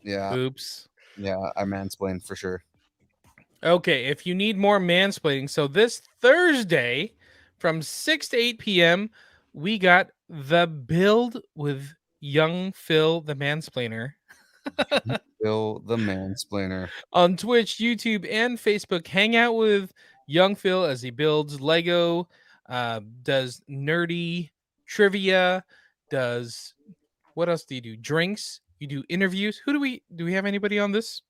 Oops. Yeah, I mansplained for sure. Okay, if you need more mansplaining, so this Thursday from 6 to 8 p.m., we got the build with young Phil the mansplainer. Phil the mansplainer. On Twitch, YouTube, and Facebook. Hang out with young Phil as he builds Lego, does nerdy trivia, does what else do you do? Drinks, you do interviews. Do we have anybody on this?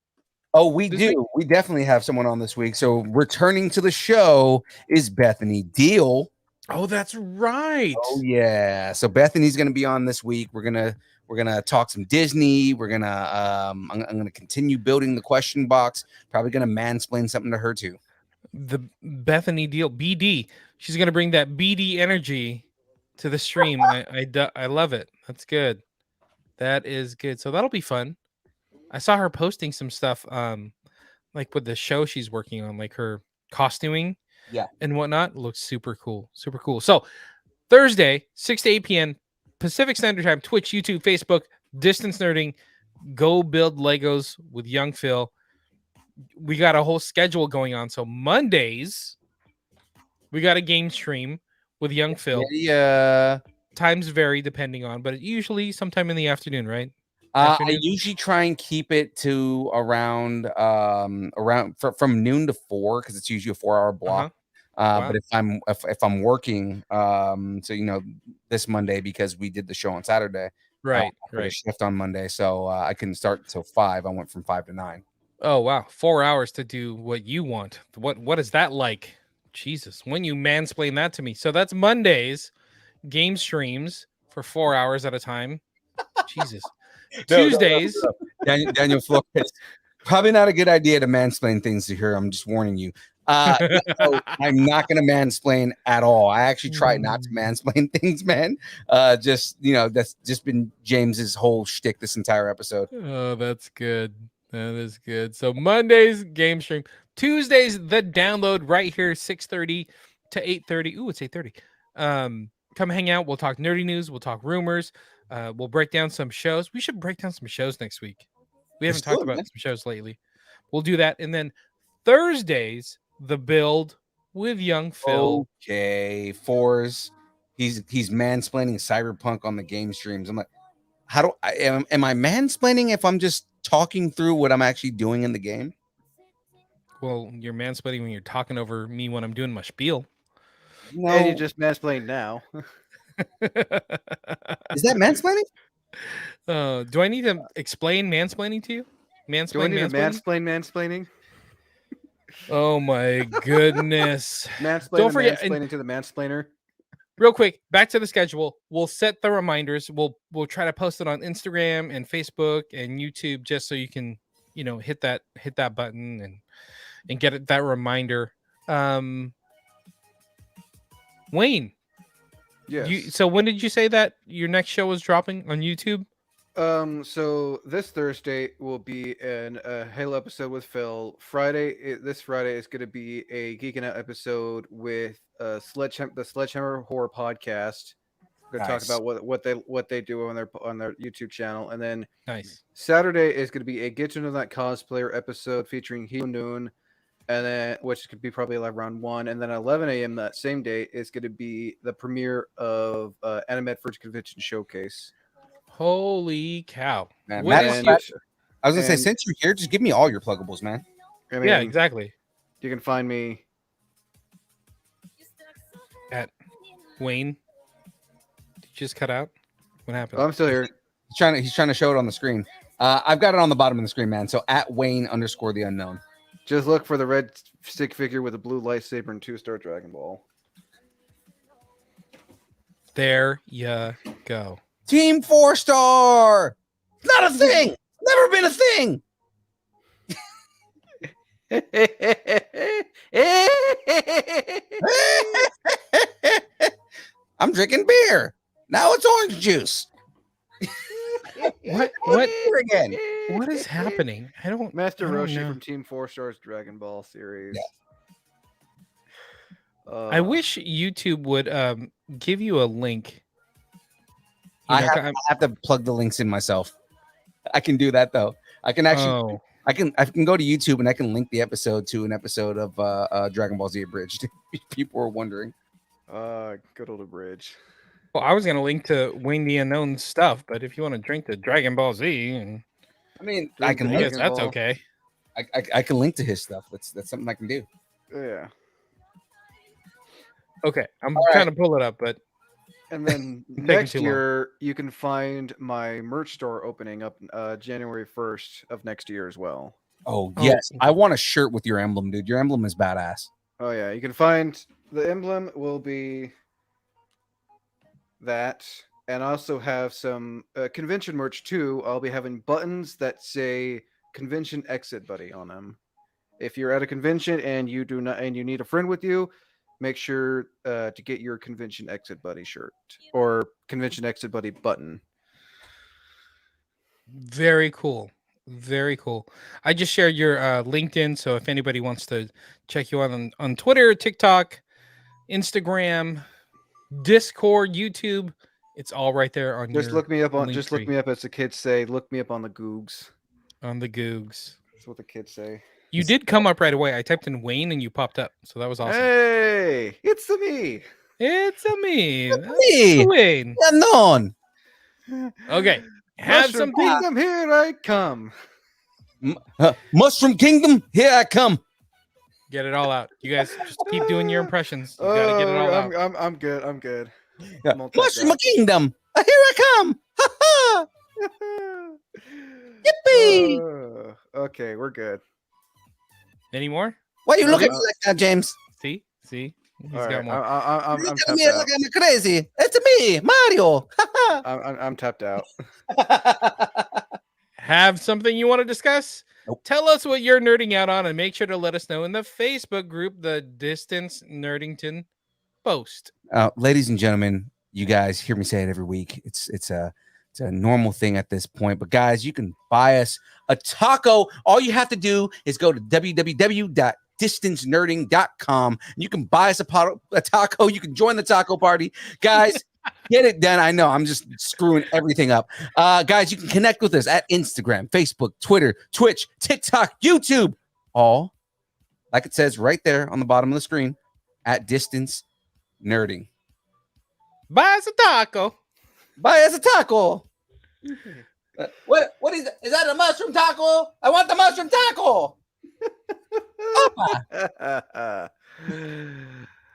Oh, we This do. week? We definitely have someone on this week. So returning to the show is Bethany Deal. Oh, that's right. Oh yeah. So Bethany's gonna be on this week. We're gonna talk some Disney. We're gonna I'm gonna continue building the question box. Probably gonna mansplain something to her too. The Bethany Deal, BD. She's gonna bring that BD energy to the stream. I love it. That's good. That is good. So that'll be fun. I saw her posting some stuff, like with the show she's working on, like her costuming. Yeah. and whatnot. Looks super cool. Super cool. So Thursday, 6 to 8 p.m. Pacific Standard Time, Twitch, YouTube, Facebook, Distance Nerding. Go build Legos with young Phil. We got a whole schedule going on. So Mondays, we got a game stream with young Phil. Yeah. Times vary depending on, but usually sometime in the afternoon, right? I Afternoon? usually try and keep it to around from noon to 4 because it's usually a 4-hour block. Wow. But if I'm working, so this Monday because we did the show on Saturday, Right, I did a right. shift on Monday, so I couldn't start until 5. I went from 5 to 9. Oh wow, 4 hours to do what you want. What is that like? Jesus, when you mansplain that to me. So that's Mondays, game streams for 4 hours at a time. Jesus. Tuesdays. Daniel Flores. Probably not a good idea to mansplain things to here. I'm just warning you. So I'm not going to mansplain at all. I actually try not to mansplain things, man. Just that's just been James's whole shtick this entire episode. Oh, that's good. That is good. So Mondays game stream, Tuesdays the download right here 6:30 to 8:30. Ooh, it's 8:30. Come hang out. We'll talk nerdy news. We'll talk rumors. We'll break down some shows. We should break down some shows next week. We haven't talked about some shows lately. We'll do that. And then Thursdays, the build with young Phil. Okay, Fours. He's mansplaining Cyberpunk on the game streams. I'm like, how do I am I mansplaining if I'm just talking through what I'm actually doing in the game? Well, you're mansplaining when you're talking over me when I'm doing my spiel. No. And you just mansplained now. Is that mansplaining? Do I need to explain mansplaining to you? Do I Mansplain need to mansplaining? mansplaining? Oh my goodness. Mansplain Don't forget- mansplaining to the mansplainer. Real quick, back to the schedule. We'll set the reminders. We'll try to post it on Instagram and Facebook and YouTube just so you can, hit that button and get that reminder. Wayne, Yes. so when did you say that your next show was dropping on YouTube? So this Thursday will be a Halo episode with Phil. This Friday is going to be a Geeking Out episode with the Sledgehammer Horror Podcast. We're going to Nice. talk about what they do on their YouTube channel, and then Nice. Saturday is going to be a Get to Know That Cosplayer episode featuring Hero Noon, and then which could be probably like around 1, and then at 11 a.m. that same day is going to be the premiere of Animate First Convention Showcase. Holy cow. Man, What Matt- is Matt- your- I was gonna say, And- since you're here, just give me all your pluggables, man. I mean, yeah, exactly. You can find me. Wayne, did you just cut out? What happened? I'm still here. He's trying to show it on the screen. I've got it on the bottom of the screen, man. So at Wayne_the_unknown. Just look for the red stick figure with a blue lightsaber and 2-star Dragon Ball. There you go. Team 4-star. Not a thing. Never been a thing. I'm drinking beer. Now it's orange juice. What Beer again? what is happening? Master I don't Roshi know. from Team 4-star's Dragon Ball series. I wish YouTube would give you a link. You I know, have to plug the links in myself. I can do that though. I can actually. oh, I can go to YouTube and I can link the episode to an episode of Dragon Ball Z Abridged. If people are wondering. Good old Bridge. well, I was gonna link to Wayne the Unknown stuff, but if you want to drink the Dragon Ball Z, and I mean, Drink I can I the link. guess Dragon that's Ball. okay. I can link to his stuff. That's something I can do. Yeah. Okay, I'm All right. trying to pull it up, but And then Taking next too long. year, you can find my merch store opening up January 1st of next year as well. Oh Oh. yes, I want a shirt with your emblem, dude. Your emblem is badass. Oh, yeah. You can find the emblem will be that. And I also have some convention merch too. I'll be having buttons that say convention exit buddy on them. If you're at a convention and you need a friend with you, make sure to get your convention exit buddy shirt or convention exit buddy button. very cool. Very cool. I just shared your LinkedIn, so if anybody wants to check you out on Twitter, TikTok, Instagram, Discord, YouTube, it's all right there on Just your look me up on. link Just look tree. me up, as the kids say. Look me up on the Googs. On the Googs. That's what the kids say. You did come up right away. I typed in Wayne and you popped up, so that was awesome. Hey, it's the me. It's a me. That's me. Wayne. Unknown. Okay. Have Mushroom some pizza. Kingdom, here I come. Mushroom Kingdom, here I come. Get it all out. You guys just keep doing your impressions. You gotta get it all out. I'm good. I'm good. Yeah. I'm all tapped Mushroom out. Kingdom, here I come. Ha ha. Yippee. Okay, we're good. Any more? Why you look at me like that, James? See? He's All got right, more. I'm Look at tapped me out. like I'm crazy. It's me, Mario. Ha I'm tapped out. ha. Have something you want to discuss? Nope. Tell us what you're nerding out on and make sure to let us know in the Facebook group, the Distance Nerdington Post. Ladies and gentlemen, you guys hear me say it every week. It's a normal thing at this point. But guys, you can buy us a taco. All you have to do is go to www.distancenerding.com and you can buy us a taco. You can join the taco party. Guys, get it done. I know I'm just screwing everything up. Guys, you can connect with us at Instagram, Facebook, Twitter, Twitch, TikTok, YouTube. All, like it says right there on the bottom of the screen, at Distance Nerding. Buy us a taco. Buy us a taco. What is that? Is that a mushroom taco? I want the mushroom taco.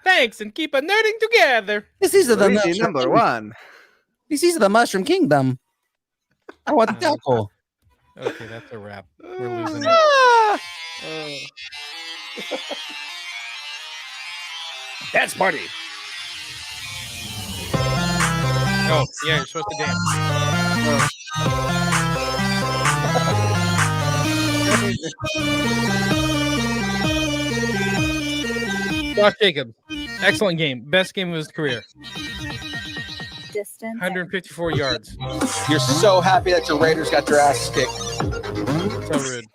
Thanks, and keep a nerding together. This is the Luigi mushroom number kingdom. one. This is the Mushroom Kingdom. I want the taco. Okay, that's a wrap. We're losing it. Ah! Dance party. Oh, yeah, you're supposed to dance. Josh Jacobs, excellent game. Best game of his career. Distance. 154 yards. You're so happy that your Raiders got your ass kicked. So rude. So rude.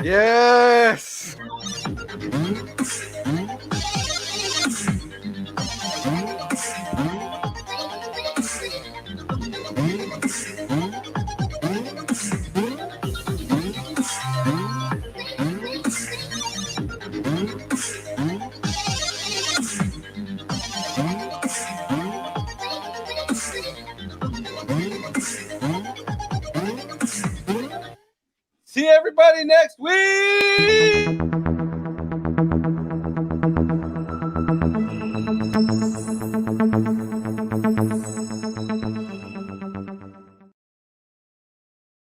Yes. See everybody next week.